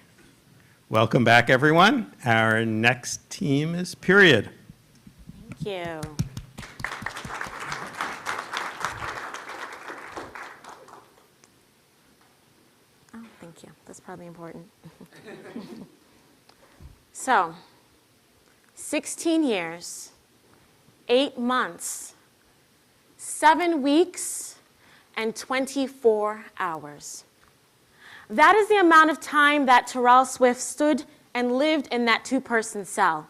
Welcome back, everyone. Our next team is Period. Thank you. Oh, thank you. That's probably important. So, 16 years, 8 months, 7 weeks, and 24 hours. That is the amount of time that Terrell Swift stood and lived in that two-person cell.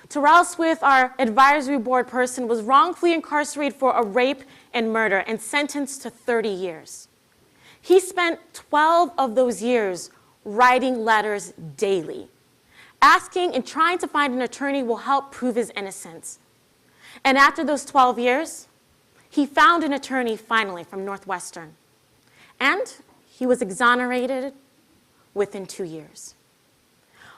Terrell Swift, our advisory board person, was wrongfully incarcerated for a rape and murder and sentenced to 30 years. He spent 12 of those years writing letters daily, asking and trying to find an attorney who will help prove his innocence. And after those 12 years, he found an attorney finally from Northwestern. And he was exonerated within 2 years.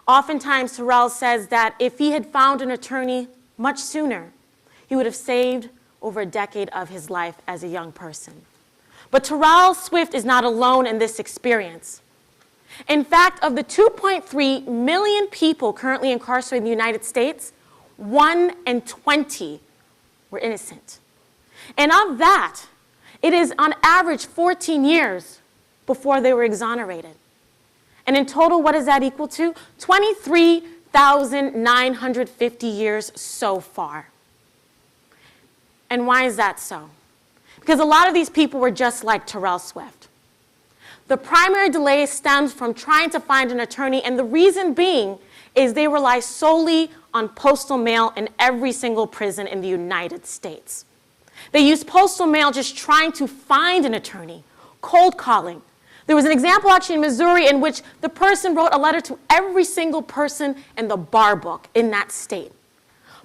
Oftentimes, Terrell says that if he had found an attorney much sooner, he would have saved over a decade of his life as a young person. But Terrell Swift is not alone in this experience. In fact, of the 2.3 million people currently incarcerated in the United States, 1 in 20 were innocent. And of that, it is on average 14 years before they were exonerated. And in total, what does that equal to? 23,950 years so far. And why is that so? Because a lot of these people were just like Terrell Swift. The primary delay stems from trying to find an attorney, and the reason being is they rely solely on postal mail in every single prison in the United States. They use postal mail just trying to find an attorney, cold calling. There was an example actually in Missouri in which the person wrote a letter to every single person in the bar book in that state.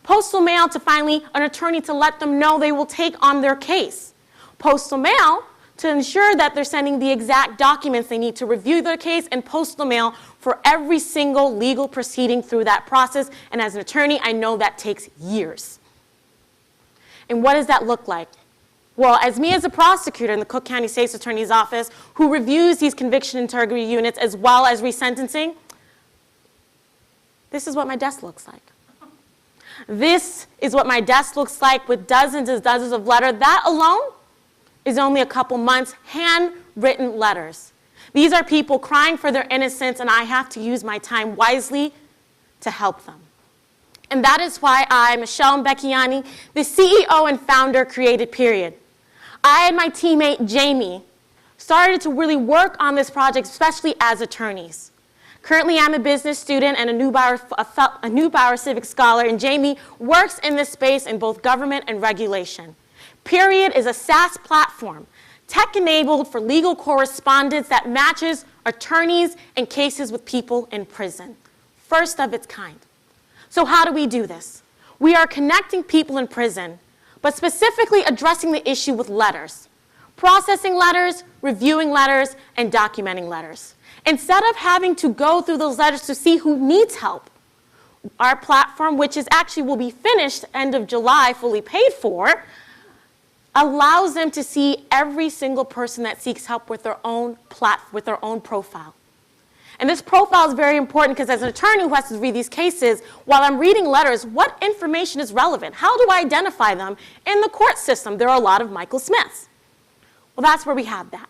Postal mail to finally an attorney to let them know they will take on their case. Postal mail to ensure that they're sending the exact documents they need to review their case, and postal mail for every single legal proceeding through that process. And as an attorney, I know that takes years. And what does that look like? Well, as me as a prosecutor in the Cook County State's Attorney's Office who reviews these conviction integrity units as well as resentencing, This is what my desk looks like. This is what my desk looks like with dozens and dozens of letters. That alone is only a couple months, handwritten letters. These are people crying for their innocence, and I have to use my time wisely to help them. And that is why I, Michelle Mbecchiani, the CEO and founder, created Period. I and my teammate, Jamie, started to really work on this project, especially as attorneys. Currently, I'm a business student and a Neubauer Civic Scholar, and Jamie works in this space in both government and regulation. Period is a SaaS platform, tech-enabled for legal correspondence that matches attorneys and cases with people in prison. First of its kind. So how do we do this? We are connecting people in prison, but specifically addressing the issue with letters. Processing letters, reviewing letters, and documenting letters. Instead of having to go through those letters to see who needs help, our platform, which is actually will be finished end of July, fully paid for, allows them to see every single person that seeks help with their own profile. And this profile is very important because as an attorney who has to read these cases, while I'm reading letters, what information is relevant? How do I identify them in the court system? There are a lot of Michael Smiths. Well, that's where we have that.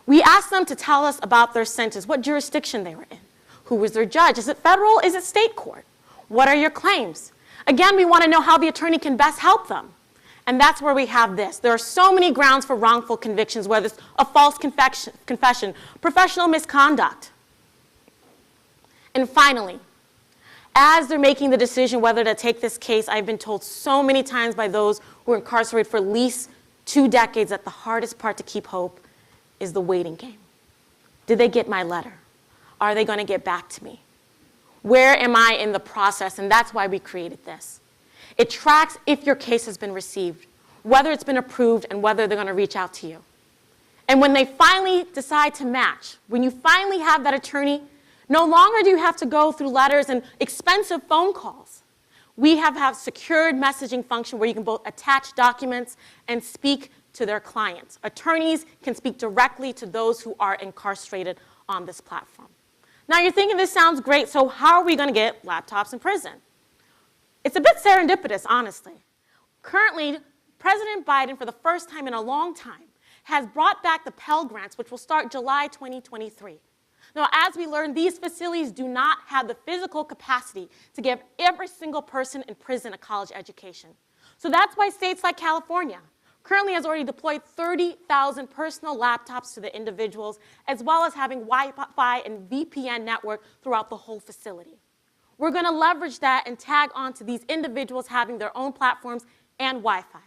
We ask them to tell us about their sentence, what jurisdiction they were in, who was their judge, is it federal, is it state court? What are your claims? Again, we want to know how the attorney can best help them. And that's where we have this. There are so many grounds for wrongful convictions, whether it's a false confession, professional misconduct. And finally, as they're making the decision whether to take this case, I've been told so many times by those who are incarcerated for at least 2 decades that the hardest part to keep hope is the waiting game. Did they get my letter? Are they going to get back to me? Where am I in the process? And that's why we created this. It tracks if your case has been received, whether it's been approved, and whether they're going to reach out to you. And when they finally decide to match, when you finally have that attorney, no longer do you have to go through letters and expensive phone calls. We have secured messaging function where you can both attach documents and speak to their clients. Attorneys can speak directly to those who are incarcerated on this platform. Now you're thinking this sounds great, so how are we going to get laptops in prison? It's a bit serendipitous, honestly. Currently, President Biden, for the first time in a long time, has brought back the Pell Grants, which will start July 2023. Now, as we learned, these facilities do not have the physical capacity to give every single person in prison a college education. So that's why states like California currently has already deployed 30,000 personal laptops to the individuals, as well as having Wi-Fi and VPN network throughout the whole facility. We're going to leverage that and tag on to these individuals having their own platforms and Wi-Fi.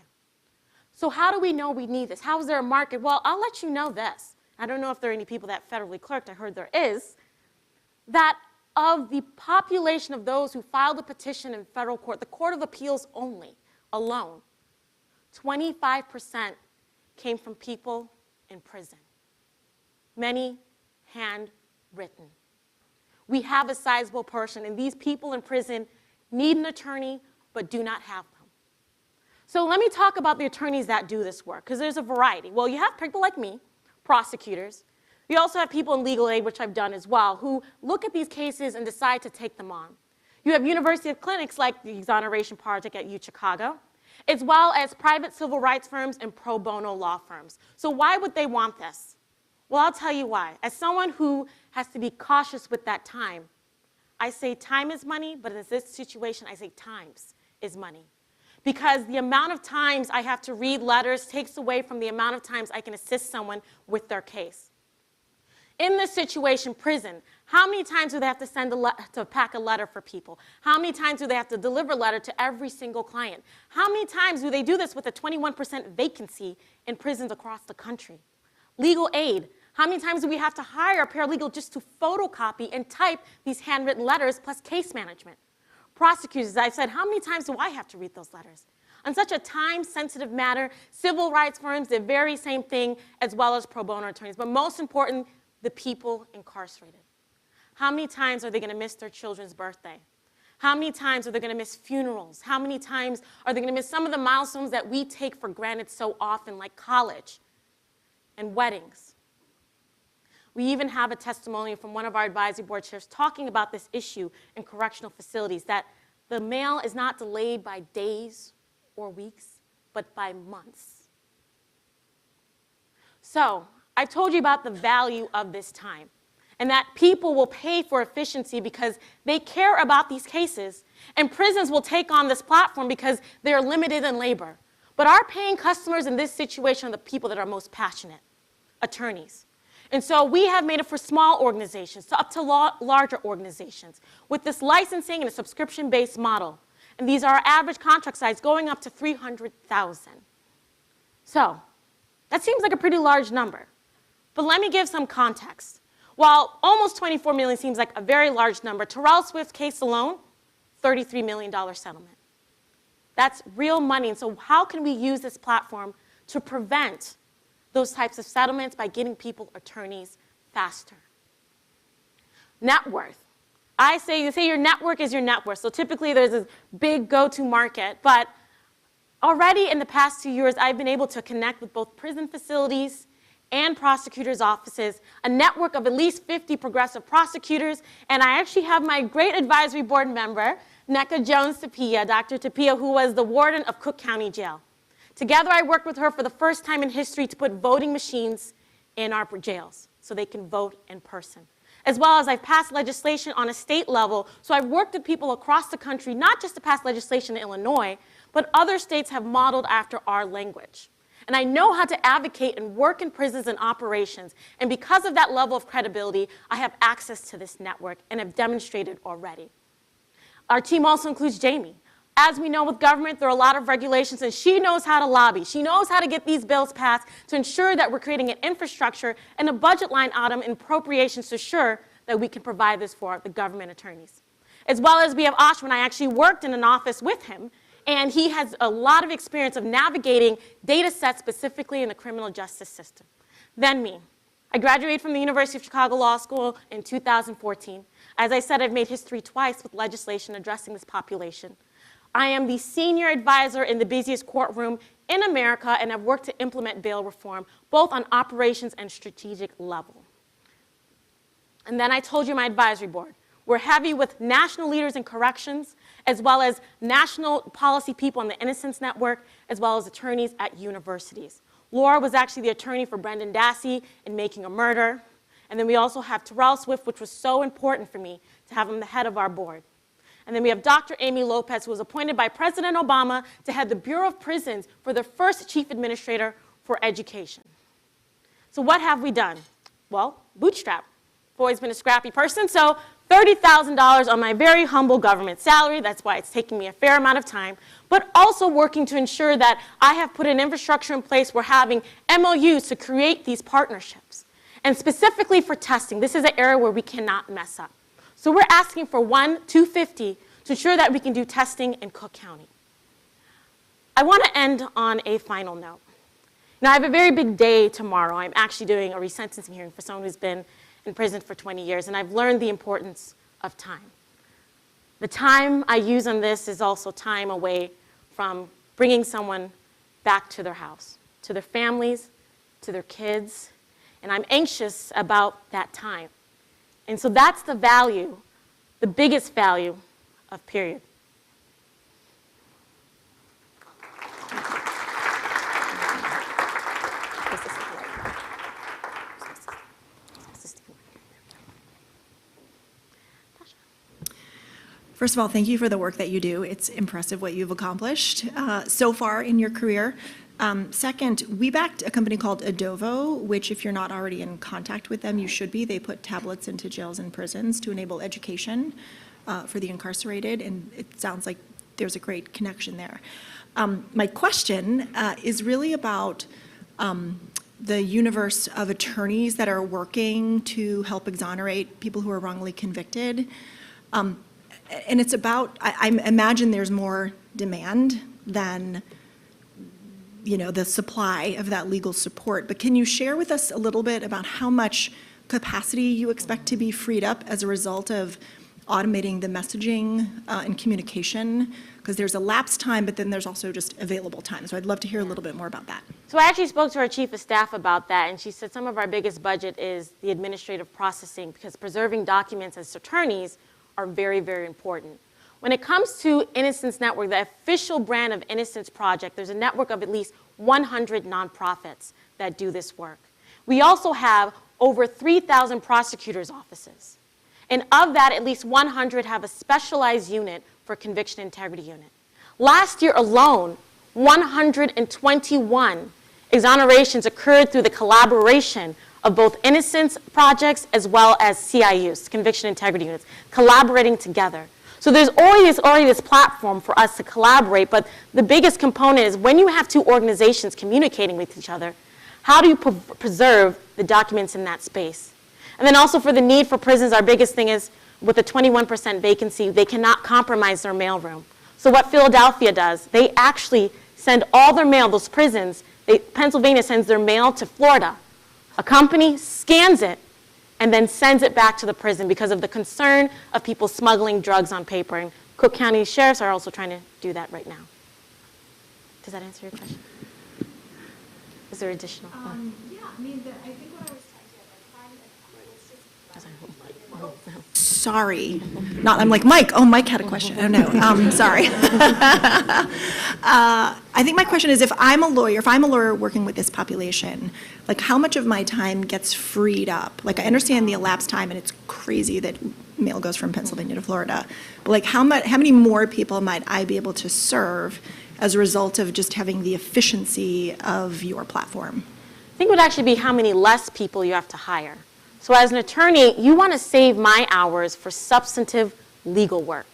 So how do we know we need this? How is there a market? Well, I'll let you know this. I don't know if there are any people that federally clerked. I heard there is. That of the population of those who filed a petition in federal court, the Court of Appeals only, alone, 25% came from people in prison. Many handwritten. We have a sizable portion, and these people in prison need an attorney but do not have them. So let me talk about the attorneys that do this work, because there's a variety. Well, you have people like me, prosecutors. You also have people in legal aid, which I've done as well, who look at these cases and decide to take them on. You have university of clinics like the Exoneration Project at UChicago, as well as private civil rights firms and pro bono law firms. So why would they want this? Well, I'll tell you why. As someone who has to be cautious with that time, I say time is money, but in this situation, I say times is money. Because the amount of times I have to read letters takes away from the amount of times I can assist someone with their case. In this situation, prison, how many times do they have to pack a letter for people? How many times do they have to deliver a letter to every single client? How many times do they do this with a 21% vacancy in prisons across the country? Legal aid, how many times do we have to hire a paralegal just to photocopy and type these handwritten letters plus case management? Prosecutors, as I've said, how many times do I have to read those letters? On such a time-sensitive matter, civil rights firms, the very same thing, as well as pro bono attorneys. But most important, the people incarcerated. How many times are they going to miss their children's birthday? How many times are they going to miss funerals? How many times are they going to miss some of the milestones that we take for granted so often, like college and weddings? We even have a testimonial from one of our advisory board chairs talking about this issue in correctional facilities, that the mail is not delayed by days or weeks, but by months. So I've told you about the value of this time, and that people will pay for efficiency because they care about these cases, and prisons will take on this platform because they're limited in labor. But our paying customers in this situation are the people that are most passionate, attorneys. And so we have made it for small organizations to up to larger organizations with this licensing and a subscription-based model. And these are our average contract size going up to $300,000. So that seems like a pretty large number. But let me give some context. While almost $24 million seems like a very large number, Terrell Swift's case alone, $33 million settlement. That's real money. And so how can we use this platform to prevent those types of settlements by getting people attorneys faster? Net worth. You say your network is your net worth. So typically there's this big go-to market, but already in the past 2 years, I've been able to connect with both prison facilities and prosecutors' offices, a network of at least 50 progressive prosecutors, and I actually have my great advisory board member, Nneka Jones-Tapia, Dr. Tapia, who was the warden of Cook County Jail. Together, I worked with her for the first time in history to put voting machines in our jails so they can vote in person. As well as I've passed legislation on a state level, so I've worked with people across the country, not just to pass legislation in Illinois, but other states have modeled after our language. And I know how to advocate and work in prisons and operations. And because of that level of credibility, I have access to this network and have demonstrated already. Our team also includes Jamie. As we know with government, there are a lot of regulations, and she knows how to lobby. She knows how to get these bills passed to ensure that we're creating an infrastructure and a budget line item in appropriations to ensure that we can provide this for the government attorneys. As well as we have Ashwin. I actually worked in an office with him, and he has a lot of experience of navigating data sets specifically in the criminal justice system. Then me. I graduated from the University of Chicago Law School in 2014. As I said, I've made history twice with legislation addressing this population. I am the senior advisor in the busiest courtroom in America and have worked to implement bail reform, both on operations and strategic level. And then I told you my advisory board. We're heavy with national leaders in corrections, as well as national policy people on the Innocence Network, as well as attorneys at universities. Laura was actually the attorney for Brendan Dassey in Making a Murder. And then we also have Terrell Swift, which was so important for me to have him the head of our board. And then we have Dr. Amy Lopez, who was appointed by President Obama to head the Bureau of Prisons for the first chief administrator for education. So what have we done? Well, bootstrap. I've always been a scrappy person, so $30,000 on my very humble government salary. That's why it's taking me a fair amount of time, but also working to ensure that I have put an infrastructure in place. We're having MOUs to create these partnerships. And specifically for testing, this is an area where we cannot mess up. So we're asking for $250 to ensure that we can do testing in Cook County. I want to end on a final note. Now, I have a very big day tomorrow. I'm actually doing a resentencing hearing for someone who's been in prison for 20 years, and I've learned the importance of time. The time I use on this is also time away from bringing someone back to their house, to their families, to their kids, and I'm anxious about that time. And so that's the value, the biggest value of period. First of all, thank you for the work that you do. It's impressive what you've accomplished so far in your career. Second, we backed a company called Adovo, which if you're not already in contact with them, you should be. They put tablets into jails and prisons to enable education for the incarcerated, and it sounds like there's a great connection there. My question is really about the universe of attorneys that are working to help exonerate people who are wrongly convicted. And it's about, I imagine there's more demand than, the supply of that legal support. But can you share with us a little bit about how much capacity you expect to be freed up as a result of automating the messaging and communication? Because there's elapsed time, but then there's also just available time. So I'd love to hear a little bit more about that. So I actually spoke to our chief of staff about that, and she said some of our biggest budget is the administrative processing, because preserving documents as attorneys are very, very important. When it comes to Innocence Network, the official brand of Innocence Project, there's a network of at least 100 nonprofits that do this work. We also have over 3,000 prosecutors' offices. And of that, at least 100 have a specialized unit for conviction integrity unit. Last year alone, 121 exonerations occurred through the collaboration of both Innocence projects as well as CIUs, conviction integrity units, collaborating together. So there's already this platform for us to collaborate, but the biggest component is when you have two organizations communicating with each other, how do you preserve the documents in that space? And then also for the need for prisons, our biggest thing is with a 21% vacancy, they cannot compromise their mailroom. So what Philadelphia does, they actually send all their mail, those prisons, Pennsylvania sends their mail to Florida. A company scans it and then sends it back to the prison because of the concern of people smuggling drugs on paper. And Cook County sheriffs are also trying to do that right now. Does that answer your question? Is there additional? Yeah, I mean, I think what I was Sorry. Not, I'm like, Mike, oh, Mike had a question. Oh, no, sorry. I think my question is, if I'm a lawyer working with this population, like how much of my time gets freed up? Like I understand the elapsed time, and it's crazy that mail goes from Pennsylvania to Florida. But like how many more people might I be able to serve as a result of just having the efficiency of your platform? I think it would actually be how many less people you have to hire. So as an attorney, you want to save my hours for substantive legal work.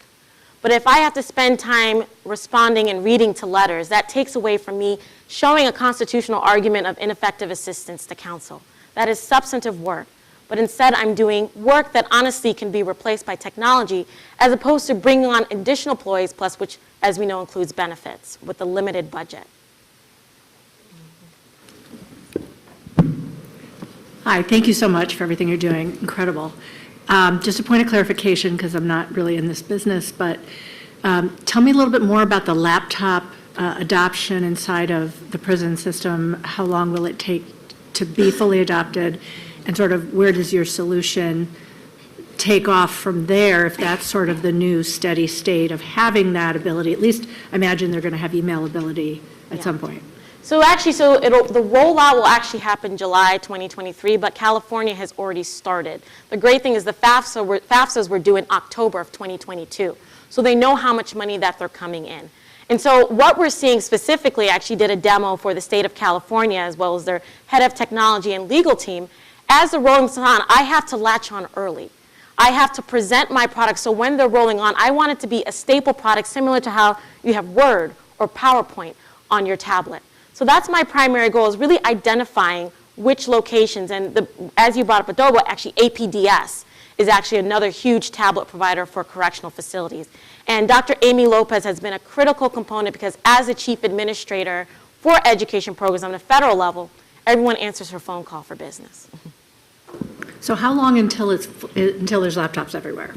But if I have to spend time responding and reading to letters, that takes away from me showing a constitutional argument of ineffective assistance to counsel. That is substantive work. But instead, I'm doing work that honestly can be replaced by technology, as opposed to bringing on additional employees, plus which, as we know, includes benefits with a limited budget. Hi, thank you so much for everything you're doing. Incredible. Just a point of clarification, because I'm not really in this business, but tell me a little bit more about the laptop adoption inside of the prison system. How long will it take to be fully adopted? And sort of where does your solution take off from there, if that's sort of the new steady state of having that ability? At least I imagine they're going to have email ability at some point. So actually, the rollout will actually happen July 2023, but California has already started. The great thing is the FAFSAs were due in October of 2022. So they know how much money that they're coming in. And so what we're seeing specifically, I actually did a demo for the state of California as well as their head of technology and legal team. As the rolling's on, I have to latch on early. I have to present my product, so when they're rolling on, I want it to be a staple product similar to how you have Word or PowerPoint on your tablet. So that's my primary goal, is really identifying which locations, and as you brought up Adobe, actually APDS is actually another huge tablet provider for correctional facilities. And Dr. Amy Lopez has been a critical component because as a chief administrator for education programs on the federal level, everyone answers her phone call for business. So how long until there's laptops everywhere?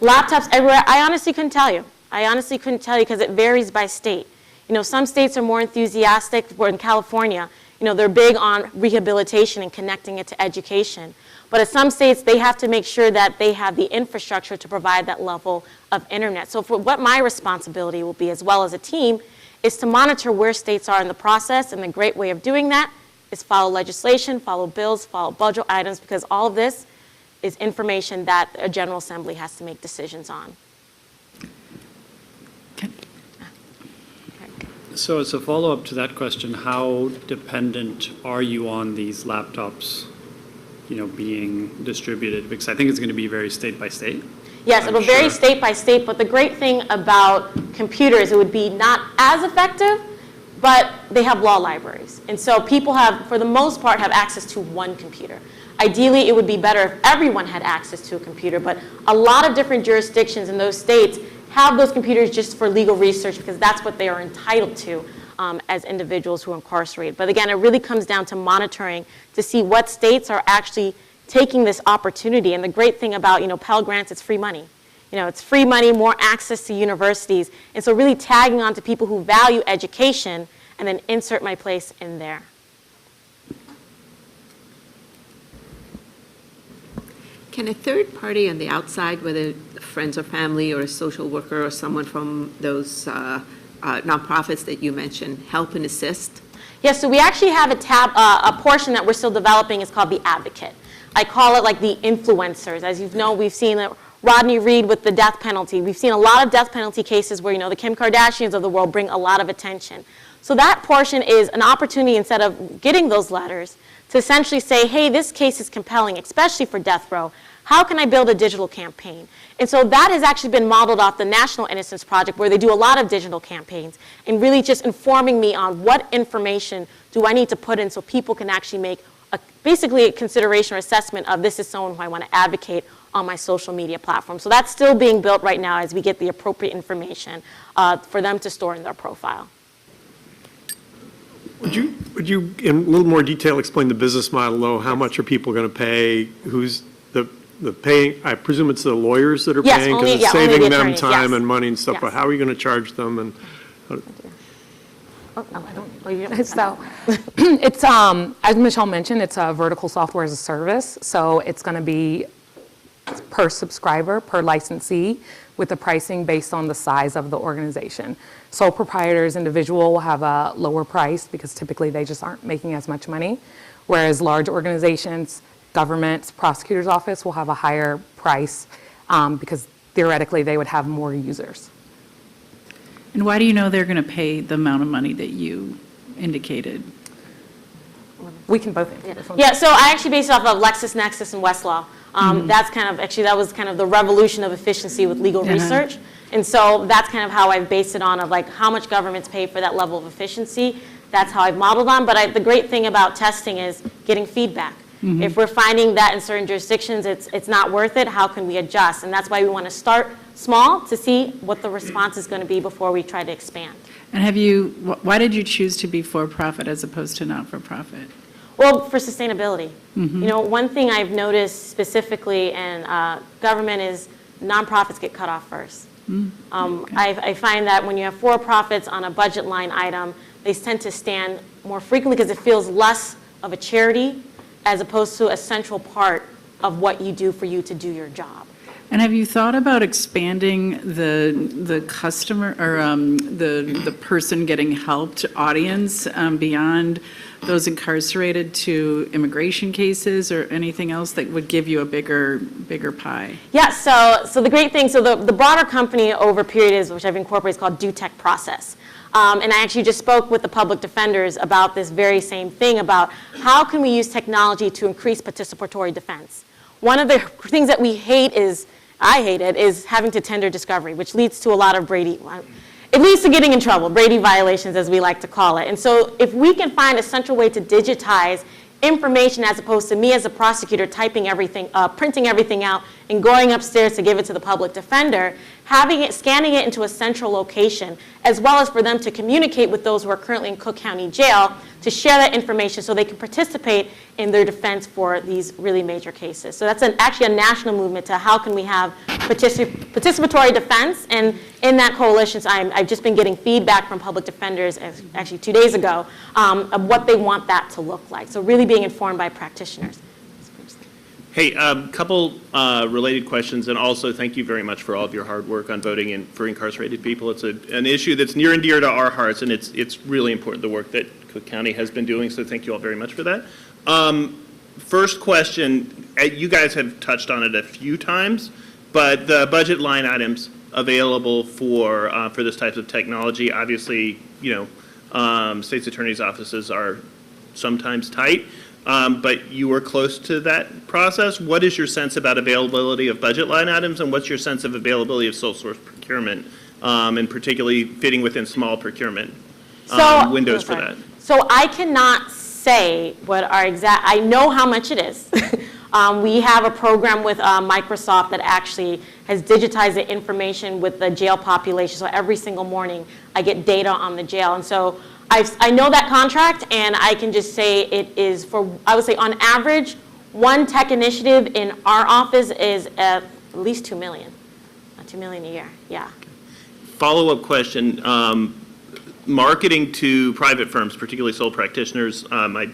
Laptops everywhere, I honestly couldn't tell you. Because it varies by state. You know, some states are more enthusiastic. We're in California, you know, they're big on rehabilitation and connecting it to education. But in some states, they have to make sure that they have the infrastructure to provide that level of internet. So for what my responsibility will be, as well as a team, is to monitor where states are in the process. And the great way of doing that is follow legislation, follow bills, follow budget items, because all of this is information that a General Assembly has to make decisions on. So as a follow-up to that question, how dependent are you on these laptops, you know, being distributed? Because I think it's going to be very state by state. Yes, it'll vary state by state, but the great thing about computers, it would be not as effective, but they have law libraries. And so people have, for the most part, have access to one computer. Ideally, it would be better if everyone had access to a computer, but a lot of different jurisdictions in those states have those computers just for legal research because that's what they are entitled to as individuals who are incarcerated. But again, it really comes down to monitoring to see what states are actually taking this opportunity. And the great thing about, you know, Pell Grants, it's free money. You it's free money, more access to universities. And so really tagging on to people who value education and then insert my place in there. Can a third party on the outside, whether friends or family or a social worker or someone from those nonprofits that you mentioned, help and assist? Yes, so we actually have a portion that we're still developing. It's called the advocate. I call it like the influencers. As you know, we've seen Rodney Reed with the death penalty. We've seen a lot of death penalty cases where, the Kim Kardashians of the world bring a lot of attention. So that portion is an opportunity, instead of getting those letters, to essentially say, hey, this case is compelling, especially for death row. How can I build a digital campaign? And so that has actually been modeled off the National Innocence Project, where they do a lot of digital campaigns and really just informing me on what information do I need to put in so people can actually make basically a consideration or assessment of this is someone who I want to advocate on my social media platform. So that's still being built right now as we get the appropriate information for them to store in their profile. Would you, in a little more detail, explain the business model, though? How much are people going to pay? Who's the paying? I presume it's the lawyers that are paying, because it's saving them time and money and stuff. But how are you going to charge them? And So it's, as Michelle mentioned, it's a vertical software as a service. So it's going to be per subscriber, per licensee, with the pricing based on the size of the organization. Sole proprietors, individual, will have a lower price because typically they just aren't making as much money, whereas large organizations, governments, prosecutor's office will have a higher price because theoretically they would have more users. And why do you know they're going to pay the amount of money that you indicated? We can both. Yeah, so I actually based it off of LexisNexis and Westlaw. That's kind of, actually, that was kind of the revolution of efficiency with legal research. And so that's kind of how I've based it on, of like how much governments pay for that level of efficiency. That's how I've modeled on. But the great thing about testing is getting feedback. If we're finding that in certain jurisdictions it's not worth it, how can we adjust? And that's why we want to start small to see what the response is going to be before we try to expand. And why did you choose to be for-profit as opposed to not-for-profit? Well, for sustainability. One thing I've noticed specifically in government is nonprofits get cut off first. I find that when you have for-profits on a budget line item, they tend to stand more frequently because it feels less of a charity as opposed to a central part of what you do for you to do your job. And have you thought about expanding the customer or the person getting helped audience beyond those incarcerated to immigration cases or anything else that would give you a bigger pie? Yeah, so the great thing, so the broader company over a period is, which I've incorporated, is called Do Tech Process. And I actually just spoke with the public defenders about this very same thing, about how can we use technology to increase participatory defense. One of the things that we hate is, I hate it, is having to tender discovery, which leads to a lot of it leads to getting in trouble, Brady violations as we like to call it. And so if we can find a central way to digitize information as opposed to me as a prosecutor typing everything up, printing everything out, and going upstairs to give it to the public defender, scanning it into a central location, as well as for them to communicate with those who are currently in Cook County Jail to share that information so they can participate in their defense for these really major cases. So that's actually a national movement to how can we have participatory defense, and in that coalition, I've just been getting feedback from public defenders, actually 2 days ago, of what they want that to look like. So really being informed by practitioners. Hey, couple related questions, and also thank you very much for all of your hard work on voting for incarcerated people. It's an issue that's near and dear to our hearts, and it's really important, the work that Cook County has been doing, so thank you all very much for that. First question, you guys have touched on it a few times, but the budget line items available for this type of technology, obviously, state's attorney's offices are sometimes tight. But you were close to that process. What is your sense about availability of budget line items, and what's your sense of availability of sole source procurement, and particularly fitting within small procurement windows for that? So I cannot say what our I know how much it is. We have a program with Microsoft that actually has digitized the information with the jail population. So every single morning I get data on the jail. And so I know that contract, and I can just say it is for, I would say on average, one tech initiative in our office is at least $2 million. $2 million a year, yeah. Follow-up question, marketing to private firms, particularly sole practitioners. My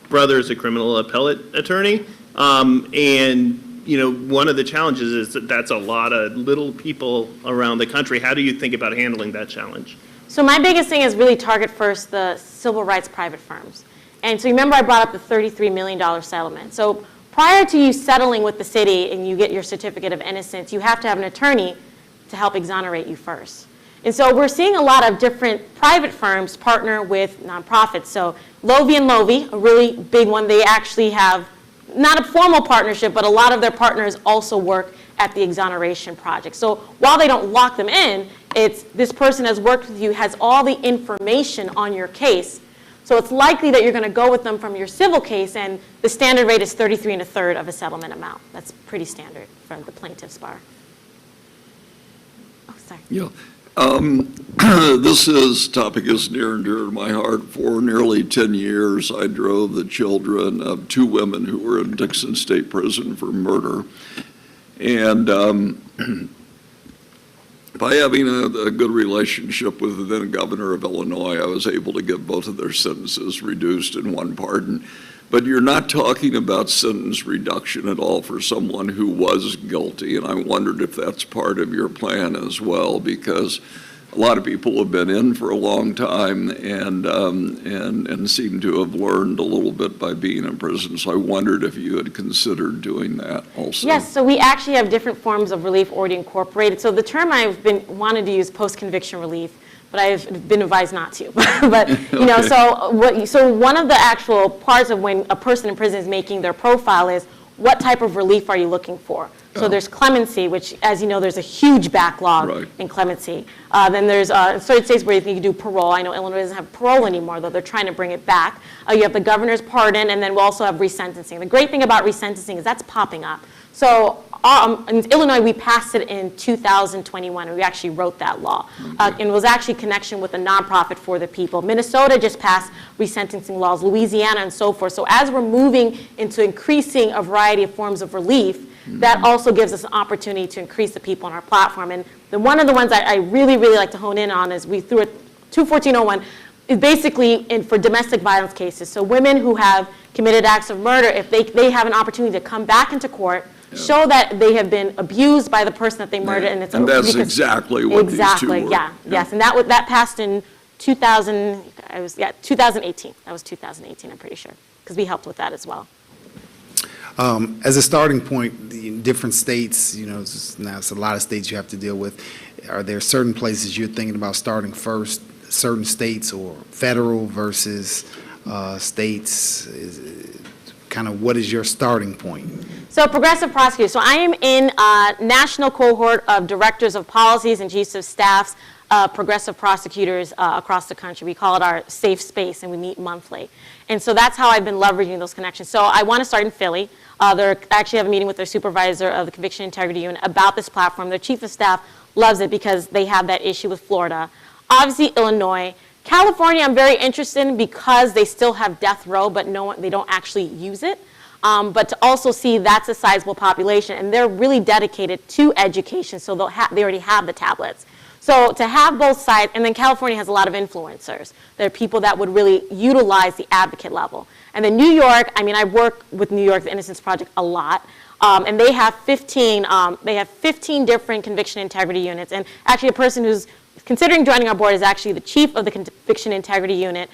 brother is a criminal appellate attorney, and one of the challenges is that that's a lot of little people around the country. How do you think about handling that challenge? So my biggest thing is really target first the civil rights private firms. And so remember I brought up the $33 million settlement. So prior to you settling with the city and you get your certificate of innocence, you have to have an attorney to help exonerate you first. And so we're seeing a lot of different private firms partner with nonprofits. So Lovey and Lovey, a really big one, they actually have not a formal partnership, but a lot of their partners also work at the exoneration project. So while they don't lock them in, it's this person has worked with you, has all the information on your case. So it's likely that you're going to go with them from your civil case, and the standard rate is 33 1/3 of a settlement amount. That's pretty standard for the plaintiff's bar. Oh, sorry. Yeah. This topic is near and dear to my heart. For nearly 10 years, I drove the children of 2 women who were in Dixon State Prison for murder. And by having a good relationship with the then governor of Illinois, I was able to get both of their sentences reduced in one pardon. But you're not talking about sentence reduction at all for someone who was guilty, and I wondered if that's part of your plan as well, because a lot of people have been in for a long time and seem to have learned a little bit by being in prison. So I wondered if you had considered doing that also. Yes, so we actually have different forms of relief already incorporated. So the term I've been wanted to use post-conviction relief, but I've been advised not to. But so one of the actual parts of when a person in prison is making their profile is what type of relief are you looking for? So there's clemency, which, as you know, there's a huge backlog in clemency. Then there's certain states where you can do parole. I know Illinois doesn't have parole anymore, though they're trying to bring it back. You have the governor's pardon, and then we'll also have resentencing. The great thing about resentencing is that's popping up. So in Illinois, we passed it in 2021, and we actually wrote that law. And it was actually connection with a nonprofit for the people. Minnesota just passed resentencing laws, Louisiana, and so forth. So as we're moving into increasing a variety of forms of relief, that also gives us an opportunity to increase the people on our platform. And one of the ones I really, really like to hone in on is we threw it, 214.01, is basically for domestic violence cases. So women who have committed acts of murder, if they have an opportunity to come back into court, show that they have been abused by the person that they murdered, and that's exactly what these two were. Yes, and that passed in 2018. That was 2018, I'm pretty sure, because we helped with that as well. As a starting point, in different states, now it's a lot of states you have to deal with. Are there certain places you're thinking about starting first, certain states, or federal versus states? Kind of what is your starting point? So progressive prosecutors. So I am in a national cohort of directors of policies and chiefs of staffs, progressive prosecutors across the country. We call it our safe space, and we meet monthly. And so that's how I've been leveraging those connections. So I want to start in Philly. They actually have a meeting with their supervisor of the Conviction Integrity Unit about this platform. Their chief of staff loves it because they have that issue with Florida. Obviously, Illinois. California, I'm very interested in because they still have death row, but they don't actually use it. But to also see that's a sizable population, and they're really dedicated to education, so they already have the tablets. So to have both sides, and then California has a lot of influencers. There are people that would really utilize the advocate level. And then New York, I work with New York, the Innocence Project, a lot. And they have 15 different conviction integrity units. And actually a person who's considering joining our board is actually the chief of the Conviction Integrity Unit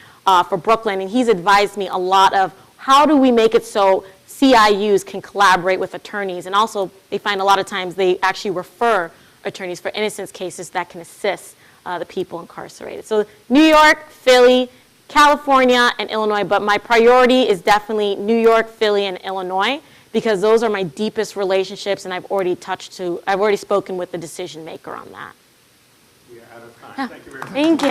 for Brooklyn, and he's advised me a lot of how do we make it so CIUs can collaborate with attorneys, and also they find a lot of times they actually refer attorneys for innocence cases that can assist the people incarcerated. So New York, Philly, California, and Illinois, but my priority is definitely New York, Philly, and Illinois, because those are my deepest relationships, and I've already spoken with the decision maker on that. Thank you very much. Thank you.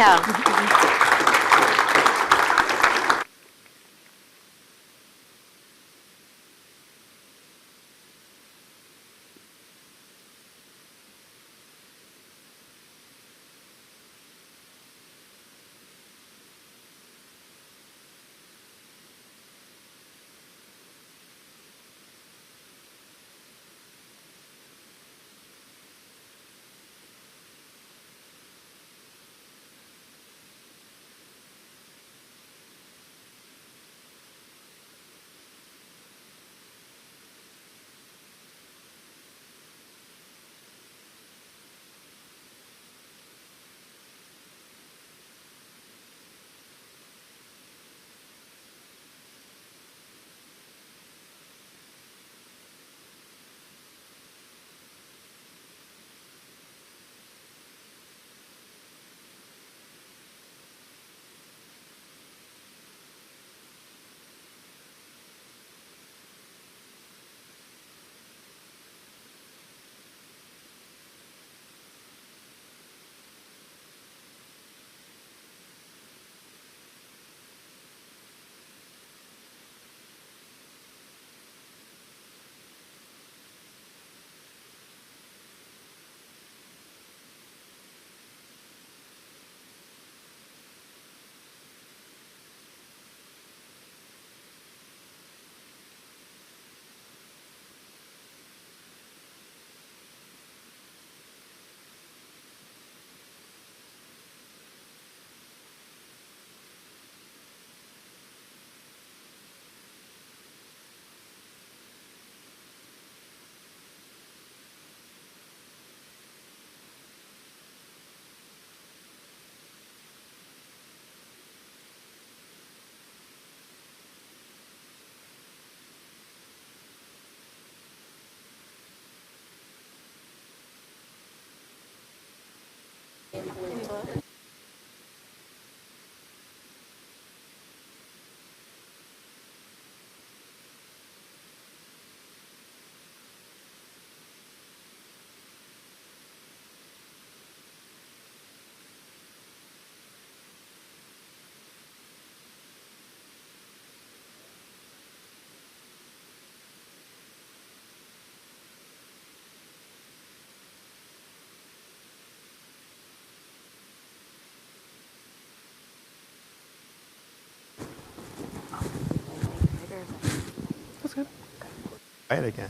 Right again.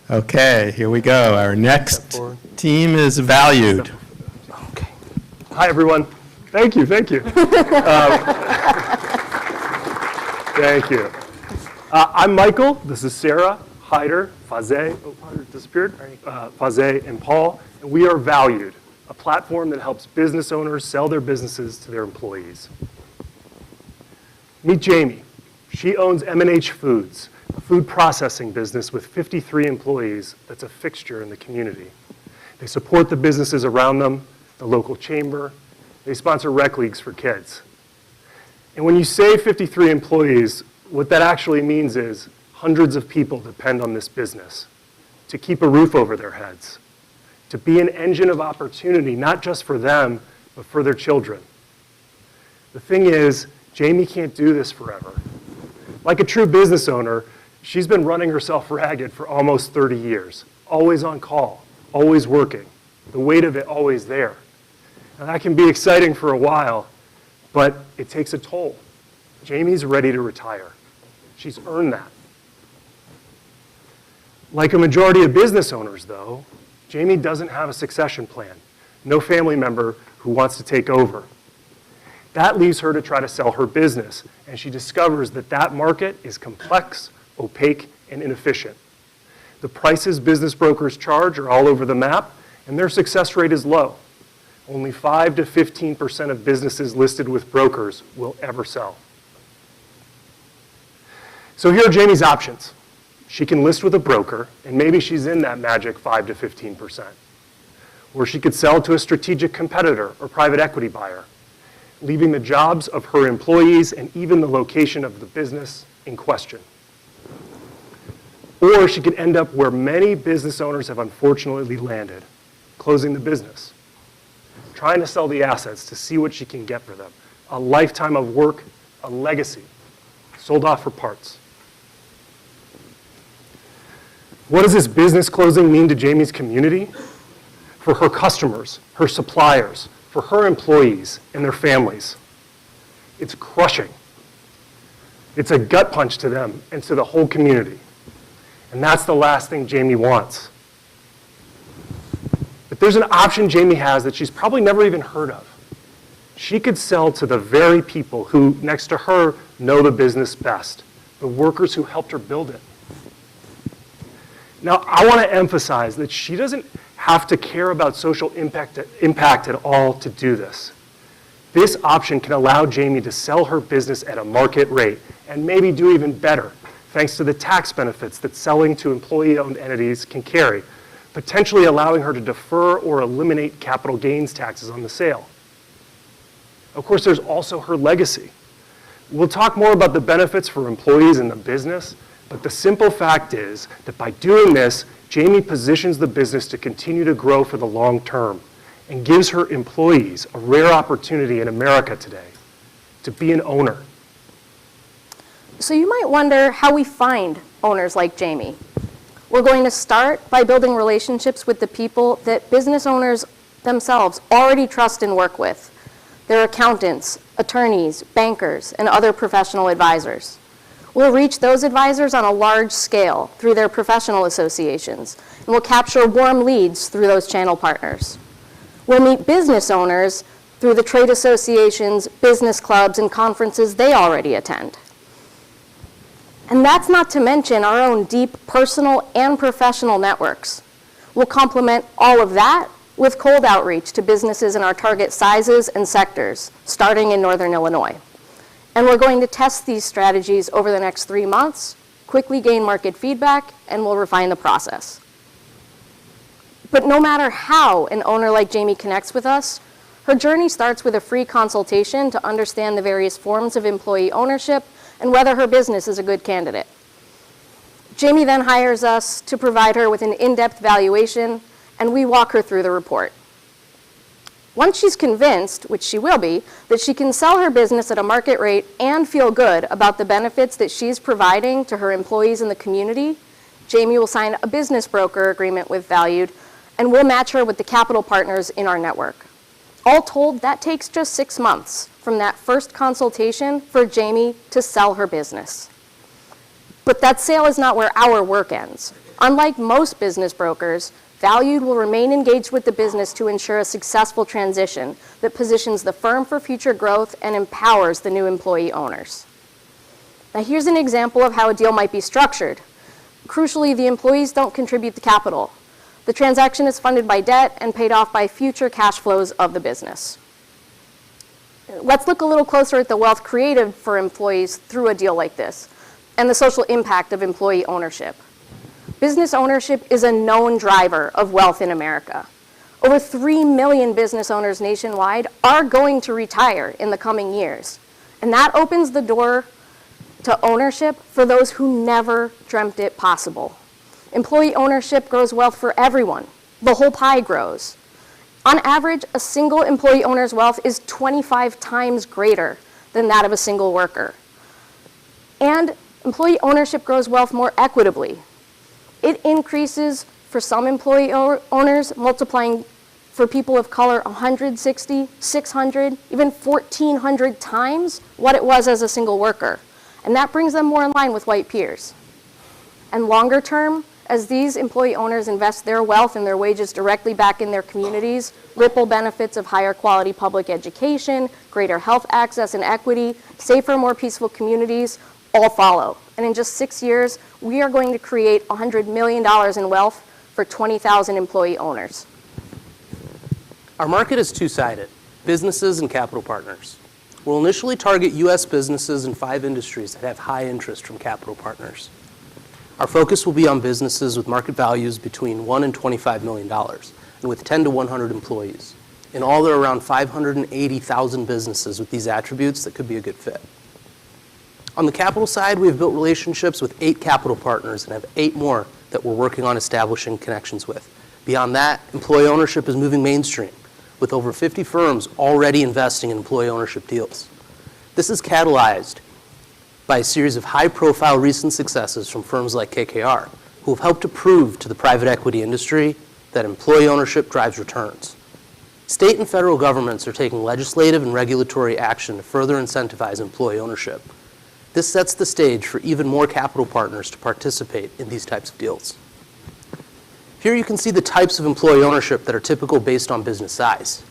Okay, here we go. Our next team is valued. Hi, everyone. Thank you, thank you. Thank you. I'm Michael. This is Sarah, Hyder, Fazé, oh, Hyder disappeared, Fazé, and Paul. And we are Valued, a platform that helps business owners sell their businesses to their employees. Meet Jamie. She owns M&H Foods, a food processing business with 53 employees that's a fixture in the community. They support the businesses around them, the local chamber. They sponsor rec leagues for kids. And when you say 53 employees, what that actually means is hundreds of people depend on this business to keep a roof over their heads, to be an engine of opportunity, not just for them, but for their children. The thing is, Jamie can't do this forever. Like a true business owner, she's been running herself ragged for almost 30 years, always on call, always working, the weight of it always there. Now that can be exciting for a while, but it takes a toll. Jamie's ready to retire. She's earned that. Like a majority of business owners, though, Jamie doesn't have a succession plan, no family member who wants to take over. That leaves her to try to sell her business, and she discovers that that market is complex, opaque, and inefficient. The prices business brokers charge are all over the map, and their success rate is low. Only 5 to 15% of businesses listed with brokers will ever sell. So here are Jamie's options. She can list with a broker, and maybe she's in that magic 5 to 15%. Or she could sell to a strategic competitor or private equity buyer, leaving the jobs of her employees and even the location of the business in question. Or she could end up where many business owners have unfortunately landed, closing the business, trying to sell the assets to see what she can get for them. A lifetime of work, a legacy, sold off for parts. What does this business closing mean to Jamie's community? For her customers, her suppliers, for her employees and their families. It's crushing. It's a gut punch to them and to the whole community. And that's the last thing Jamie wants. But there's an option Jamie has that she's probably never even heard of. She could sell to the very people who, next to her, know the business best, the workers who helped her build it. Now, I want to emphasize that she doesn't have to care about social impact at all to do this. This option can allow Jamie to sell her business at a market rate and maybe do even better, thanks to the tax benefits that selling to employee-owned entities can carry, potentially allowing her to defer or eliminate capital gains taxes on the sale. Of course, there's also her legacy. We'll talk more about the benefits for employees in the business, but the simple fact is that by doing this, Jamie positions the business to continue to grow for the long term and gives her employees a rare opportunity in America today to be an owner. So you might wonder how we find owners like Jamie. We're going to start by building relationships with the people that business owners themselves already trust and work with. Their accountants, attorneys, bankers, and other professional advisors. We'll reach those advisors on a large scale through their professional associations, and we'll capture warm leads through those channel partners. We'll meet business owners through the trade associations, business clubs, and conferences they already attend. And that's not to mention our own deep personal and professional networks. We'll complement all of that with cold outreach to businesses in our target sizes and sectors, starting in Northern Illinois. And we're going to test these strategies over the next 3 months, quickly gain market feedback, and we'll refine the process. But no matter how an owner like Jamie connects with us, her journey starts with a free consultation to understand the various forms of employee ownership and whether her business is a good candidate. Jamie then hires us to provide her with an in-depth valuation, and we walk her through the report. Once she's convinced, which she will be, that she can sell her business at a market rate and feel good about the benefits that she's providing to her employees in the community, Jamie will sign a business broker agreement with Valued, and we'll match her with the capital partners in our network. All told, that takes just 6 months from that first consultation for Jamie to sell her business. But that sale is not where our work ends. Unlike most business brokers, Valued will remain engaged with the business to ensure a successful transition that positions the firm for future growth and empowers the new employee owners. Now here's an example of how a deal might be structured. Crucially, the employees don't contribute the capital. The transaction is funded by debt and paid off by future cash flows of the business. Let's look a little closer at the wealth created for employees through a deal like this and the social impact of employee ownership. Business ownership is a known driver of wealth in America. Over 3 million business owners nationwide are going to retire in the coming years, and that opens the door to ownership for those who never dreamt it possible. Employee ownership grows wealth for everyone. The whole pie grows. On average, a single employee owner's wealth is 25 times greater than that of a single worker. And employee ownership grows wealth more equitably. It increases for some employee owners, multiplying for people of color 160, 600, even 1,400 times what it was as a single worker. And that brings them more in line with white peers. And longer term, as these employee owners invest their wealth and their wages directly back in their communities, ripple benefits of higher quality public education, greater health access and equity, safer, more peaceful communities, all follow. And in just 6 years, we are going to create $100 million in wealth for 20,000 employee owners. Our market is two-sided, businesses and capital partners. We'll initially target U.S. businesses in 5 industries that have high interest from capital partners. Our focus will be on businesses with market values between $1 and $25 million and with 10 to 100 employees. In all, there are around 580,000 businesses with these attributes that could be a good fit. On the capital side, we have built relationships with 8 capital partners and have 8 more that we're working on establishing connections with. Beyond that, employee ownership is moving mainstream, with over 50 firms already investing in employee ownership deals. This is catalyzed by a series of high-profile recent successes from firms like KKR, who have helped to prove to the private equity industry that employee ownership drives returns. State and federal governments are taking legislative and regulatory action to further incentivize employee ownership. This sets the stage for even more capital partners to participate in these types of deals. Here you can see the types of employee ownership that are typical based on business size.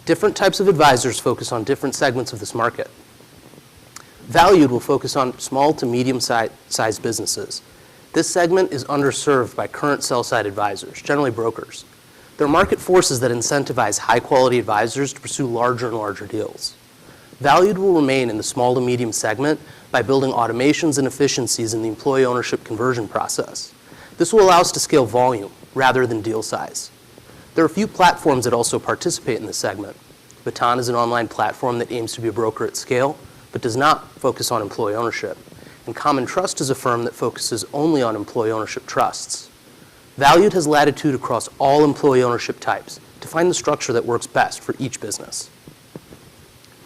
Different types of advisors focus on different segments of this market. Valued will focus on small to medium-sized businesses. This segment is underserved by current sell-side advisors, generally brokers. There are market forces that incentivize high-quality advisors to pursue larger and larger deals. Valued will remain in the small to medium segment by building automations and efficiencies in the employee ownership conversion process. This will allow us to scale volume rather than deal size. There are a few platforms that also participate in this segment. Baton is an online platform that aims to be a broker at scale, but does not focus on employee ownership. And Common Trust is a firm that focuses only on employee ownership trusts. Valued has latitude across all employee ownership types to find the structure that works best for each business.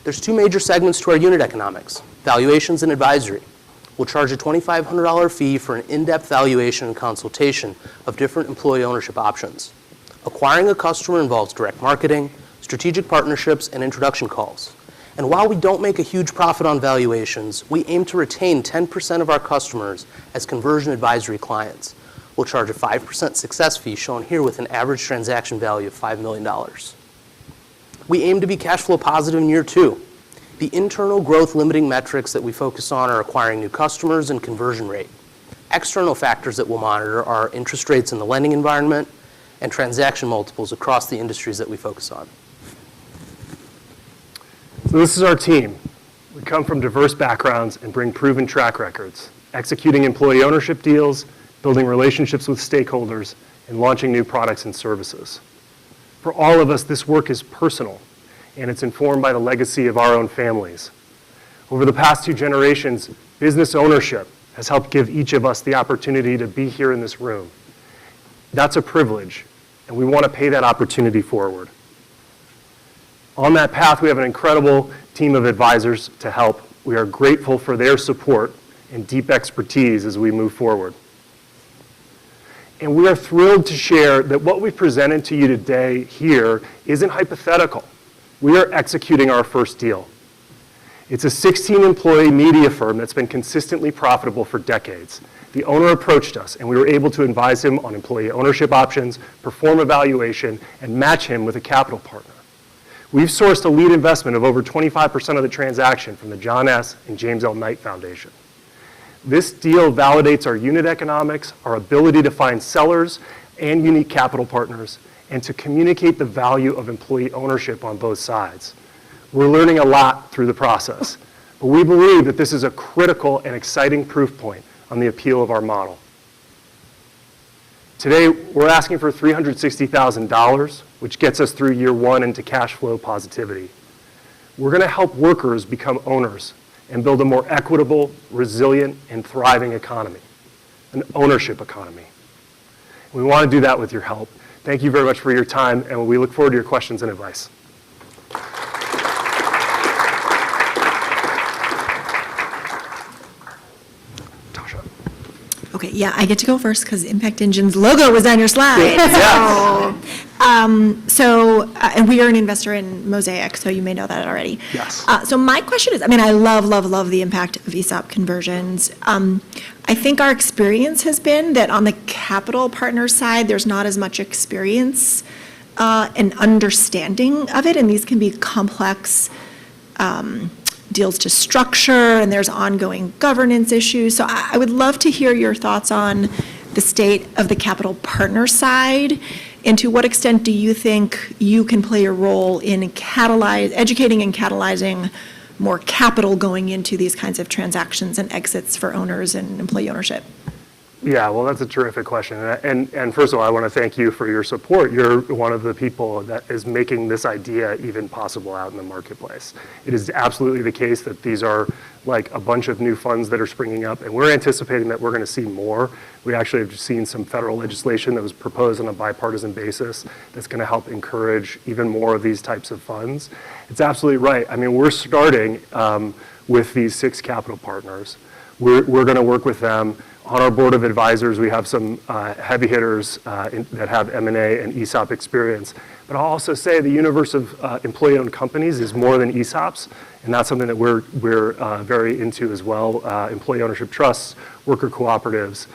There's 2 major segments to our unit economics, valuations and advisory. We'll charge a $2,500 fee for an in-depth valuation and consultation of different employee ownership options. Acquiring a customer involves direct marketing, strategic partnerships, and introduction calls. And while we don't make a huge profit on valuations, we aim to retain 10% of our customers as conversion advisory clients. We'll charge a 5% success fee, shown here with an average transaction value of $5 million. We aim to be cash flow positive in year 2. The internal growth limiting metrics that we focus on are acquiring new customers and conversion rate. External factors that we'll monitor are interest rates in the lending environment and transaction multiples across the industries that we focus on. So this is our team. We come from diverse backgrounds and bring proven track records, executing employee ownership deals, building relationships with stakeholders, and launching new products and services. For all of us, this work is personal, and it's informed by the legacy of our own families. Over the past 2 generations, business ownership has helped give each of us the opportunity to be here in this room. That's a privilege, and we want to pay that opportunity forward. On that path, we have an incredible team of advisors to help. We are grateful for their support and deep expertise as we move forward. And we are thrilled to share that what we presented to you today here isn't hypothetical. We are executing our first deal. It's a 16-employee media firm that's been consistently profitable for decades. The owner approached us, and we were able to advise him on employee ownership options, perform evaluation, and match him with a capital partner. We've sourced a lead investment of over 25% of the transaction from the John S. and James L. Knight Foundation. This deal validates our unit economics, our ability to find sellers and unique capital partners, and to communicate the value of employee ownership on both sides. We're learning a lot through the process, but we believe that this is a critical and exciting proof point on the appeal of our model. Today, we're asking for $360,000, which gets us through year 1 into cash flow positivity. We're going to help workers become owners and build a more equitable, resilient, and thriving economy, an ownership economy. We want to do that with your help. Thank you very much for your time, and we look forward to your questions and advice. Okay, yeah, I get to go first because Impact Engine's logo was on your slide. Yes. And we are an investor in Mosaic, so you may know that already. Yes. So my question is, I mean, I love the impact of ESOP conversions. I think our experience has been that on the capital partner side, there's not as much experience and understanding of it, and these can be complex deals to structure, and there's ongoing governance issues. So I would love to hear your thoughts on the state of the capital partner side, and to what extent do you think you can play a role in educating and catalyzing more capital going into these kinds of transactions and exits for owners and employee ownership? Yeah, well, that's a terrific question. And first of all, I want to thank you for your support. You're one of the people that is making this idea even possible out in the marketplace. It is absolutely the case that these are like a bunch of new funds that are springing up, and we're anticipating that we're going to see more. We actually have seen some federal legislation that was proposed on a bipartisan basis that's going to help encourage even more of these types of funds. It's absolutely right. I mean, we're starting with these 6 capital partners. We're going to work with them. On our board of advisors, we have some heavy hitters that have M&A and ESOP experience. But I'll also say the universe of employee-owned companies is more than ESOPs, and that's something that we're very into as well. Employee ownership trusts, worker cooperatives.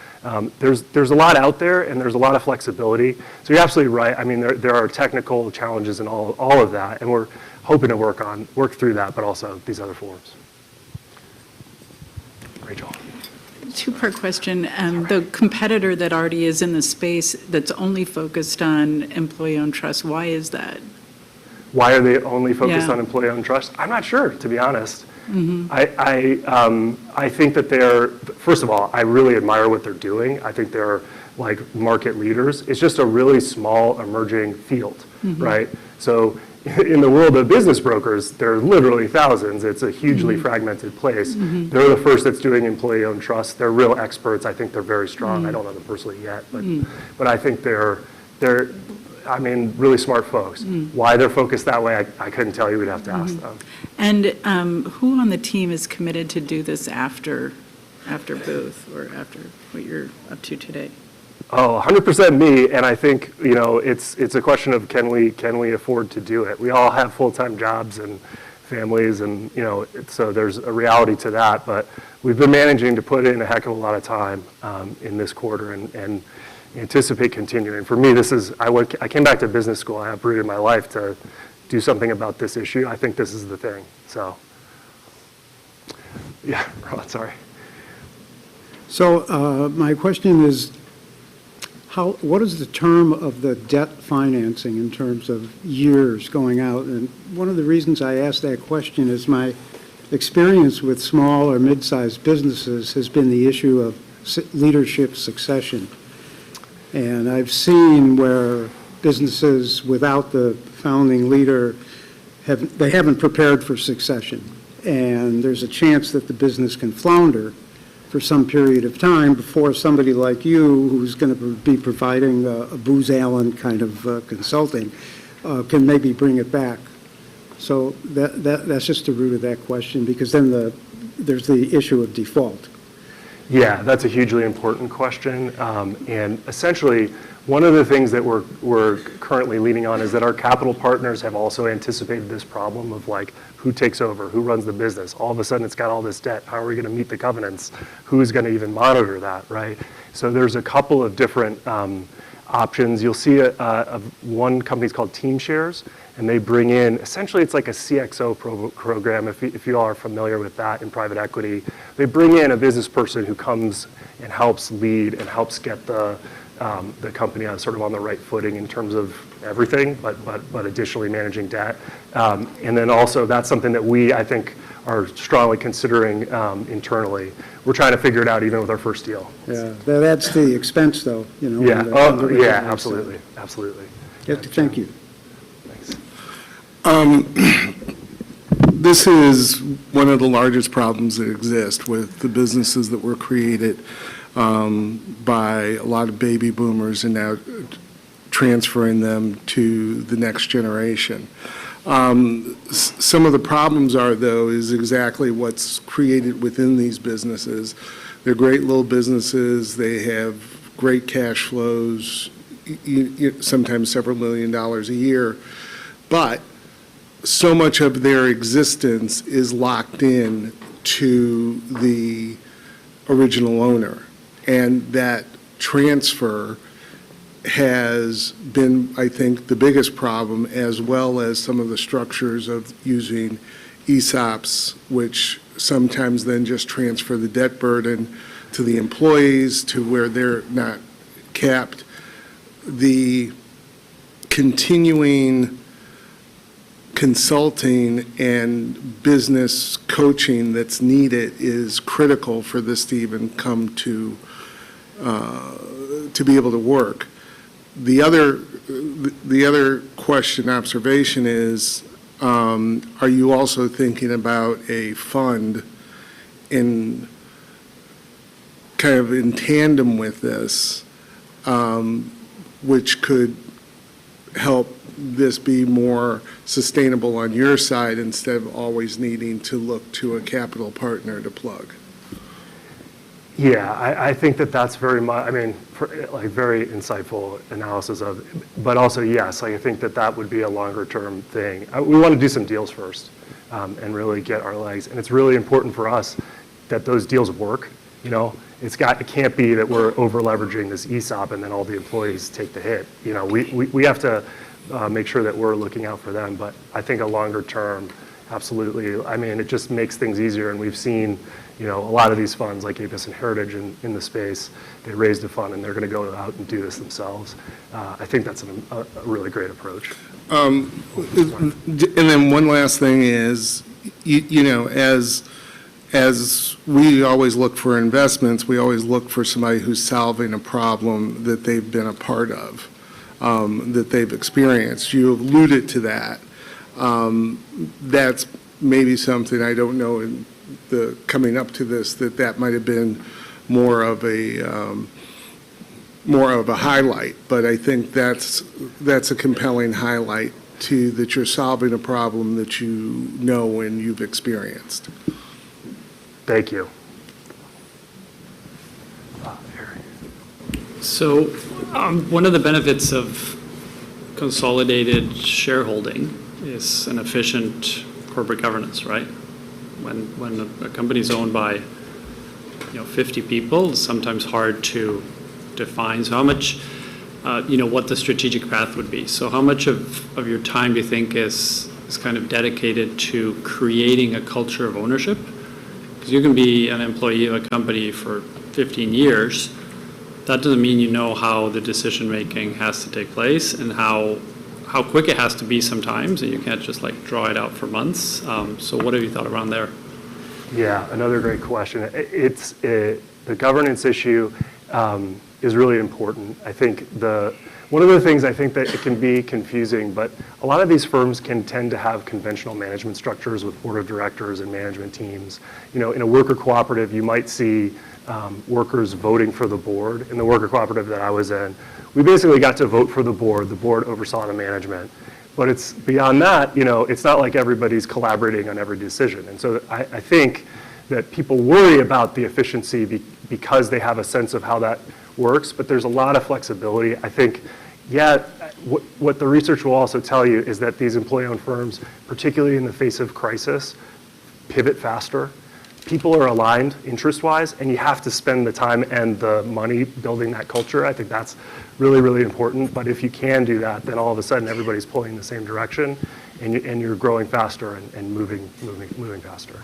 There's a lot out there, and there's a lot of flexibility. So you're absolutely right. I mean, there are technical challenges in all of that, and we're hoping to work through that, but also these other forms. Rachel. Two-part question. The competitor that already is in the space that's only focused on employee-owned trust, why is that? Why are they only focused on employee-owned trust? I'm not sure, to be honest. Mm-hmm. I think that first of all, I really admire what they're doing. I think they're like market leaders. It's just a really small emerging field, right? So in the world of business brokers, there are literally thousands. It's a hugely fragmented place. They're the first that's doing employee-owned trust. They're real experts. I think they're very strong. I don't know them personally yet, but I think they're really smart folks. Why they're focused that way, I couldn't tell you. We'd have to ask them. And who on the team is committed to do this after Booth, or after what you're up to today? Oh, 100% me, and I think, it's a question of can we afford to do it? We all have full-time jobs and families, and, so there's a reality to that, but we've been managing to put in a heck of a lot of time in this quarter and anticipate continuing. For me, I came back to business school. I uprooted my life to do something about this issue. I think this is the thing, so. Yeah, Ron, sorry. So my question is, what is the term of the debt financing in terms of years going out? And one of the reasons I ask that question is my experience with small or mid-sized businesses has been the issue of leadership succession. And I've seen where businesses without the founding leader they haven't prepared for succession. And there's a chance that the business can flounder for some period of time before somebody like you, who's going to be providing a Booz Allen kind of consulting, can maybe bring it back. So that's just the root of that question, because then there's the issue of default. Yeah, that's a hugely important question. And essentially, one of the things that we're currently leaning on is that our capital partners have also anticipated this problem of like, who takes over, who runs the business? All of a sudden, it's got all this debt. How are we going to meet the covenants? Who's going to even monitor that, right? So there's a couple of different options. You'll see one company's called Team Shares, and they bring in, essentially it's like a CXO program, if you all are familiar with that in private equity. They bring in a business person who comes and helps lead and helps get the company on sort of on the right footing in terms of everything, but additionally managing debt. And then also that's something that we, I think, are strongly considering internally. We're trying to figure it out even with our first deal. Yeah, that's the expense though, you know. Yeah, yeah, absolutely, absolutely. Thank you. This is one of the largest problems that exist with the businesses that were created by a lot of baby boomers and now transferring them to the next generation. Some of the problems are, though, is exactly what's created within these businesses. They're great little businesses. They have great cash flows, sometimes several $1 million a year. But so much of their existence is locked in to the original owner. And that transfer has been, I think, the biggest problem, as well as some of the structures of using ESOPs, which sometimes then just transfer the debt burden to the employees to where they're not capped. The continuing consulting and business coaching that's needed is critical for this to even come to be able to work. The other question, observation is, are you also thinking about a fund in kind of in tandem with this, which could help this be more sustainable on your side instead of always needing to look to a capital partner to plug? Yeah, I think that's very much, I mean, like very insightful analysis of it. But also, yes, I think that would be a longer term thing. We want to do some deals first and really get our legs. And it's really important for us that those deals work. You know, it can't be that we're over leveraging this ESOP and then all the employees take the hit. You know, we have to make sure that we're looking out for them. But I think a longer term, absolutely. I mean, it just makes things easier. And we've seen, you know, a lot of these funds like Apis and Heritage in the space, they raised a fund and they're going to go out and do this themselves. I think that's a really great approach. And then one last thing is, you know, as we always look for investments, we always look for somebody who's solving a problem that they've been a part of, that they've experienced. You alluded to that. That's maybe something, I don't know, in the coming up to this, that might have been more of a highlight. But I think that's a compelling highlight to that you're solving a problem that you know and you've experienced. Thank you. So one of the benefits of consolidated shareholding is an efficient corporate governance, right? When a company is owned by 50 people, it's sometimes hard to define. So how much, what the strategic path would be. So how much of your time do you think is kind of dedicated to creating a culture of ownership? Because you can be an employee of a company for 15 years. That doesn't mean you know how the decision making has to take place and how quick it has to be sometimes, and you can't just like draw it out for months. So what have you thought around there? Yeah, another great question. It's the governance issue. is really important. I think one of the things I think that it can be confusing, but a lot of these firms can tend to have conventional management structures with board of directors and management teams. In a worker cooperative, you might see workers voting for the board. In the worker cooperative that I was in, we basically got to vote for the board oversaw the management. But it's beyond that, it's not like everybody's collaborating on every decision. And so I think that people worry about the efficiency because they have a sense of how that works, but there's a lot of flexibility. I think, what the research will also tell you is that these employee-owned firms, particularly in the face of crisis, pivot faster. People are aligned interest-wise, and you have to spend the time and the money building that culture. I think that's really, really important. But if you can do that, then all of a sudden everybody's pulling in the same direction, and you're growing faster and moving faster.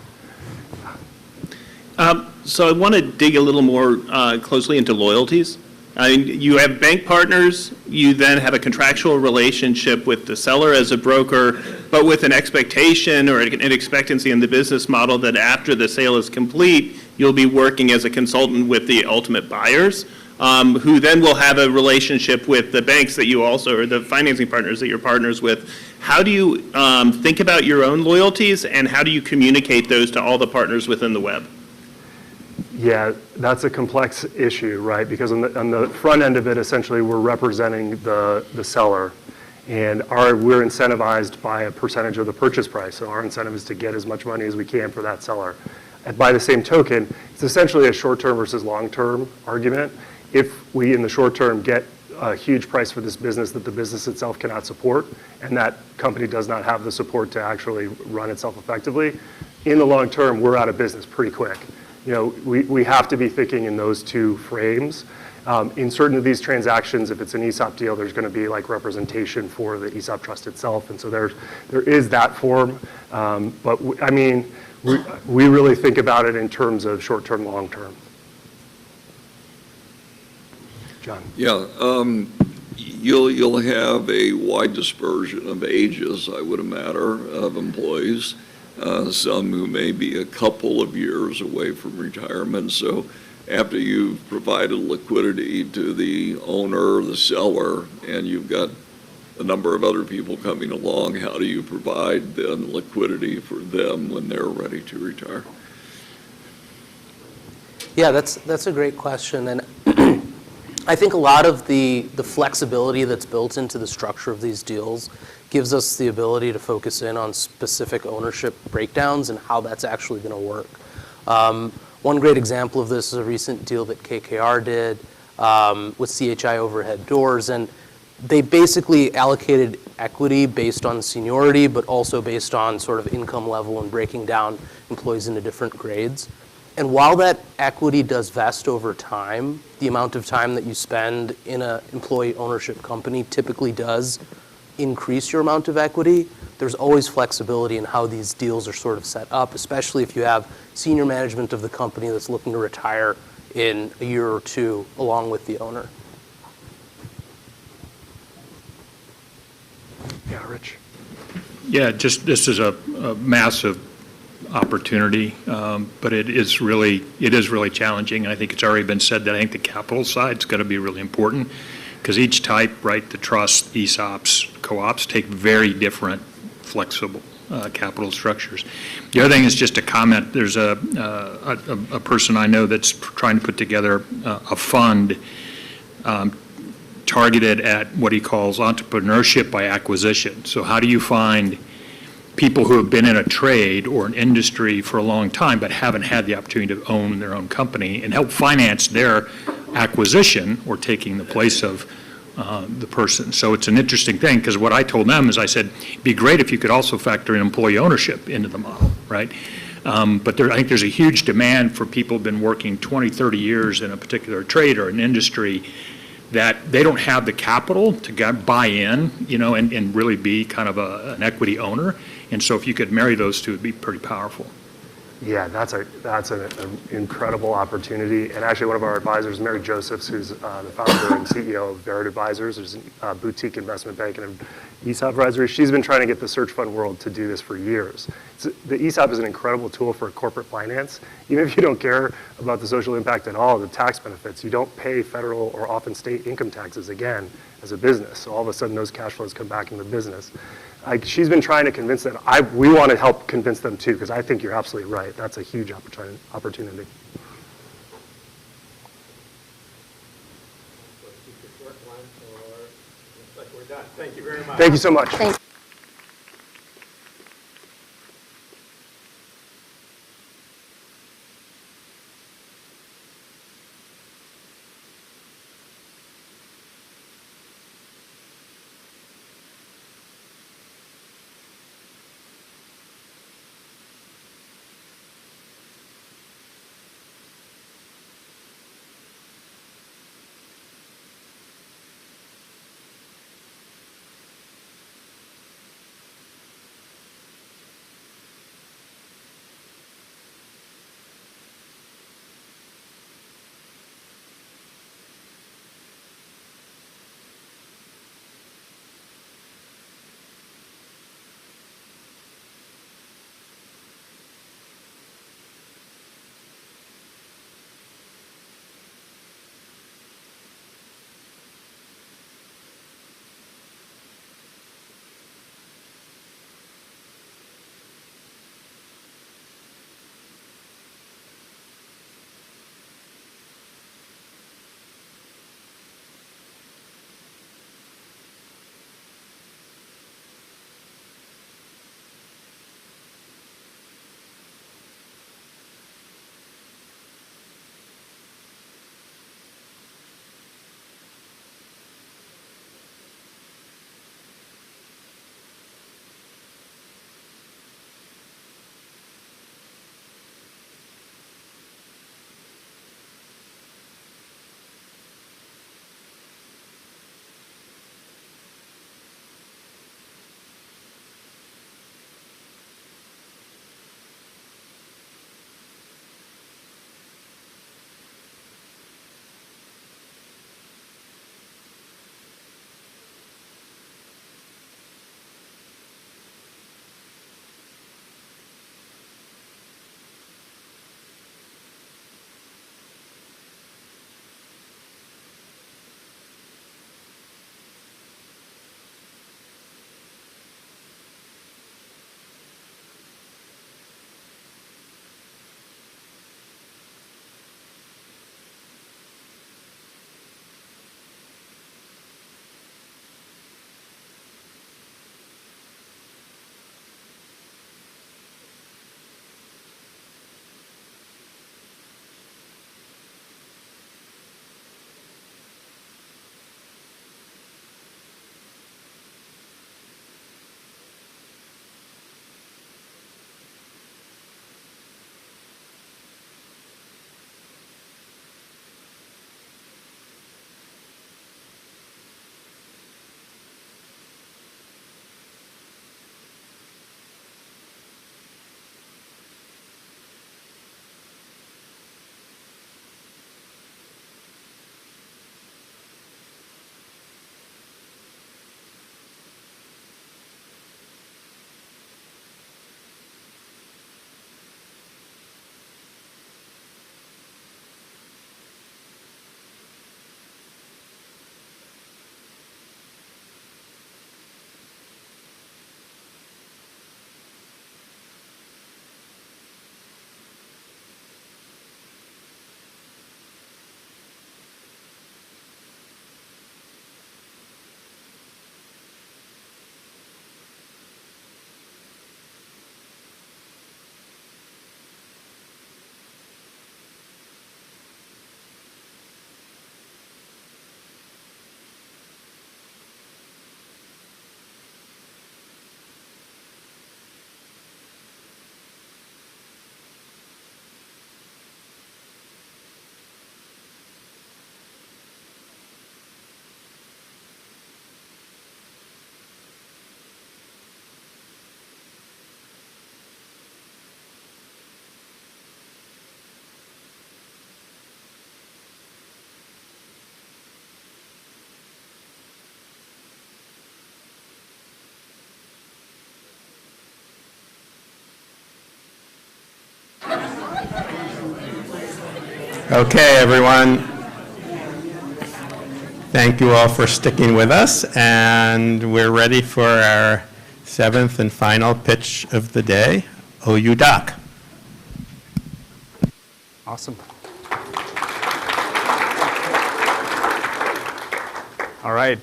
So I want to dig a little more closely into loyalties. You have bank partners, you then have a contractual relationship with the seller as a broker, but with an expectation or an expectancy in the business model that after the sale is complete, you'll be working as a consultant with the ultimate buyers, who then will have a relationship with the banks that you also, or the financing partners that you're partners with. How do you think about your own loyalties, and how do you communicate those to all the partners within the web? Yeah, that's a complex issue, right? Because on the front end of it, essentially, we're representing the seller, and we're incentivized by a percentage of the purchase price. So our incentive is to get as much money as we can for that seller. And by the same token, it's essentially a short-term versus long-term argument. If we, in the short term, get a huge price for this business that the business itself cannot support, and that company does not have the support to actually run itself effectively, in the long term, we're out of business pretty quick. We have to be thinking in those two frames. In certain of these transactions, if it's an ESOP deal, there's going to be like representation for the ESOP trust itself, and so there is that form. But we really think about it in terms of short-term, long-term. John. Yeah, you'll have a wide dispersion of ages, I would imagine, of employees. Some who may be a couple of years away from retirement. So after you've provided liquidity to the owner or the seller, and you've got a number of other people coming along, how do you provide then liquidity for them when they're ready to retire? Yeah, that's a great question. And I think a lot of the flexibility that's built into the structure of these deals gives us the ability to focus in on specific ownership breakdowns and how that's actually going to work. One great example of this is a recent deal that KKR did with CHI Overhead Doors, and they basically allocated equity based on seniority, but also based on sort of income level and breaking down employees into different grades. And while that equity does vest over time, the amount of time that you spend in an employee ownership company typically does increase your amount of equity. There's always flexibility in how these deals are sort of set up, especially if you have senior management of the company that's looking to retire in a year or two along with the owner. Yeah, Rich. Yeah, just this is a massive opportunity, but it is really challenging. I think it's already been said that I think the capital side is going to be really important, because each type, right, the trust, ESOPs, co-ops, take very different flexible capital structures. The other thing is just a comment. There's a person I know that's trying to put together a fund targeted at what he calls entrepreneurship by acquisition. So how do you find people who have been in a trade or an industry for a long time but haven't had the opportunity to own their own company and help finance their acquisition or taking the place of the person. So it's an interesting thing, because what I told them is I said, it'd be great if you could also factor in employee ownership into the model, right? But I think there's a huge demand for people who've been working 20, 30 years in a particular trade or an industry that they don't have the capital to buy in, and really be kind of an equity owner. And so if you could marry those two, it'd be pretty powerful. Yeah, that's an incredible opportunity. And actually, one of our advisors, Mary Josephs, who's the founder and CEO of Barrett Advisors, there's a boutique investment bank and an ESOP advisory. She's been trying to get the search fund world to do this for years. The ESOP is an incredible tool for corporate finance. Even if you don't care about the social impact at all, the tax benefits, you don't pay federal or often state income taxes again as a business. So all of a sudden, those cash flows come back into the business. She's been trying to convince them. We want to help convince them too, because I think you're absolutely right. That's a huge opportunity. Thank you very much. Thank you so much. Okay, everyone. Thank you all for sticking with us, and we're ready for our seventh and final pitch of the day, OU Doc. Awesome. All right.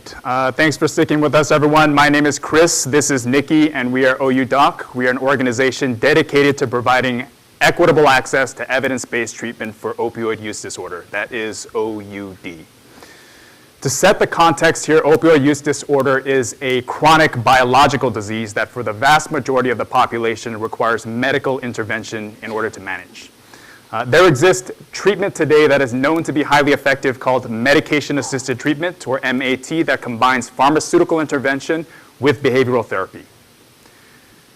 Thanks for sticking with us, everyone. My name is Chris. This is Nikki, and we are OU Doc. We are an organization dedicated to providing equitable access to evidence-based treatment for opioid use disorder. That is OUD. To set the context here, opioid use disorder is a chronic biological disease that for the vast majority of the population requires medical intervention in order to manage. There exists treatment today that is known to be highly effective called medication-assisted treatment, or MAT, that combines pharmaceutical intervention with behavioral therapy.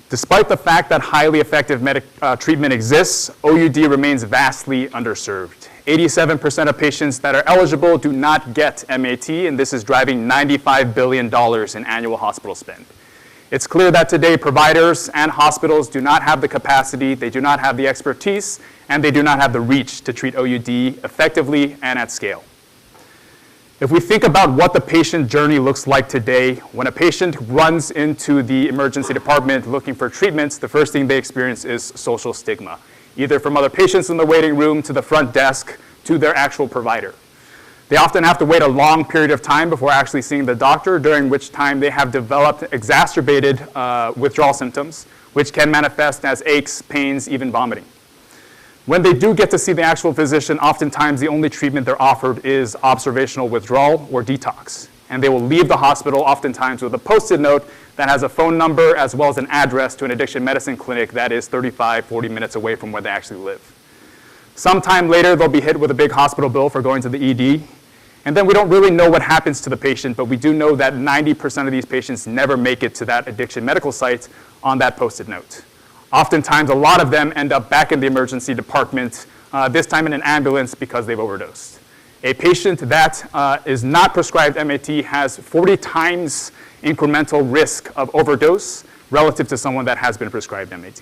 Despite the fact that highly effective treatment exists, OUD remains vastly underserved. 87% of patients that are eligible do not get MAT, and this is driving $95 billion in annual hospital spend. It's clear that today providers and hospitals do not have the capacity, they do not have the expertise, and they do not have the reach to treat OUD effectively and at scale. If we think about what the patient journey looks like today, when a patient runs into the emergency department looking for treatments, the first thing they experience is social stigma, either from other patients in the waiting room to the front desk to their actual provider. They often have to wait a long period of time before actually seeing the doctor, during which time they have developed exacerbated withdrawal symptoms, which can manifest as aches, pains, even vomiting. When they do get to see the actual physician, oftentimes the only treatment they're offered is observational withdrawal or detox. And they will leave the hospital oftentimes with a Post-it note that has a phone number as well as an address to an addiction medicine clinic that is 35, 40 minutes away from where they actually live. Sometime later, they'll be hit with a big hospital bill for going to the ED. And then we don't really know what happens to the patient, but we do know that 90% of these patients never make it to that addiction medical site on that Post-it note. Oftentimes, a lot of them end up back in the emergency department, this time in an ambulance because they've overdosed. A patient that is not prescribed MAT has 40 times incremental risk of overdose relative to someone that has been prescribed MAT.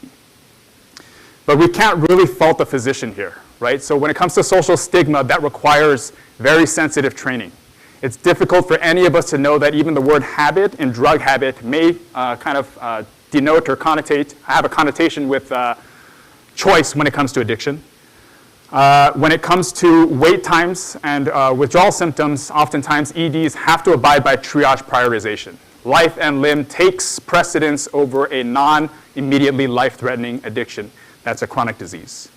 But we can't really fault the physician here, right? So when it comes to social stigma, that requires very sensitive training. It's difficult for any of us to know that even the word habit and drug habit may denote or have a connotation with choice when it comes to addiction. When it comes to wait times and withdrawal symptoms, oftentimes EDs have to abide by triage prioritization. Life and limb takes precedence over a non-immediately life-threatening addiction that's a chronic disease.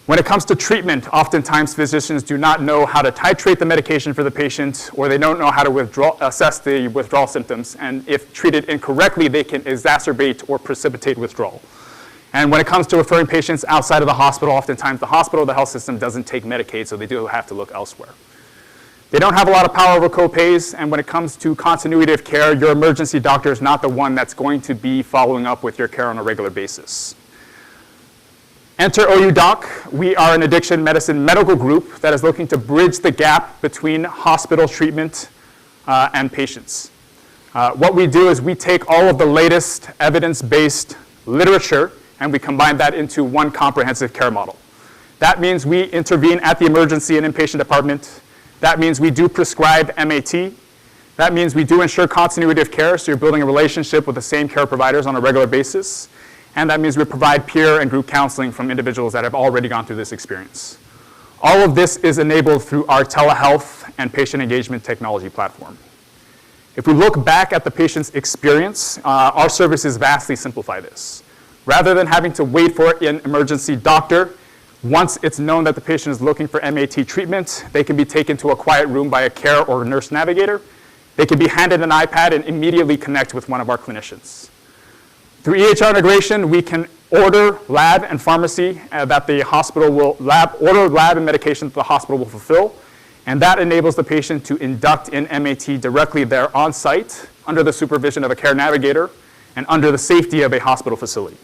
When it comes to treatment, oftentimes physicians do not know how to titrate the medication for the patient, or they don't know how to assess the withdrawal symptoms, and if treated incorrectly, they can exacerbate or precipitate withdrawal. And when it comes to referring patients outside of the hospital, oftentimes the hospital or the health system doesn't take Medicaid, so they do have to look elsewhere. They don't have a lot of power over co-pays, and when it comes to continuity of care, your emergency doctor is not the one that's going to be following up with your care on a regular basis. Enter OU Doc. We are an addiction medicine medical group that is looking to bridge the gap between hospital treatment and patients. What we do is we take all of the latest evidence-based literature and we combine that into one comprehensive care model. That means we intervene at the emergency and inpatient department. That means we do prescribe MAT. That means we do ensure continuity of care, so you're building a relationship with the same care providers on a regular basis. And that means we provide peer and group counseling from individuals that have already gone through this experience. All of this is enabled through our telehealth and patient engagement technology platform. If we look back at the patient's experience, our services vastly simplify this. Rather than having to wait for an emergency doctor, once it's known that the patient is looking for MAT treatment, they can be taken to a quiet room by a care or nurse navigator. They can be handed an iPad and immediately connect with one of our clinicians. Through EHR integration, we can order lab and pharmacy that the hospital will order lab and medication that the hospital will fulfill, and that enables the patient to induct in MAT directly there on site under the supervision of a care navigator and under the safety of a hospital facility.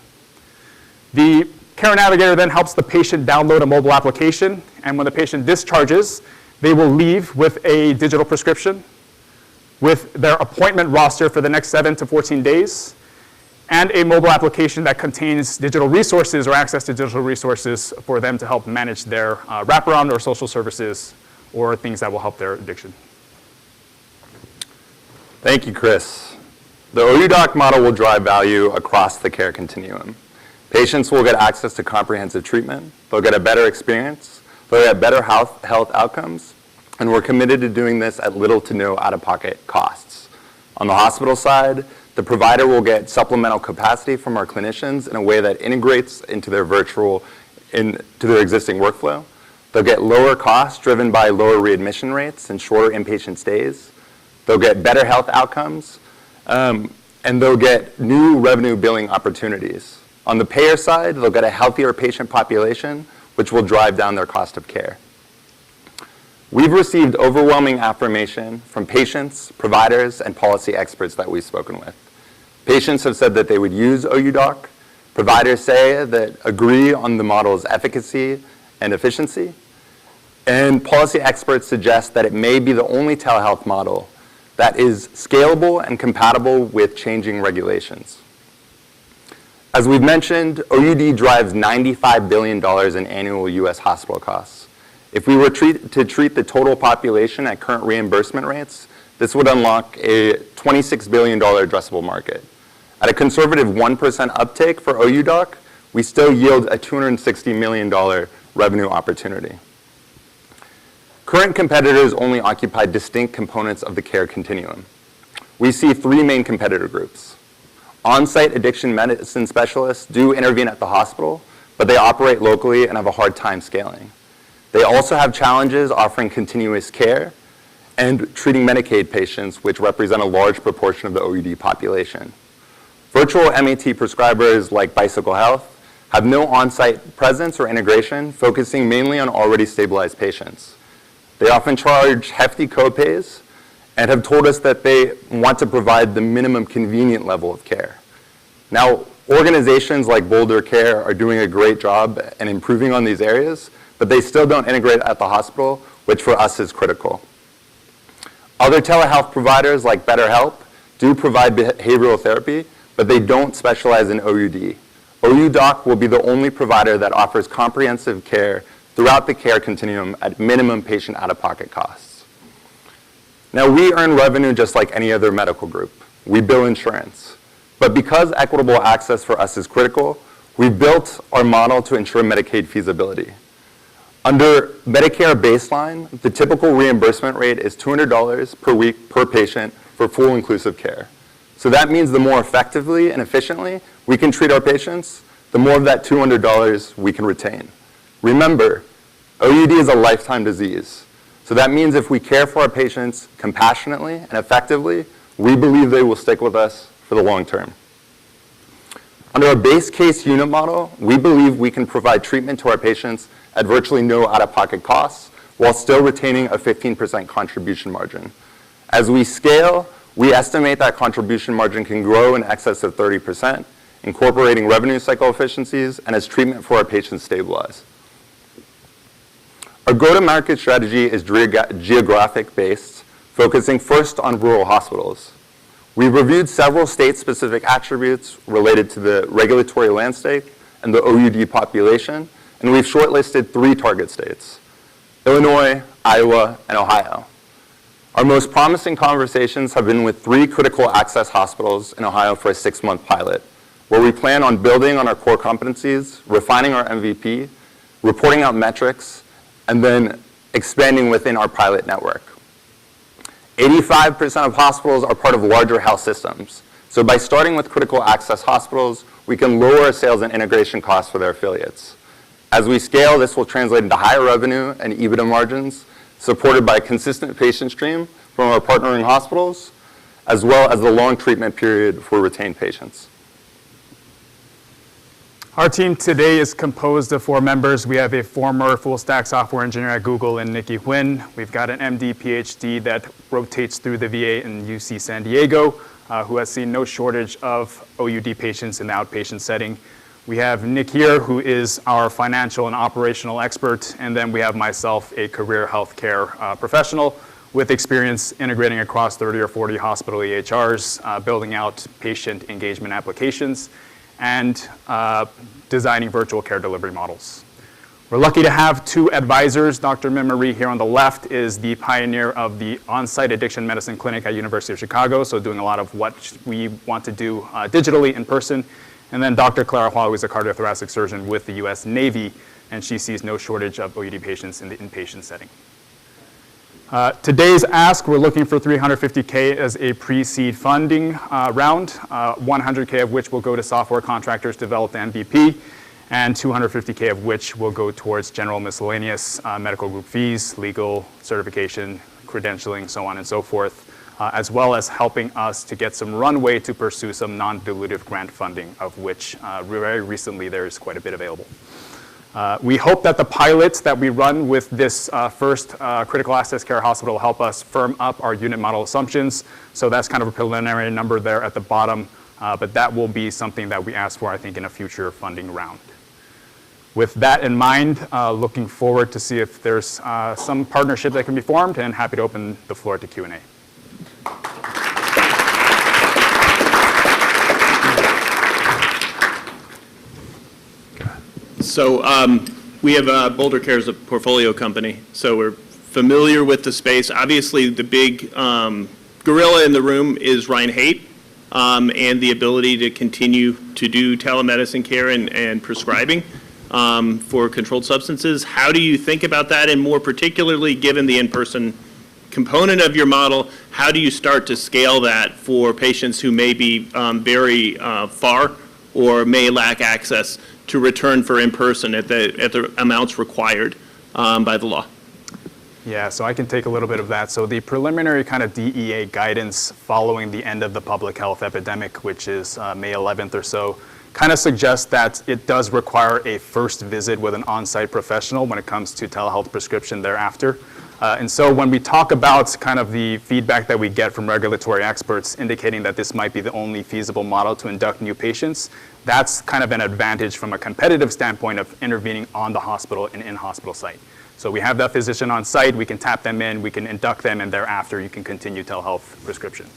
The care navigator then helps the patient download a mobile application, and when the patient discharges, they will leave with a digital prescription, with their appointment roster for the next 7 to 14 days, and a mobile application that contains digital resources or access to digital resources for them to help manage their wraparound or social services or things that will help their addiction. Thank you, Chris. The OUDoc model will drive value across the care continuum. Patients will get access to comprehensive treatment, they'll get a better experience, they'll get better health outcomes, and we're committed to doing this at little to no out-of-pocket costs. On the hospital side, the provider will get supplemental capacity from our clinicians in a way that integrates into their existing workflow. They'll get lower costs driven by lower readmission rates and shorter inpatient stays. They'll get better health outcomes, and they'll get new revenue billing opportunities. On the payer side, they'll get a healthier patient population, which will drive down their cost of care. We've received overwhelming affirmation from patients, providers, and policy experts that we've spoken with. Patients have said that they would use OUDoc. Providers say that agree on the model's efficacy and efficiency. And policy experts suggest that it may be the only telehealth model that is scalable and compatible with changing regulations. As we've mentioned, OUD drives $95 billion in annual US hospital costs. If we were to treat the total population at current reimbursement rates, this would unlock a $26 billion addressable market. At a conservative 1% uptake for OUDoc, we still yield a $260 million revenue opportunity. Current competitors only occupy distinct components of the care continuum. We see three main competitor groups. On-site addiction medicine specialists do intervene at the hospital, but they operate locally and have a hard time scaling. They also have challenges offering continuous care and treating Medicaid patients, which represent a large proportion of the OUD population. Virtual MAT prescribers like Bicycle Health have no on-site presence or integration, focusing mainly on already stabilized patients. They often charge hefty copays and have told us that they want to provide the minimum convenient level of care. Now, organizations like Boulder Care are doing a great job in improving on these areas, but they still don't integrate at the hospital, which for us is critical. Other telehealth providers like BetterHelp do provide behavioral therapy, but they don't specialize in OUD. OUDoc will be the only provider that offers comprehensive care throughout the care continuum at minimum patient out-of-pocket costs. Now, we earn revenue just like any other medical group. We bill insurance. But because equitable access for us is critical, we built our model to ensure Medicaid feasibility. Under Medicare baseline, the typical reimbursement rate is $200 per week per patient for full inclusive care. So that means the more effectively and efficiently we can treat our patients, the more of that $200 we can retain. Remember, OUD is a lifetime disease. So that means if we care for our patients compassionately and effectively, we believe they will stick with us for the long term. Under a base case unit model, we believe we can provide treatment to our patients at virtually no out-of-pocket costs while still retaining a 15% contribution margin. As we scale, we estimate that contribution margin can grow in excess of 30%, incorporating revenue cycle efficiencies and as treatment for our patients stabilize. Our go-to-market strategy is geographic-based, focusing first on rural hospitals. We've reviewed several state-specific attributes related to the regulatory landscape and the OUD population, and we've shortlisted 3 target states: Illinois, Iowa, and Ohio. Our most promising conversations have been with 3 critical access hospitals in Ohio for a 6-month pilot, where we plan on building on our core competencies, refining our MVP, reporting out metrics, and then expanding within our pilot network. 85% of hospitals are part of larger health systems. So by starting with critical access hospitals, we can lower our sales and integration costs for their affiliates. As we scale, this will translate into higher revenue and EBITDA margins, supported by a consistent patient stream from our partnering hospitals, as well as the long treatment period for retained patients. Our team today is composed of 4 members. We have a former full-stack software engineer at Google in Nikki Huynh. We've got an MD, PhD that rotates through the VA and UC San Diego, who has seen no shortage of OUD patients in the outpatient setting. We have Nick here, who is our financial and operational expert, and then we have myself, a career healthcare professional with experience integrating across 30 or 40 hospital EHRs, building out patient engagement applications, and designing virtual care delivery models. We're lucky to have 2 advisors. Dr. Min-Marie here on the left is the pioneer of the on-site addiction medicine clinic at University of Chicago, so doing a lot of what we want to do digitally in person. And then Dr. Clara Hua, who is a cardiothoracic surgeon with the US Navy, and she sees no shortage of OUD patients in the inpatient setting. Today's ask, we're looking for $350K as a pre-seed funding round, $100K of which will go to software contractors to develop the MVP, and $250K of which will go towards general miscellaneous medical group fees, legal, certification, credentialing, so on and so forth, as well as helping us to get some runway to pursue some non-dilutive grant funding, of which very recently there is quite a bit available. We hope that the pilots that we run with this first critical access care hospital help us firm up our unit model assumptions. So that's kind of a preliminary number there at the bottom, but that will be something that we ask for, I think, in a future funding round. With that in mind, looking forward to see if there's some partnership that can be formed, and happy to open the floor to Q&A. So we have Boulder Care as a portfolio company, so we're familiar with the space. Obviously, the big gorilla in the room is Ryan Haight and the ability to continue to do telemedicine care and prescribing for controlled substances. How do you think about that? And more particularly, given the in-person component of your model, how do you start to scale that for patients who may be very far or may lack access to return for in-person at the amounts required by the law? Yeah, so I can take a little bit of that. So the preliminary kind of DEA guidance following the end of the public health epidemic, which is May 11th or so, kind of suggests that it does require a first visit with an on-site professional when it comes to telehealth prescription thereafter. And so when we talk about kind of the feedback that we get from regulatory experts indicating that this might be the only feasible model to induct new patients, that's kind of an advantage from a competitive standpoint of intervening on the hospital and in-hospital site. So we have that physician on site, we can tap them in, we can induct them, and thereafter you can continue telehealth prescription.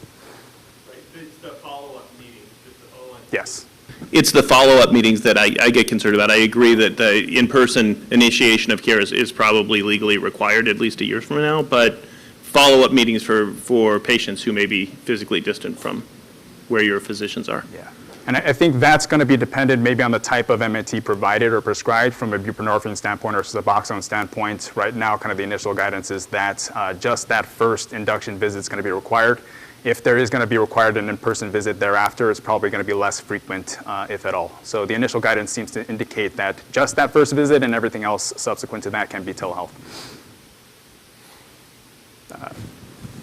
Right. It's the follow-up meetings. Yes. It's the follow-up meetings that I get concerned about. I agree that the in-person initiation of care is probably legally required at least a year from now, but follow-up meetings for patients who may be physically distant from where your physicians are. Yeah. And I think that's going to be dependent maybe on the type of MAT provided or prescribed from a buprenorphine standpoint or Suboxone standpoint. Right now, kind of the initial guidance is that just that first induction visit is going to be required. If there is going to be required an in-person visit thereafter, it's probably going to be less frequent, if at all. So the initial guidance seems to indicate that just that first visit and everything else subsequent to that can be telehealth.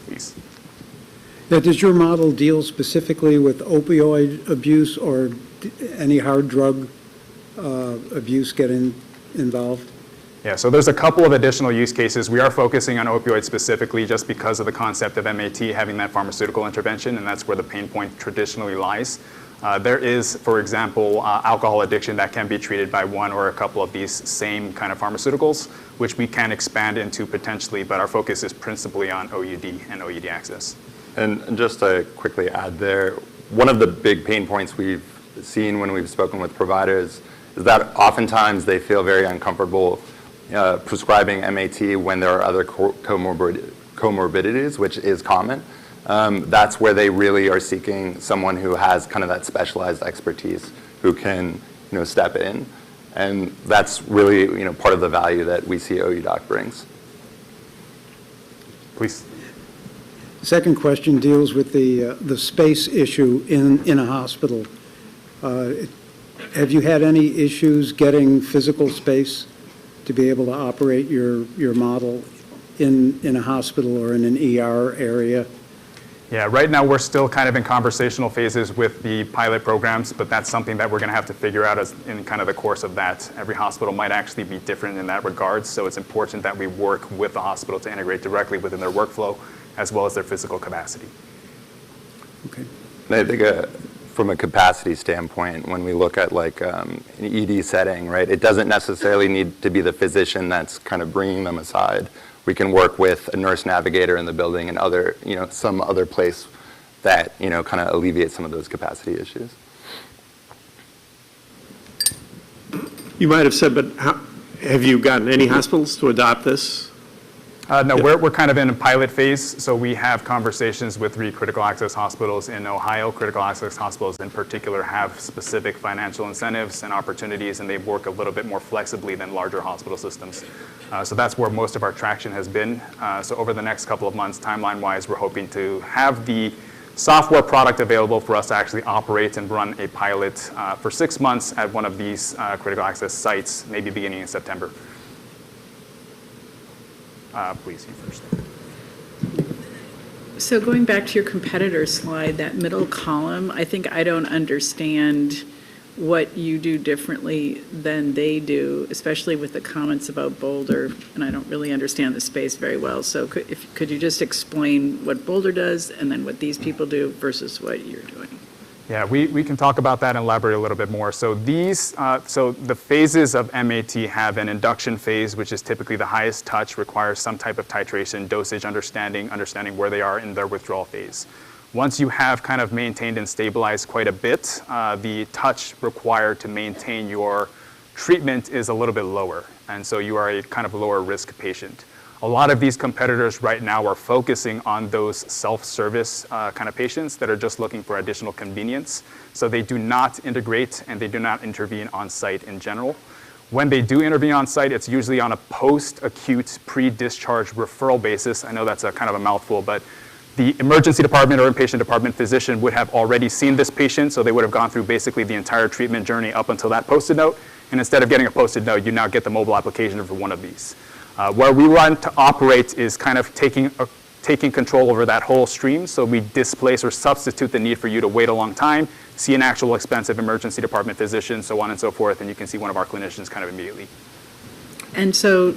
Please. Now, does your model deal specifically with opioid abuse or any hard drug abuse get involved? Yeah, so there's a couple of additional use cases. We are focusing on opioids specifically just because of the concept of MAT having that pharmaceutical intervention, and that's where the pain point traditionally lies. There is, for example, alcohol addiction that can be treated by one or a couple of these same kind of pharmaceuticals, which we can expand into potentially, but our focus is principally on OUD and OUD access. And just to quickly add there, one of the big pain points we've seen when we've spoken with providers is that oftentimes they feel very uncomfortable prescribing MAT when there are other comorbidities, which is common. That's where they really are seeking someone who has kind of that specialized expertise who can, step in. And that's really, part of the value that we see OUDoc brings. Please. Second question deals with the space issue in a hospital. Have you had any issues getting physical space to be able to operate your model in a hospital or in an ER area? Yeah, right now we're still kind of in conversational phases with the pilot programs, but that's something that we're going to have to figure out as in kind of the course of that. Every hospital might actually be different in that regard, so it's important that we work with the hospital to integrate directly within their workflow as well as their physical capacity. Okay. And I think from a capacity standpoint, when we look at like an ED setting, right, it doesn't necessarily need to be the physician that's kind of bringing them aside we can work with a nurse navigator in the building and other, some other place that, kind of alleviates some of those capacity issues. You might have said, but have you gotten any hospitals to adopt this? No, we're kind of in a pilot phase, so we have conversations with 3 critical access hospitals in Ohio. Critical access hospitals in particular have specific financial incentives and opportunities, and they work a little bit more flexibly than larger hospital systems. So that's where most of our traction has been. So over the next couple of months, timeline-wise, we're hoping to have the software product available for us to actually operate and run a pilot for 6 months at one of these critical access sites, maybe beginning in September. Please, you first. So going back to your competitor slide, that middle column, I think I don't understand what you do differently than they do, especially with the comments about Boulder, and I don't really understand the space very well. So could you just explain what Boulder does and then what these people do versus what you're doing? Yeah, we can talk about that and elaborate a little bit more. So so the phases of MAT have an induction phase, which is typically the highest touch, requires some type of titration, dosage understanding where they are in their withdrawal phase. Once you have kind of maintained and stabilized quite a bit, the touch required to maintain your treatment is a little bit lower. And so you are a kind of lower risk patient. A lot of these competitors right now are focusing on those self-service kind of patients that are just looking for additional convenience. So they do not integrate and they do not intervene on site in general. When they do intervene on site, it's usually on a post-acute, pre-discharge referral basis. I know that's a kind of a mouthful, but the emergency department or inpatient department physician would have already seen this patient, so they would have gone through basically the entire treatment journey up until that Post-it note. And instead of getting a Post-it note, you now get the mobile application for one of these. Where we want to operate is kind of taking control over that whole stream. So we displace or substitute the need for you to wait a long time, see an actual expensive emergency department physician, so on and so forth, and you can see one of our clinicians kind of immediately. And so,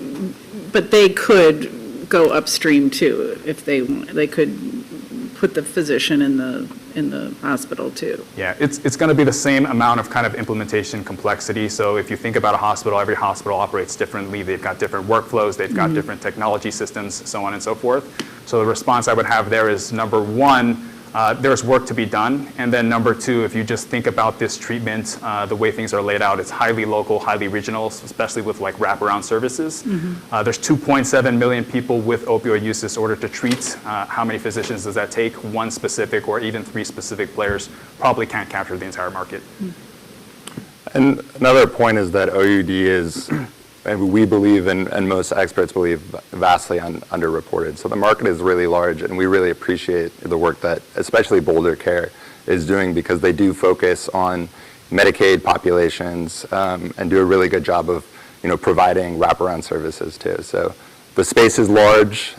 but they could go upstream too if they want. They could put the physician in the hospital too. Yeah, it's going to be the same amount of kind of implementation complexity. So if you think about a hospital, every hospital operates differently. They've got different workflows, they've got different technology systems, so on and so forth. So the response I would have there is, number one, there's work to be done. And then number two, if you just think about this treatment, the way things are laid out, it's highly local, highly regional, especially with like wraparound services. There's 2.7 million people with opioid use disorder to treat. How many physicians does that take? One specific or even 3 specific players probably can't capture the entire market. And another point is that OUD is, and we believe, and most experts believe, vastly underreported. So the market is really large, and we really appreciate the work that especially Boulder Care is doing, because they do focus on Medicaid populations and do a really good job of providing wraparound services too. So the space is large.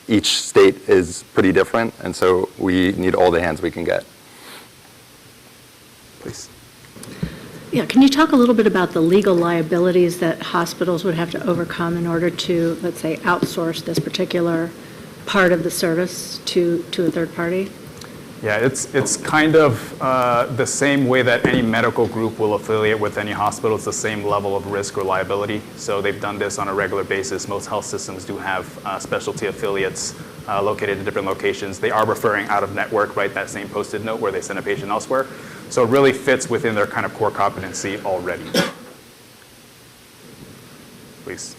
Each state is pretty different, and so we need all the hands we can get. Please. Yeah, can you talk a little bit about the legal liabilities that hospitals would have to overcome in order to, let's say, outsource this particular part of the service to a third party? Yeah, it's kind of the same way that any medical group will affiliate with any hospital. It's the same level of risk or liability. So they've done this on a regular basis. Most health systems do have specialty affiliates located in different locations. They are referring out of network, right? That same Post-it note where they send a patient elsewhere. So it really fits within their kind of core competency already. Please.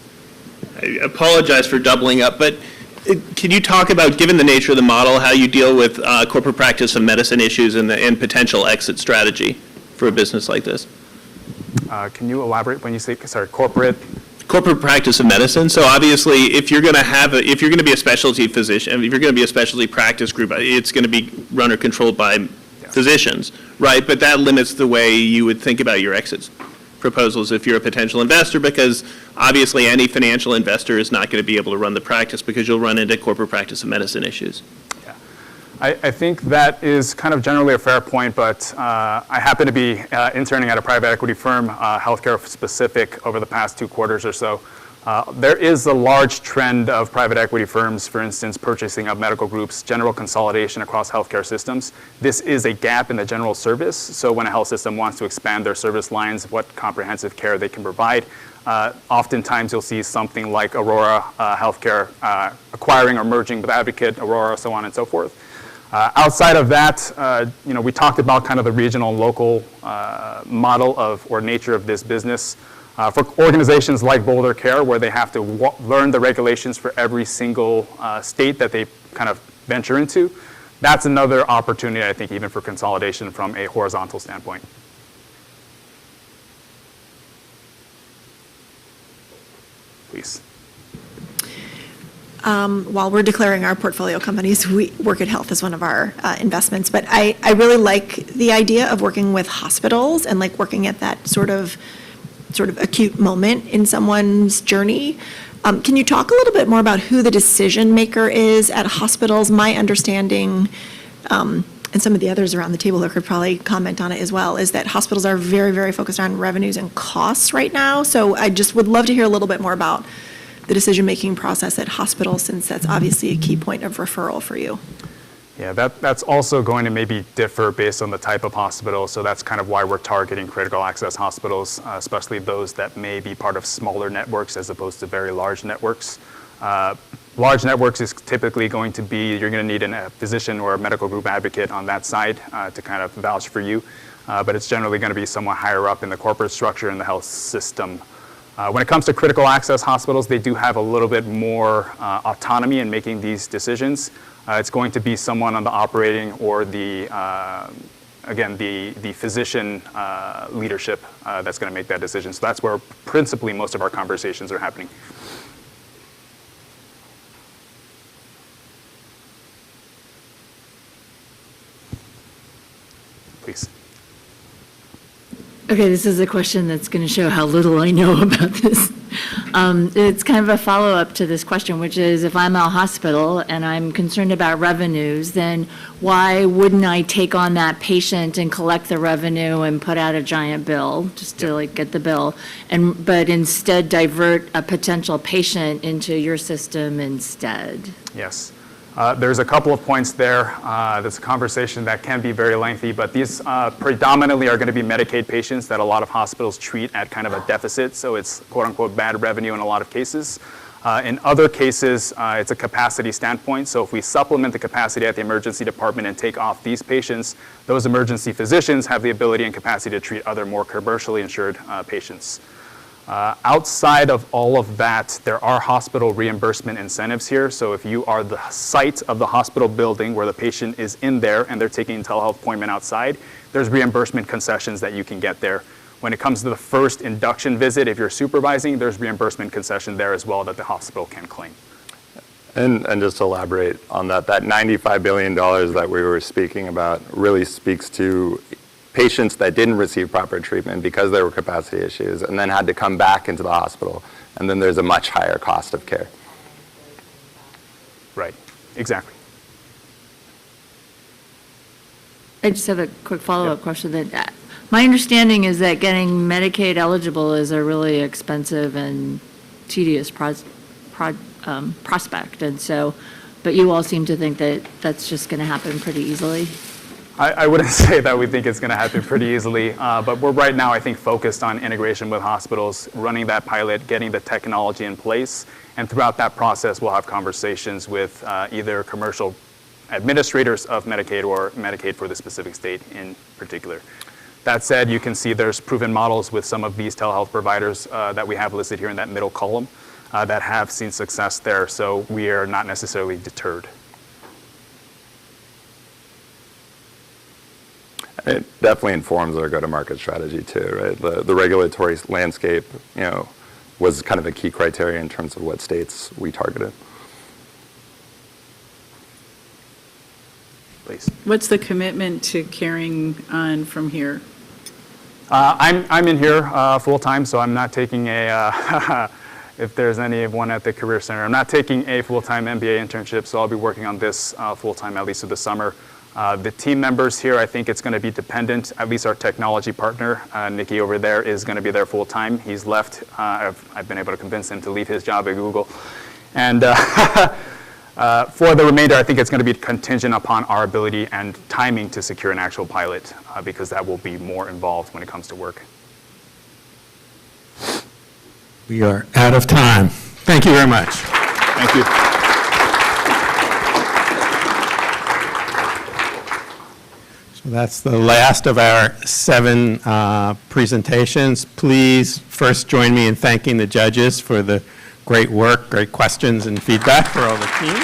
I apologize for doubling up, but can you talk about, given the nature of the model, how you deal with corporate practice of medicine issues and potential exit strategy for a business like this? Can you elaborate when you say, sorry, corporate practice of medicine? So obviously, if you're going to be a specialty physician, if you're going to be a specialty practice group, it's going to be run or controlled by physicians, right? But that limits the way you would think about your exit proposals if you're a potential investor, because obviously any financial investor is not going to be able to run the practice because you'll run into corporate practice of medicine issues. Yeah, I think that is kind of generally a fair point, but I happen to be interning at a private equity firm, healthcare specific, over the past 2 quarters or so. There is a large trend of private equity firms, for instance, purchasing up medical groups, general consolidation across healthcare systems. This is a gap in the general service, so when a health system wants to expand their service lines, what comprehensive care they can provide, oftentimes you'll see something like Aurora Healthcare acquiring or merging with Advocate, Aurora, so on and so forth. Outside of that, we talked about kind of the regional and local model of or nature of this business. For organizations like Boulder Care, where they have to learn the regulations for every single state that they kind of venture into, that's another opportunity, I think, even for consolidation from a horizontal standpoint. Please. While we're declaring our portfolio companies, Work at Health is one of our investments. But I really like the idea of working with hospitals and like working at that sort of acute moment in someone's journey. Can you talk a little bit more about who the decision maker is at hospitals? My understanding, and some of the others around the table who could probably comment on it as well, is that hospitals are very, very focused on revenues and costs right now. So I just would love to hear a little bit more about the decision-making process at hospitals, since that's obviously a key point of referral for you. Yeah, that's also going to maybe differ based on the type of hospital, so that's kind of why we're targeting critical access hospitals, especially those that may be part of smaller networks as opposed to very large networks. Large networks is typically going to be, you're going to need a physician or a medical group advocate on that side to kind of vouch for you, but it's generally going to be somewhat higher up in the corporate structure in the health system. When it comes to critical access hospitals, they do have a little bit more autonomy in making these decisions. It's going to be someone on the operating or the physician leadership that's going to make that decision. So that's where principally most of our conversations are happening. Please. Okay, this is a question that's going to show how little I know about this. It's kind of a follow-up to this question, which is if I'm a hospital and I'm concerned about revenues, then why wouldn't I take on that patient and collect the revenue and put out a giant bill just to like get the bill, but instead divert a potential patient into your system instead? Yes. There's a couple of points there. That's a conversation that can be very lengthy, but these predominantly are going to be Medicaid patients that a lot of hospitals treat at kind of a deficit, so it's quote-unquote bad revenue in a lot of cases. In other cases, it's a capacity standpoint, so if we supplement the capacity at the emergency department and take off these patients, those emergency physicians have the ability and capacity to treat other more commercially insured patients. Outside of all of that, there are hospital reimbursement incentives here. So if you are the site of the hospital building where the patient is in there and they're taking a telehealth appointment outside, there's reimbursement concessions that you can get there. When it comes to the first induction visit, if you're supervising, there's reimbursement concession there as well that the hospital can claim. And just to elaborate on that, that $95 billion that we were speaking about really speaks to patients that didn't receive proper treatment because there were capacity issues and then had to come back into the hospital, and then there's a much higher cost of care. Right, exactly. I just have a quick follow-up question. That my understanding is that getting Medicaid eligible is a really expensive and tedious prospect, and so, but you all seem to think that that's just going to happen pretty easily. I wouldn't say that we think it's going to happen pretty easily, but we're right now, I think, focused on integration with hospitals, running that pilot, getting the technology in place, and throughout that process, we'll have conversations with either commercial administrators of Medicaid or Medicaid for the specific state in particular. That said, you can see there's proven models with some of these telehealth providers that we have listed here in that middle column that have seen success there, so we are not necessarily deterred. It definitely informs our go-to-market strategy too, right? The regulatory landscape, was kind of a key criteria in terms of what states we targeted. Please. What's the commitment to carrying on from here? I'm in here full-time, so I'm not taking a, if there's anyone at the Career Center, I'm not taking a full-time MBA internship, so I'll be working on this full-time at least through the summer. The team members here, I think it's going to be dependent, at least our technology partner, Nikki over there, is going to be there full time. He's left. I've been able to convince him to leave his job at Google. And for the remainder, I think it's going to be contingent upon our ability and timing to secure an actual pilot, because that will be more involved when it comes to work. We are out of time. Thank you very much. Thank you. So that's the last of our 7 presentations. Please first join me in thanking the judges for the great work, great questions, and feedback for all the teams.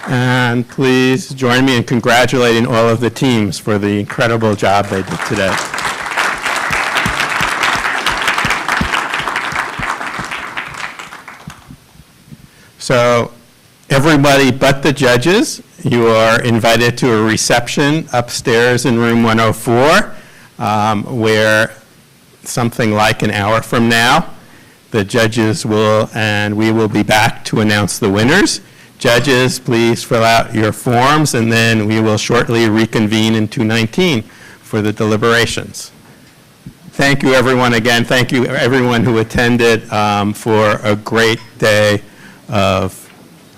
And please join me in congratulating all of the teams for the incredible job they did today. So everybody but the judges, you are invited to a reception upstairs in room 104, where something like an hour from now, the judges will, and we will be back to announce the winners. Judges, please fill out your forms, and then we will shortly reconvene in 219 for the deliberations. Thank you, everyone, again. Thank you, everyone who attended, for a great day of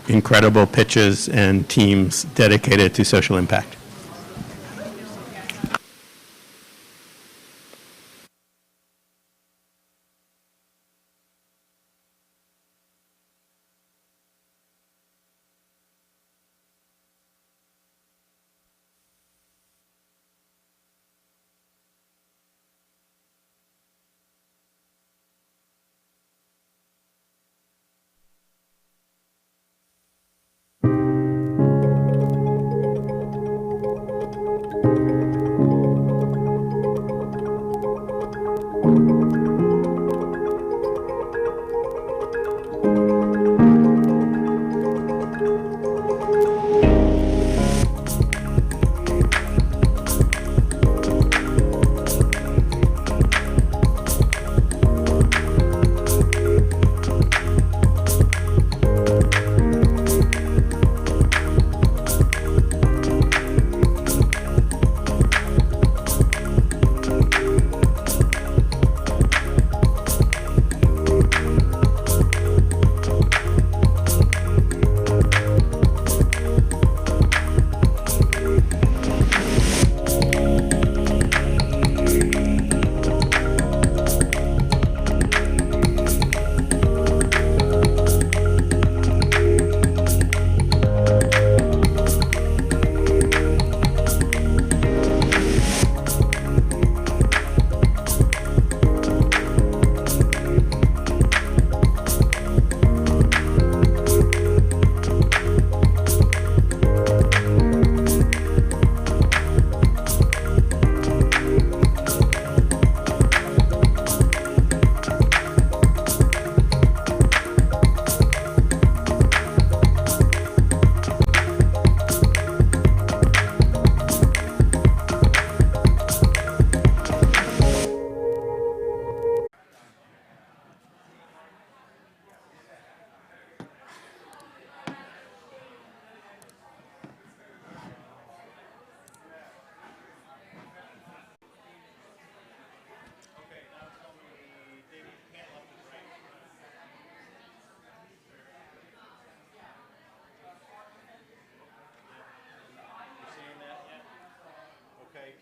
incredible pitches and teams dedicated to social impact.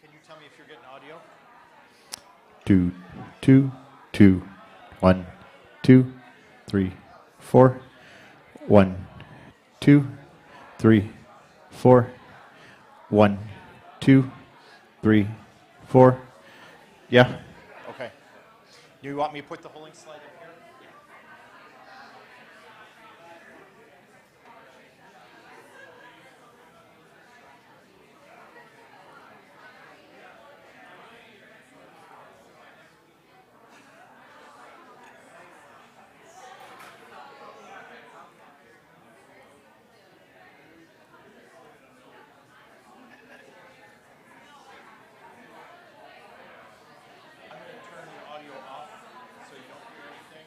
Can you tell me if you're getting audio? 2, 2, 2, 1, 2, 3, 4, 1, 2, 3, 4, 1, 2, 3, 4. Yeah. Okay. You want me to put the polling slide up here? I'm going to turn the audio off so you don't hear anything.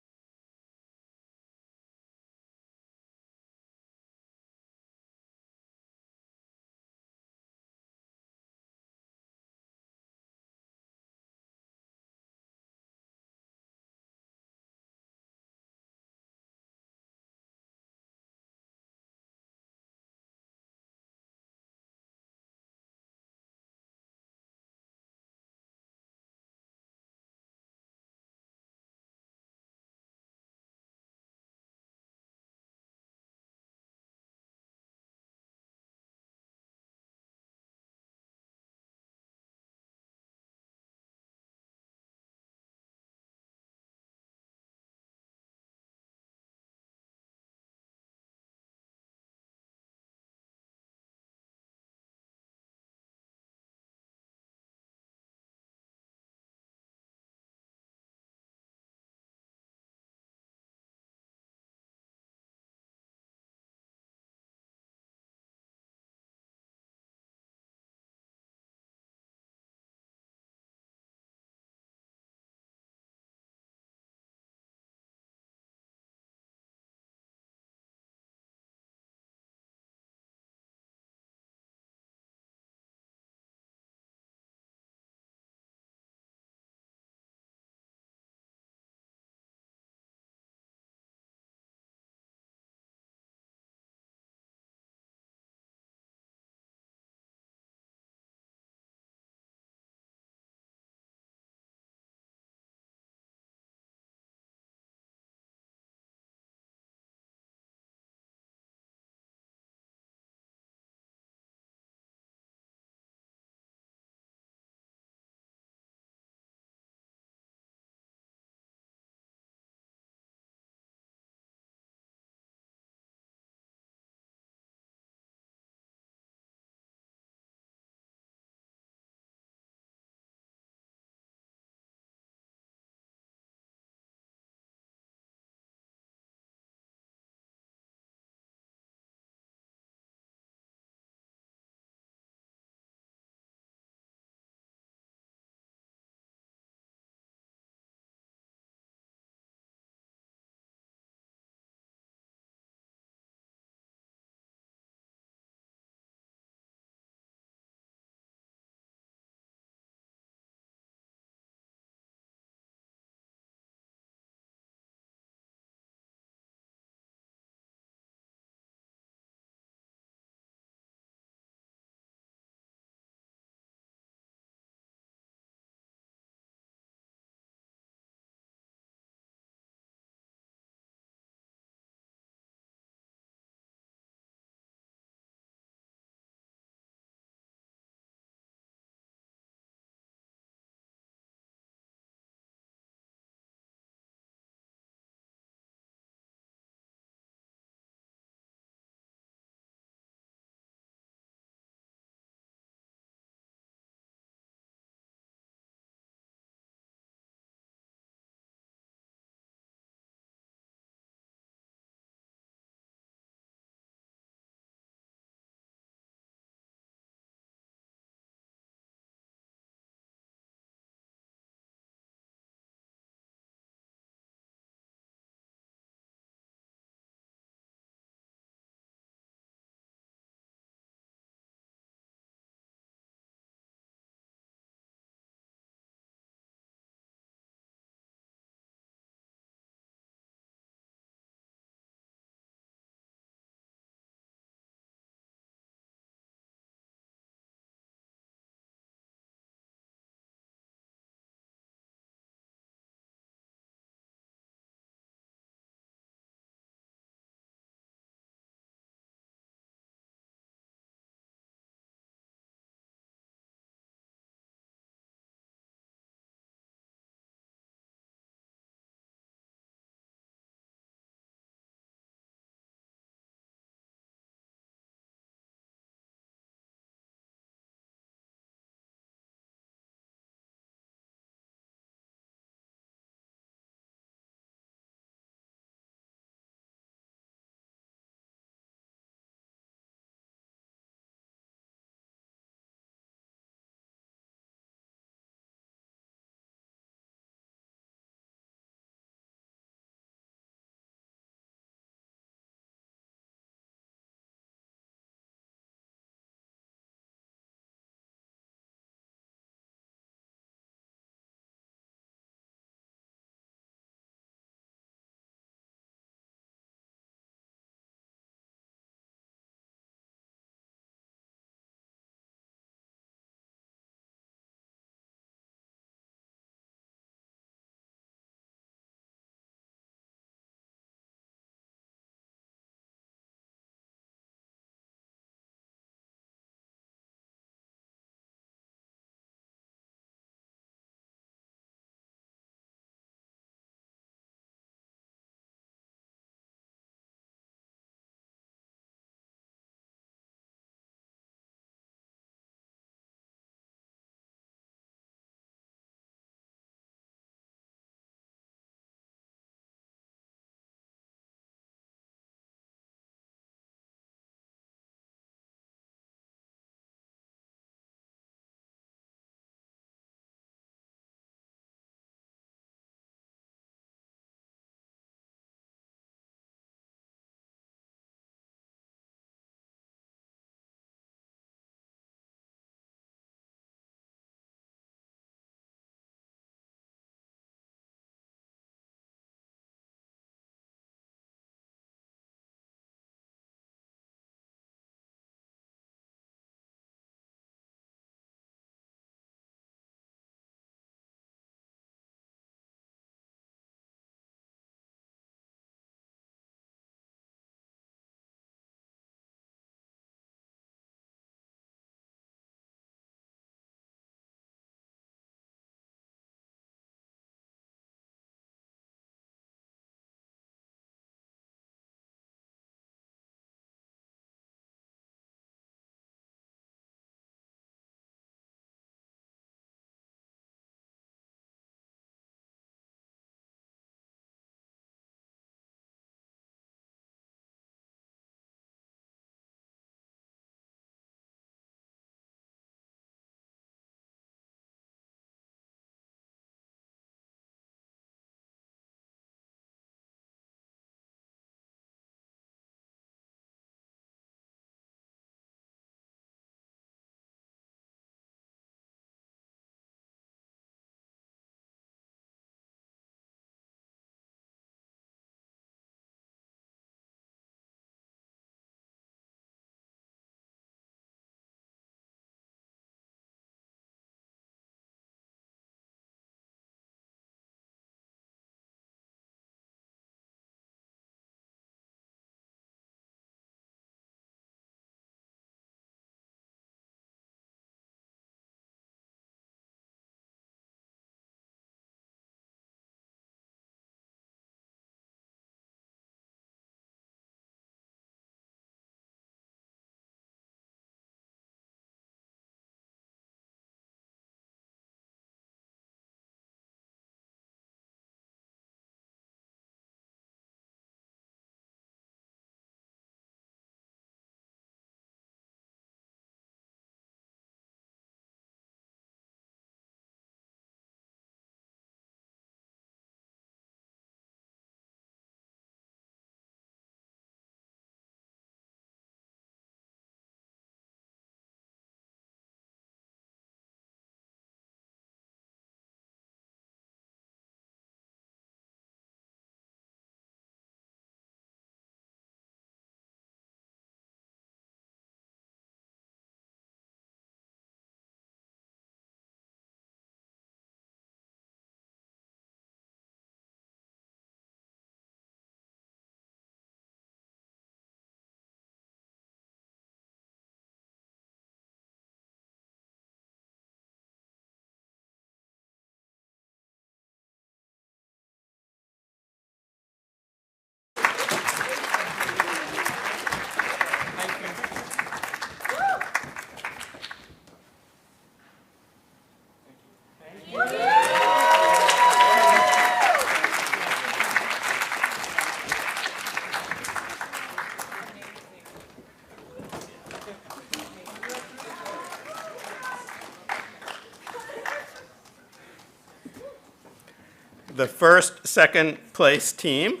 the first second-place team,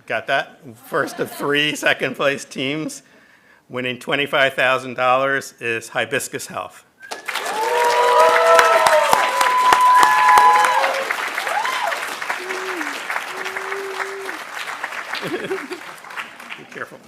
got that? First of 3 second-place teams, winning $25,000 is Hibiscus Health. Be careful.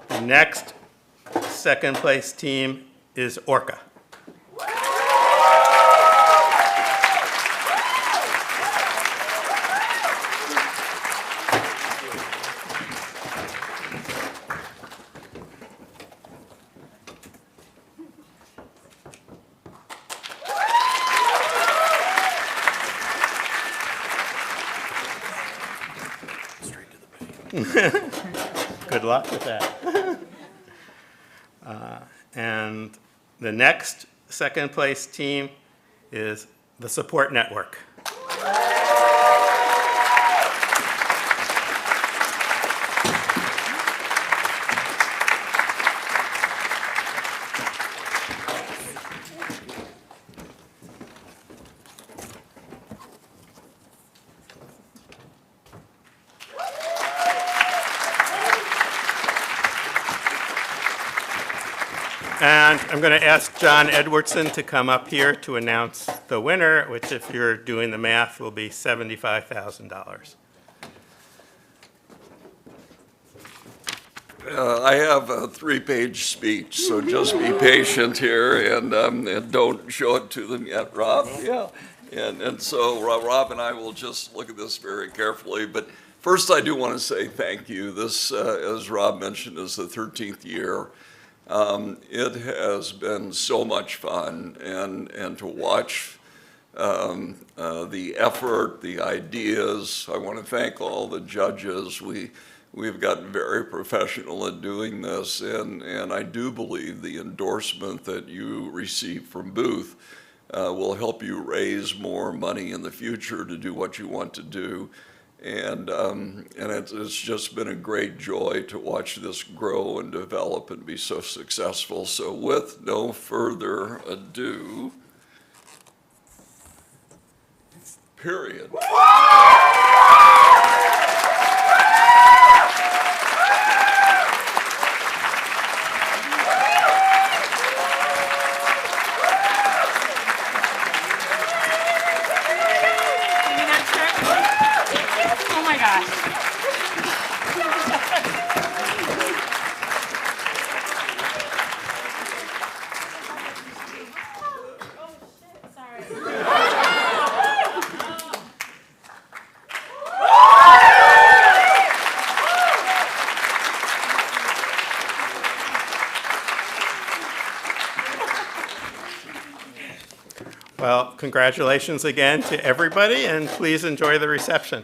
The next second place team is Orca. Good luck with that. And the next second place team is the Support Network. And I'm going to ask John Edwardson to come up here to announce the winner, which, if you're doing the math, will be $75,000. I have a 3-page speech, so just be patient here and don't show it to them yet, Rob. Yeah. And so Rob and I will just look at this very carefully. But first, I do want to say thank you. This, as Rob mentioned, is the 13th year. It has been so much fun, and to watch the effort, the ideas. I want to thank all the judges. We've gotten very professional at doing this, and I do believe the endorsement that you receive from Booth will help you raise more money in the future to do what you want to do. And it's just been a great joy to watch this grow and develop and be so successful. So with no further ado, period. Well, congratulations again to everybody, and please enjoy the reception.